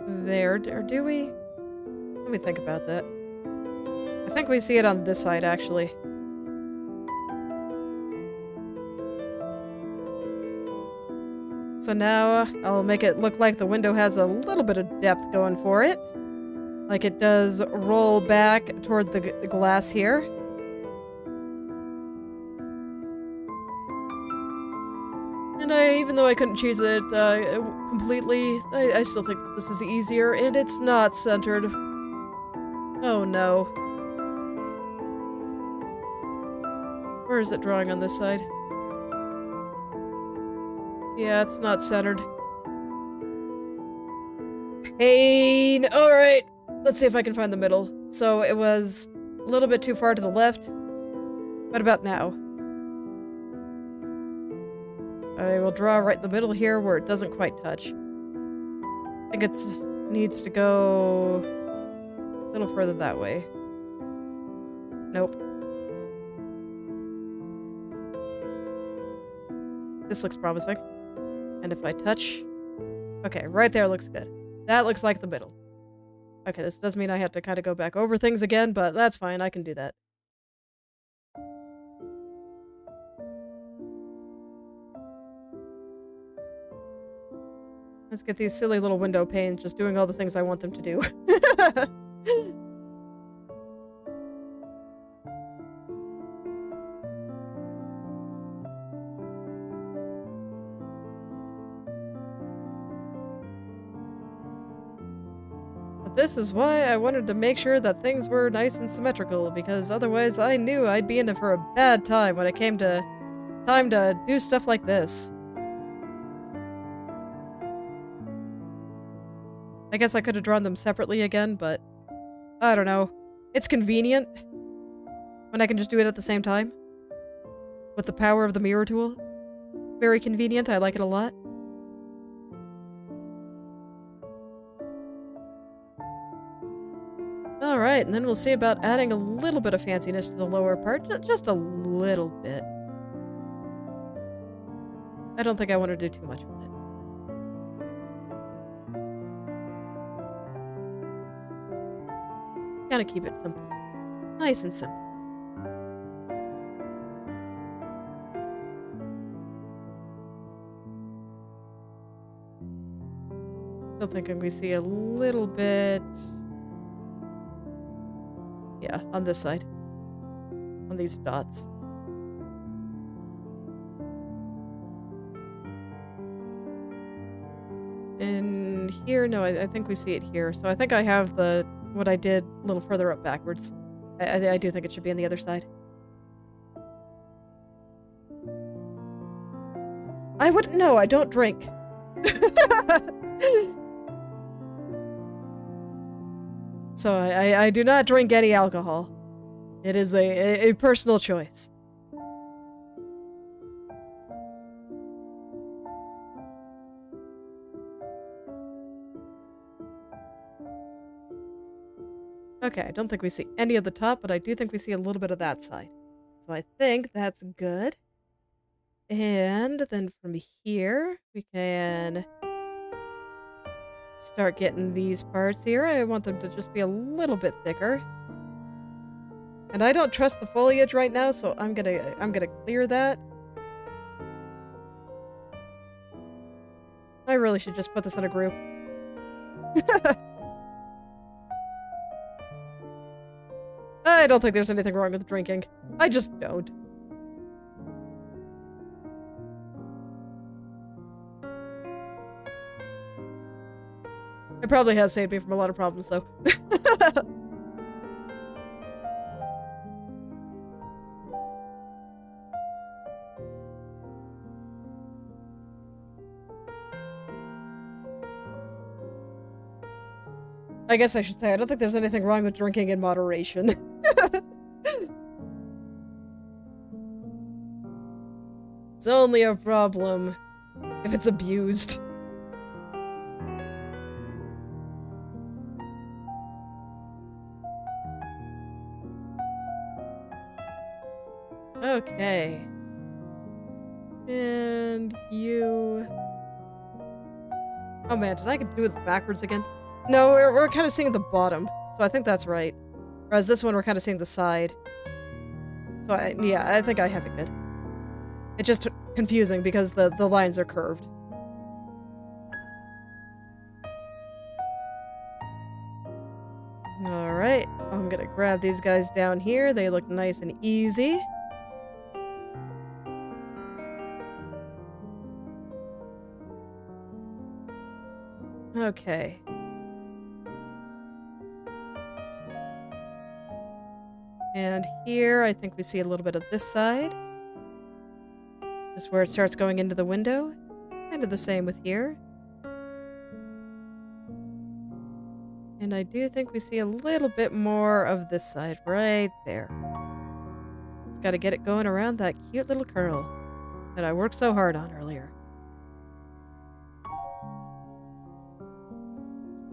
there, or do we? Let me think about that. I think we see it on this side, actually. So now I'll make it look like the window has a little bit of depth going for it. Like it does roll back toward the glass here. And even though I couldn't choose it completely, I still think that this is easier, and it's not centered. Oh no. Where is it drawing on this side? Yeah, it's not centered. Pain! Alright, let's see if I can find the middle. So it was a little bit too far to the left. What about now? I will draw right in the middle here where it doesn't quite touch. I think it needs to go a little further that way. Nope. This looks promising. And if I touch... Okay, right there looks good. That looks like the middle. Okay, this does mean I have to kind of go back over things again, but that's fine, I can do that. Let's get these silly little window panes just doing all the things I want them to do. But this is why I wanted to make sure that things were nice and symmetrical, because otherwise I knew I'd be in it for a bad time when it came to time to do stuff like this. I guess I could have drawn them separately again, but I don't know. It's convenient when I can just do it at the same time. With the power of the mirror tool. Very convenient, I like it a lot. Alright, and then we'll see about adding a little bit of fanciness to the lower part. Just a little bit. I don't think I want to do too much with it. Gotta keep it simple. Nice and simple. Still thinking we see a little bit... Yeah, on this side. On these dots. And here, no, I think we see it here. So I think I have the... what I did a little further up backwards. I do think it should be on the other side. I wouldn't know, I don't drink. So I do not drink any alcohol. It is a personal choice. Okay, I don't think we see any of the top, but I do think we see a little bit of that side. So I think that's good. And then from here, we can start getting these parts here. I want them to just be a little bit thicker. And I don't trust the foliage right now, so I'm gonna clear that. I really should just put this in a group. I don't think there's anything wrong with drinking. I just don't. It probably has saved me from a lot of problems, though. I guess I should say, I don't think there's anything wrong with drinking in moderation. It's only a problem if it's abused. Okay. And you... Oh man, did I do it backwards again? No, we're kind of seeing the bottom, so I think that's right. Whereas this one, we're kind of seeing the side. So yeah, I think I have it good. It's just confusing because the lines are curved. Alright, I'm gonna grab these guys down here. They look nice and easy. Okay. And here, I think we see a little bit of this side. This is where it starts going into the window. Kind of the same with here. And I do think we see a little bit more of this side right there. Just gotta get it going around that cute little curl that I worked so hard on earlier.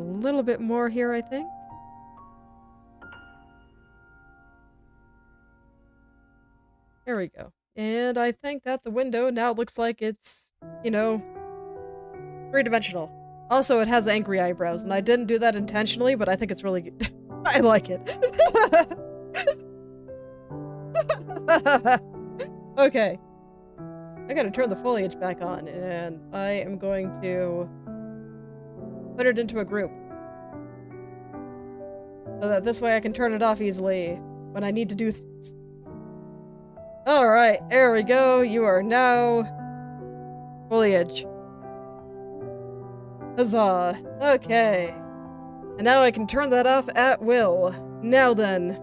A little bit more here, I think. There we go. And I think that the window now looks like it's, you know, three-dimensional. Also, it has angry eyebrows, and I didn't do that intentionally, but I think it's really good. I like it. Okay. I gotta turn the foliage back on, and I am going to put it into a group. So that this way I can turn it off easily when I need to do things. Alright, there we go. You are now foliage. Huzzah. Okay. And now I can turn that off at will. Now then.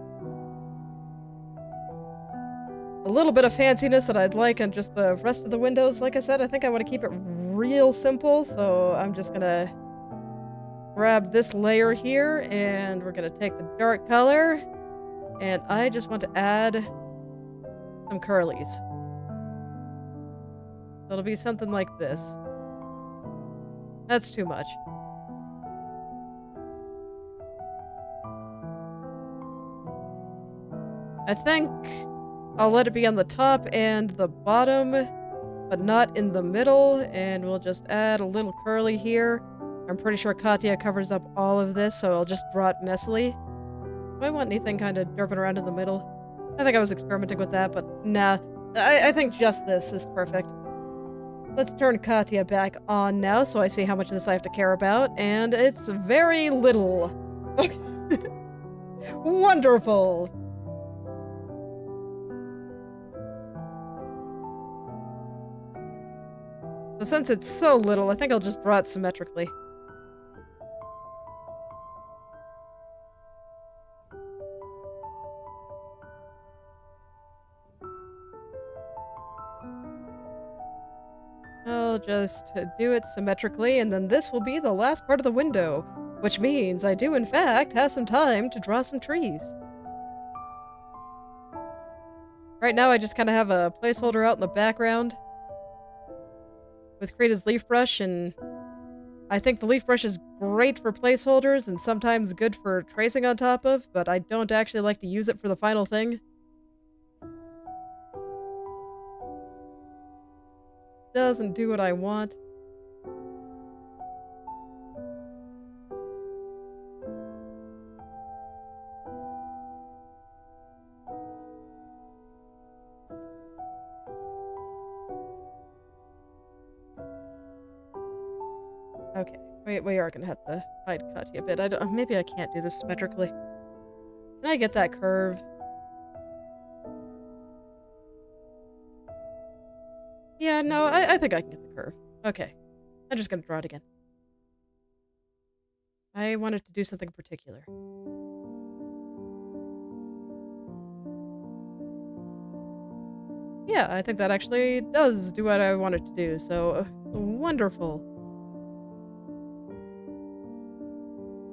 A little bit of fanciness that I'd like on just the rest of the windows. Like I said, I think I want to keep it real simple, so I'm just gonna grab this layer here, and we're gonna take the dark color, and I just want to add some curlies. So it'll be something like this. That's too much. I think I'll let it be on the top and the bottom, but not in the middle, and we'll just add a little curly here. I'm pretty sure Katya covers up all of this, so I'll just draw it messily. Do I want anything kind of derping around in the middle? I think I was experimenting with that, but nah. I think just this is perfect. Let's turn Katya back on now, so I see how much of this I have to care about, and it's very little. Wonderful! So since it's so little, I think I'll just draw it symmetrically. I'll just do it symmetrically, and then this will be the last part of the window, which means I do in fact have some time to draw some trees. Right now I just kind of have a placeholder out in the background with Krita's leaf brush, and I think the leaf brush is great for placeholders and sometimes good for tracing on top of, but I don't actually like to use it for the final thing. Doesn't do what I want. Okay, we are gonna have to hide Katya a bit. Maybe I can't do this symmetrically. Can I get that curve? Yeah, no, I think I can get the curve. Okay. I'm just gonna draw it again. I wanted to do something particular. Yeah, I think that actually does do what I wanted to do, so wonderful.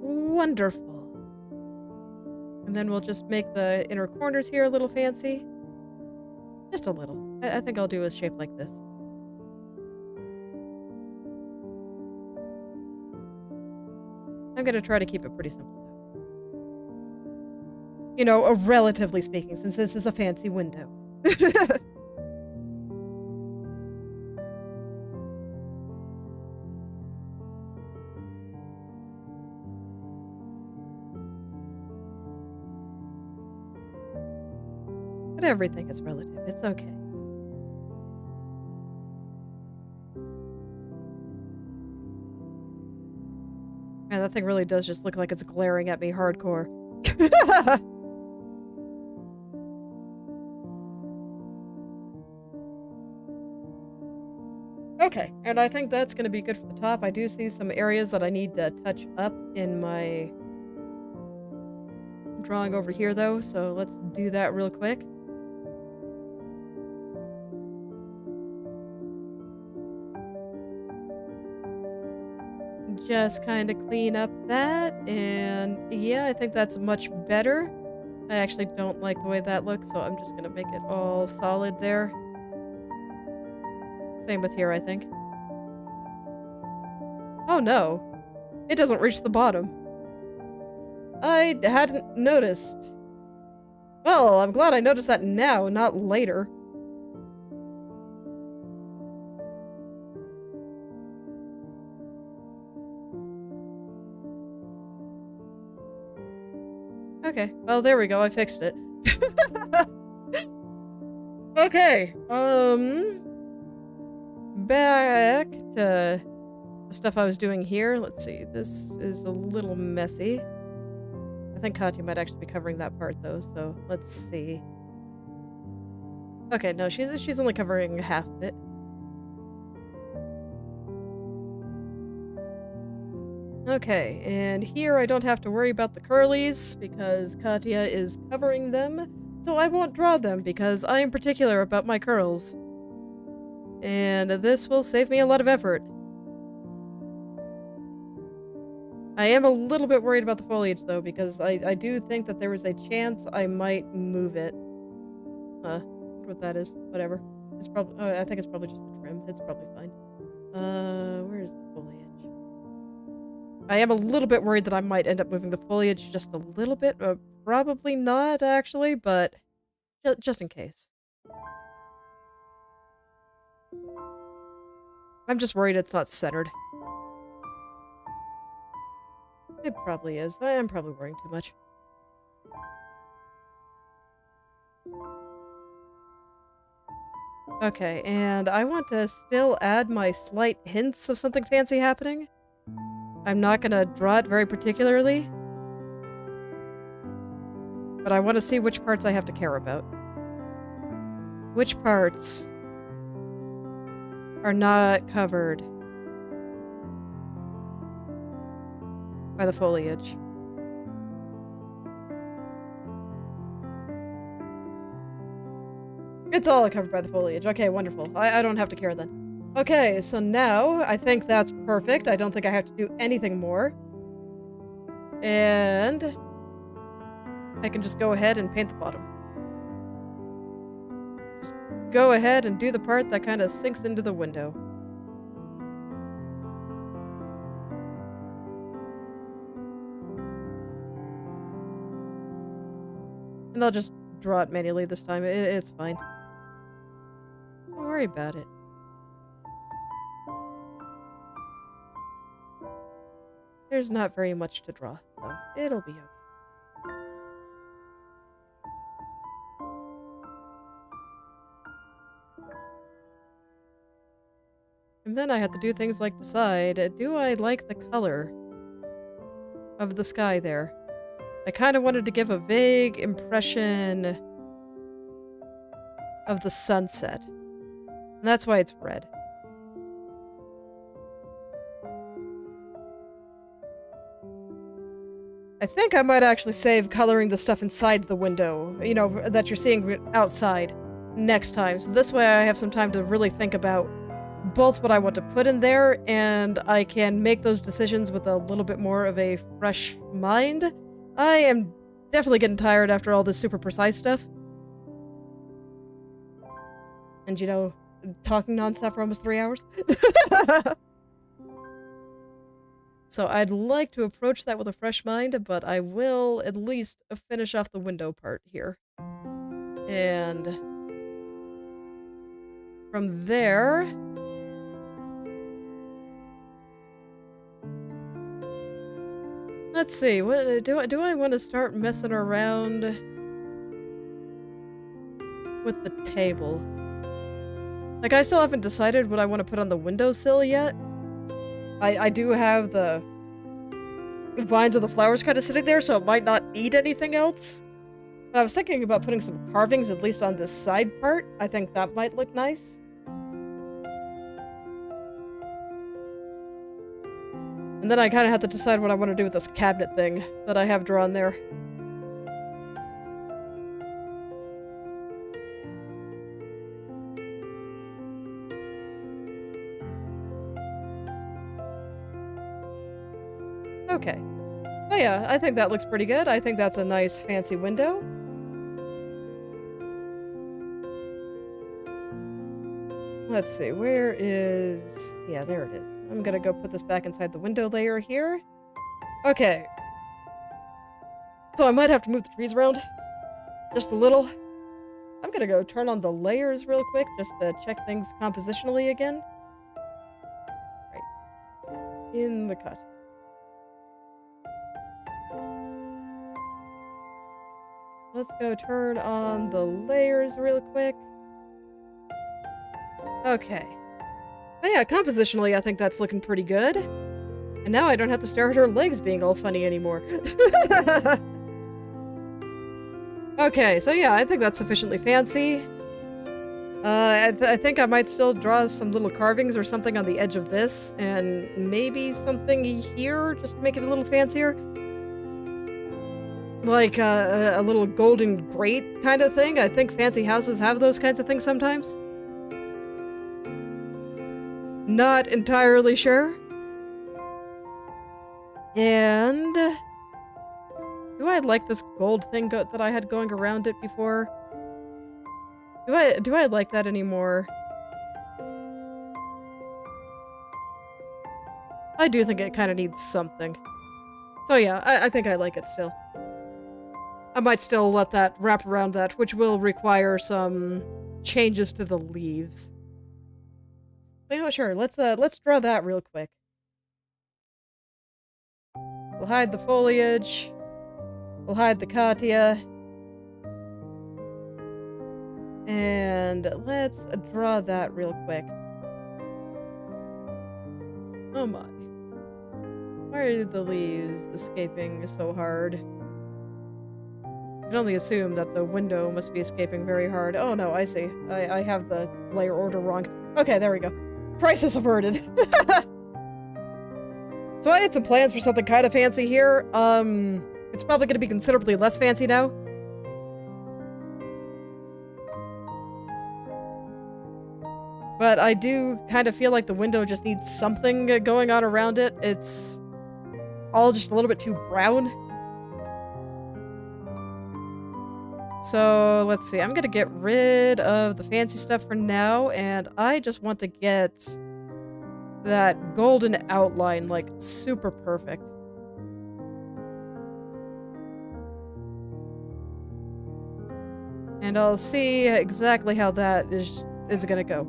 Wonderful. And then we'll just make the inner corners here a little fancy. Just a little. I think I'll do a shape like this. I'm gonna try to keep it pretty simple, though. You know, relatively speaking, since this is a fancy window. But everything is relative. It's okay. Man, that thing really does just look like it's glaring at me hardcore. Okay, and I think that's going to be good for the top. I do see some areas that I need to touch up in my drawing over here, though, so let's do that real quick. Just kind of clean up that, and yeah, I think that's much better. I actually don't like the way that looks, so I'm just going to make it all solid there. Same with here, I think. Oh no, it doesn't reach the bottom. I hadn't noticed. Well, I'm glad I noticed that now, not later. Okay, well, there we go, I fixed it. Okay, back to the stuff I was doing here. Let's see, this is a little messy. I think Katya might actually be covering that part, though, so let's see. Okay, no, she's only covering half of it. Okay, and here I don't have to worry about the curlies because Katya is covering them, so I won't draw them because I am particular about my curls. And this will save me a lot of effort. I am a little bit worried about the foliage, though, because I do think that there is a chance I might move it. What that is. Whatever. It's probably... I think it's probably just the trim. It's probably fine. Where is the foliage? I am a little bit worried that I might end up moving the foliage just a little bit. Probably not, actually, but just in case. I'm just worried it's not centered. It probably is. I am probably worrying too much. Okay, and I want to still add my slight hints of something fancy happening. I'm not gonna draw it very particularly, but I want to see which parts I have to care about. Which parts are not covered by the foliage. It's all covered by the foliage. Okay, wonderful. I don't have to care then. Okay, so now I think that's perfect. I don't think I have to do anything more. And I can just go ahead and paint the bottom. Just go ahead and do the part that kind of sinks into the window. And I'll just draw it manually this time. It's fine. Don't worry about it. There's not very much to draw, so it'll be okay. And then I have to do things like decide, do I like the color of the sky there? I kind of wanted to give a vague impression of the sunset. And that's why it's red. I think I might actually save coloring the stuff inside the window, you know, that you're seeing outside next time. So this way I have some time to really think about both what I want to put in there, and I can make those decisions with a little bit more of a fresh mind. I am definitely getting tired after all this super precise stuff. and, you know, talking nonstop for almost 3 hours. So I'd like to approach that with a fresh mind, but I will at least finish off the window part here. And from there, let's see. What do I want to start messing around with the table? Like, I still haven't decided what I want to put on the windowsill yet. I do have the vines of the flowers kind of sitting there, so it might not need anything else. But I was thinking about putting some carvings, at least on this side part. I think that might look nice. And then I kind of have to decide what I want to do with this cabinet thing that I have drawn there. Okay. Oh yeah, I think that looks pretty good. I think that's a nice fancy window. Let's see, where is... Yeah, there it is. I'm gonna go put this back inside the window layer here. Okay. So I might have to move the trees around. Just a little. I'm gonna go turn on the layers real quick, just to check things compositionally again. Right. In the cut. Let's go turn on the layers real quick. Okay. Oh yeah, compositionally I think that's looking pretty good. And now I don't have to stare at her legs being all funny anymore. Okay, so yeah, I think that's sufficiently fancy. I think I might still draw some little carvings or something on the edge of this, and maybe something here, just to make it a little fancier. Like a little golden grate kind of thing. I think fancy houses have those kinds of things sometimes. Not entirely sure. And do I like this gold thing that I had going around it before? Do I like that anymore? I do think it kind of needs something. So yeah, I think I like it still. I might still let that wrap around that, which will require some changes to the leaves. So, you know what, sure, let's draw that real quick. We'll hide the foliage. We'll hide the Katya. And let's draw that real quick. Oh my. Why are the leaves escaping so hard? I can only assume that the window must be escaping very hard. Oh no, I see. I have the layer order wrong. Okay, there we go. Crisis averted. So I had some plans for something kind of fancy here. It's probably going to be considerably less fancy now. But I do kind of feel like the window just needs something going on around it. It's all just a little bit too brown. So let's see, I'm gonna get rid of the fancy stuff for now, and I just want to get that golden outline, like, super perfect. And I'll see exactly how that is gonna go.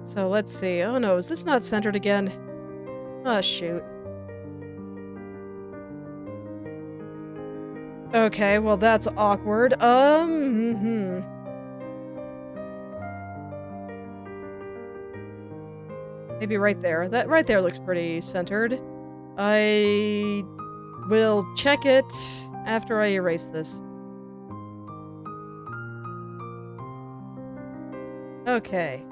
So let's see. Oh no, is this not centered again? Oh shoot. Okay, well that's awkward. Maybe right there. That right there looks pretty centered. I will check it after I erase this. Okay.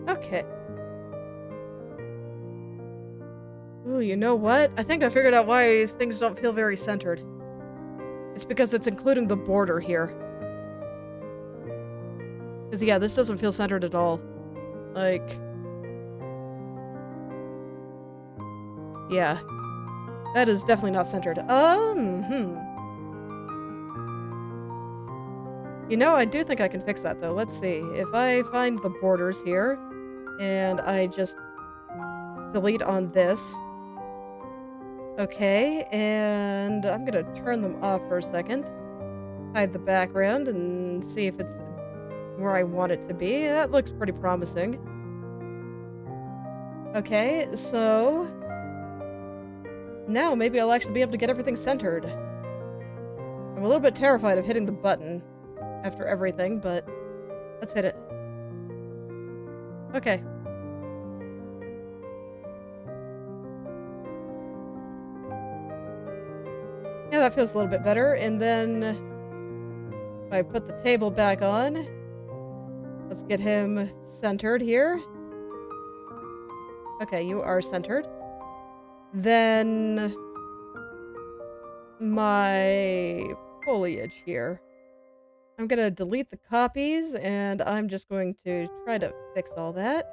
Okay. Ooh, you know what? I think I figured out why things don't feel very centered. It's because it's including the border here. Because, yeah, this doesn't feel centered at all. Like... Yeah. That is definitely not centered. You know, I do think I can fix that, though. Let's see. If I find the borders here, and I just delete on this. Okay, and I'm gonna turn them off for a second. Hide the background and see if it's where I want it to be. That looks pretty promising. Okay, so now maybe I'll actually be able to get everything centered. I'm a little bit terrified of hitting the button after everything, but let's hit it. Okay. Yeah, that feels a little bit better. And then if I put the table back on, let's get him centered here. Okay, you are centered. Then my foliage here. I'm gonna delete the copies, and I'm just going to try to fix all that.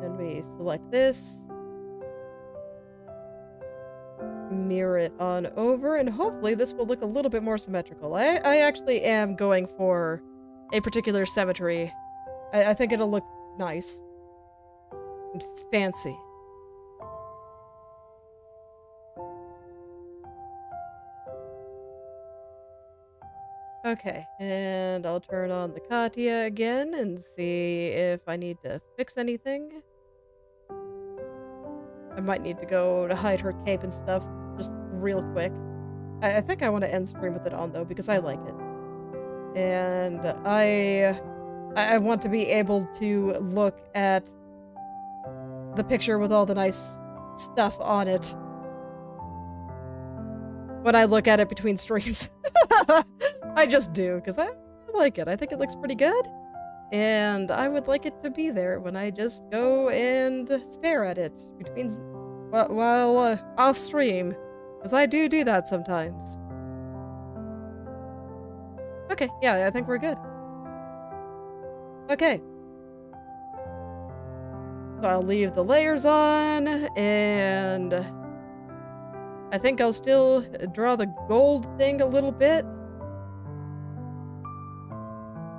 Then we select this. Mirror it on over, and hopefully this will look a little bit more symmetrical. I actually am going for a particular symmetry. I think it'll look nice and fancy. Okay, and I'll turn on the Katya again and see if I need to fix anything. I might need to go to hide her cape and stuff just real quick. I think I want to end stream with it on, though, because I like it. And I want to be able to look at the picture with all the nice stuff on it when I look at it between streams. I just do, because I like it. I think it looks pretty good. And I would like it to be there when I just go and stare at it between while off stream, because I do that sometimes. Okay, yeah, I think we're good. Okay. So I'll leave the layers on, and I think I'll still draw the gold thing a little bit.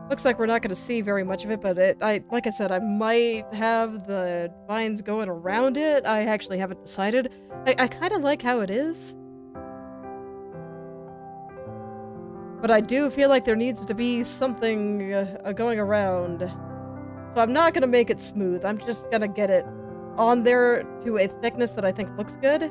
Looks like we're not going to see very much of it, but like I said, I might have the vines going around it. I actually haven't decided. I kind of like how it is. But I do feel like there needs to be something going around. So I'm not going to make it smooth. I'm just going to get it on there to a thickness that I think looks good.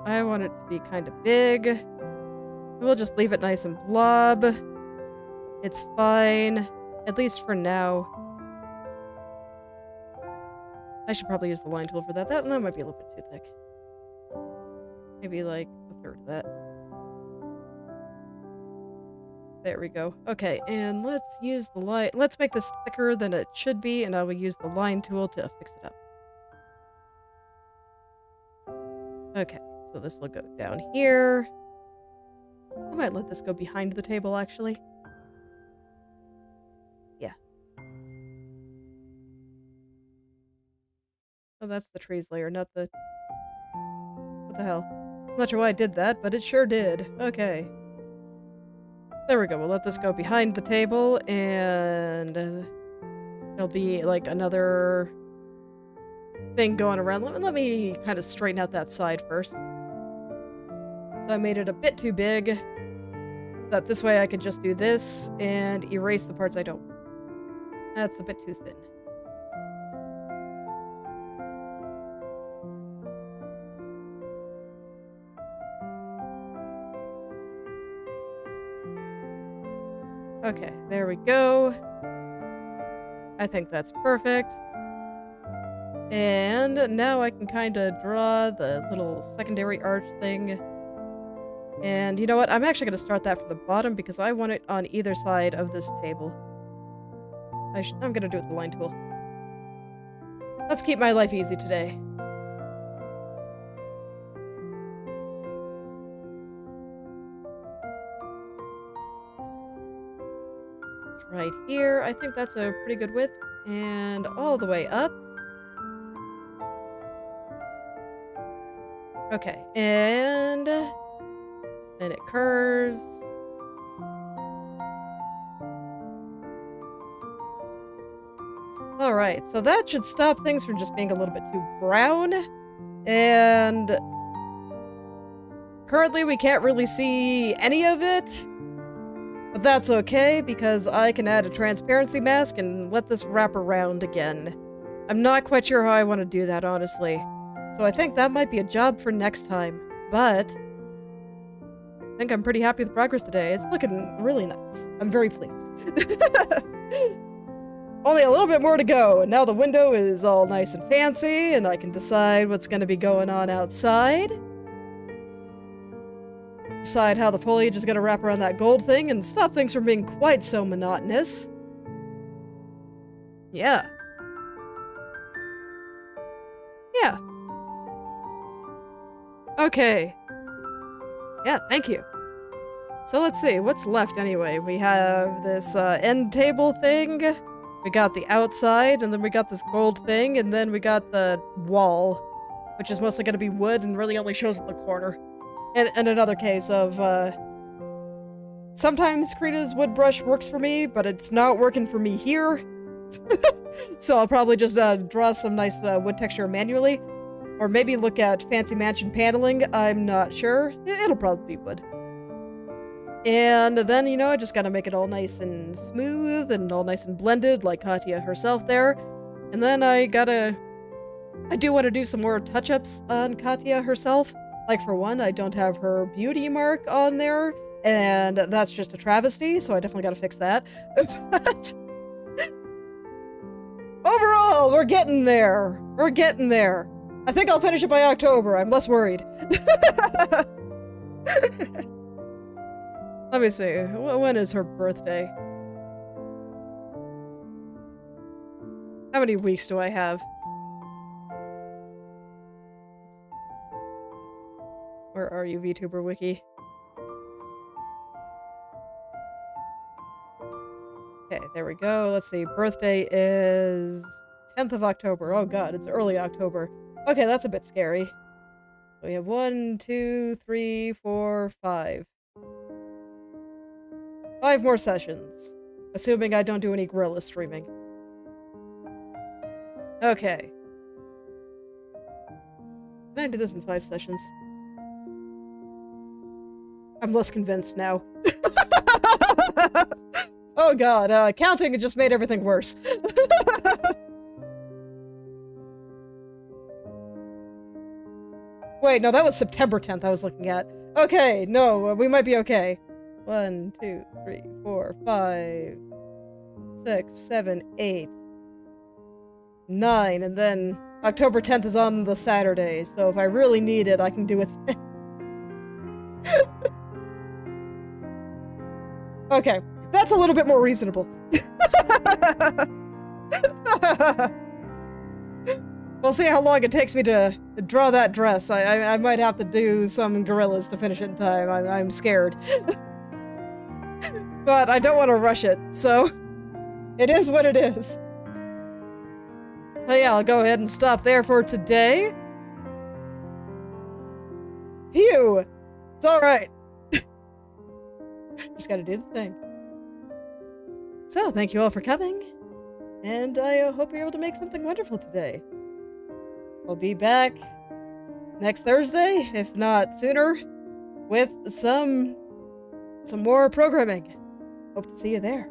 I want it to be kind of big. We'll just leave it nice and blob. It's fine, at least for now. I should probably use the line tool for that. That might be a little bit too thick. Maybe like a third of that. There we go. Okay, and let's use the line. Let's make this thicker than it should be, and I will use the line tool to fix it up. Okay. So this will go down here. I might let this go behind the table, actually. Yeah. Oh, that's the trees layer, not the... What the hell? I'm not sure why I did that, but it sure did. Okay. There we go. We'll let this go behind the table, and there'll be, like, another thing going around. Let me kind of straighten out that side first. So I made it a bit too big, so that this way I could just do this and erase the parts I don't want. That's a bit too thin. Okay, there we go. I think that's perfect. And now I can kind of draw the little secondary arch thing. And you know what? I'm actually going to start that from the bottom because I want it on either side of this table. I'm going to do it with the line tool. Let's keep my life easy today. right here. I think that's a pretty good width. And all the way up. Okay, and then it curves. All right, so that should stop things from just being a little bit too brown. And currently we can't really see any of it, but that's okay because I can add a transparency mask and let this wrap around again. I'm not quite sure how I want to do that, honestly. So I think that might be a job for next time, but I think I'm pretty happy with progress today. It's looking really nice. I'm very pleased. Only a little bit more to go, and now the window is all nice and fancy, and I can decide what's going to be going on outside. Decide how the foliage is going to wrap around that gold thing and stop things from being quite so monotonous. Yeah. Yeah. Okay. Yeah, thank you. So let's see, what's left anyway? We have this end table thing, we got the outside, and then we got this gold thing, and then we got the wall, which is mostly going to be wood and really only shows in the corner. And another case of, sometimes Krita's wood brush works for me, but it's not working for me here. So I'll probably just draw some nice wood texture manually. Or maybe look at Fancy Mansion paneling, I'm not sure. It'll probably be wood. And then, you know, I just gotta make it all nice and smooth and all nice and blended, like Katya herself there. And then I do want to do some more touch-ups on Katya herself. Like, for one, I don't have her beauty mark on there, and that's just a travesty, so I definitely gotta fix that. But overall, we're getting there. We're getting there. I think I'll finish it by October. I'm less worried. Let me see. When is her birthday? How many weeks do I have? Where are you, VTuber Wiki? Okay, there we go. Let's see. Birthday is 10th of October. Oh god, it's early October. Okay, that's a bit scary. So we have 1, 2, 3, 4, 5. 5 more sessions. Assuming I don't do any gorilla streaming. Okay. Can I do this in 5 sessions? I'm less convinced now. Oh god, counting just made everything worse. Wait, no, that was September 10th I was looking at. Okay, no, we might be okay. 1, 2, 3, 4, 5, 6, 7, 8, 9, and then October 10th is on the Saturday, so if I really need it, I can do it then. Okay, that's a little bit more reasonable. We'll see how long it takes me to draw that dress. I might have to do some gorillas to finish it in time. I'm scared. But I don't want to rush it, so it is what it is. So yeah, I'll go ahead and stop there for today. Phew! It's alright. Just gotta do the thing. So, thank you all for coming, and I hope you're able to make something wonderful today. I'll be back next Thursday, if not sooner, with some more programming. Hope to see you there.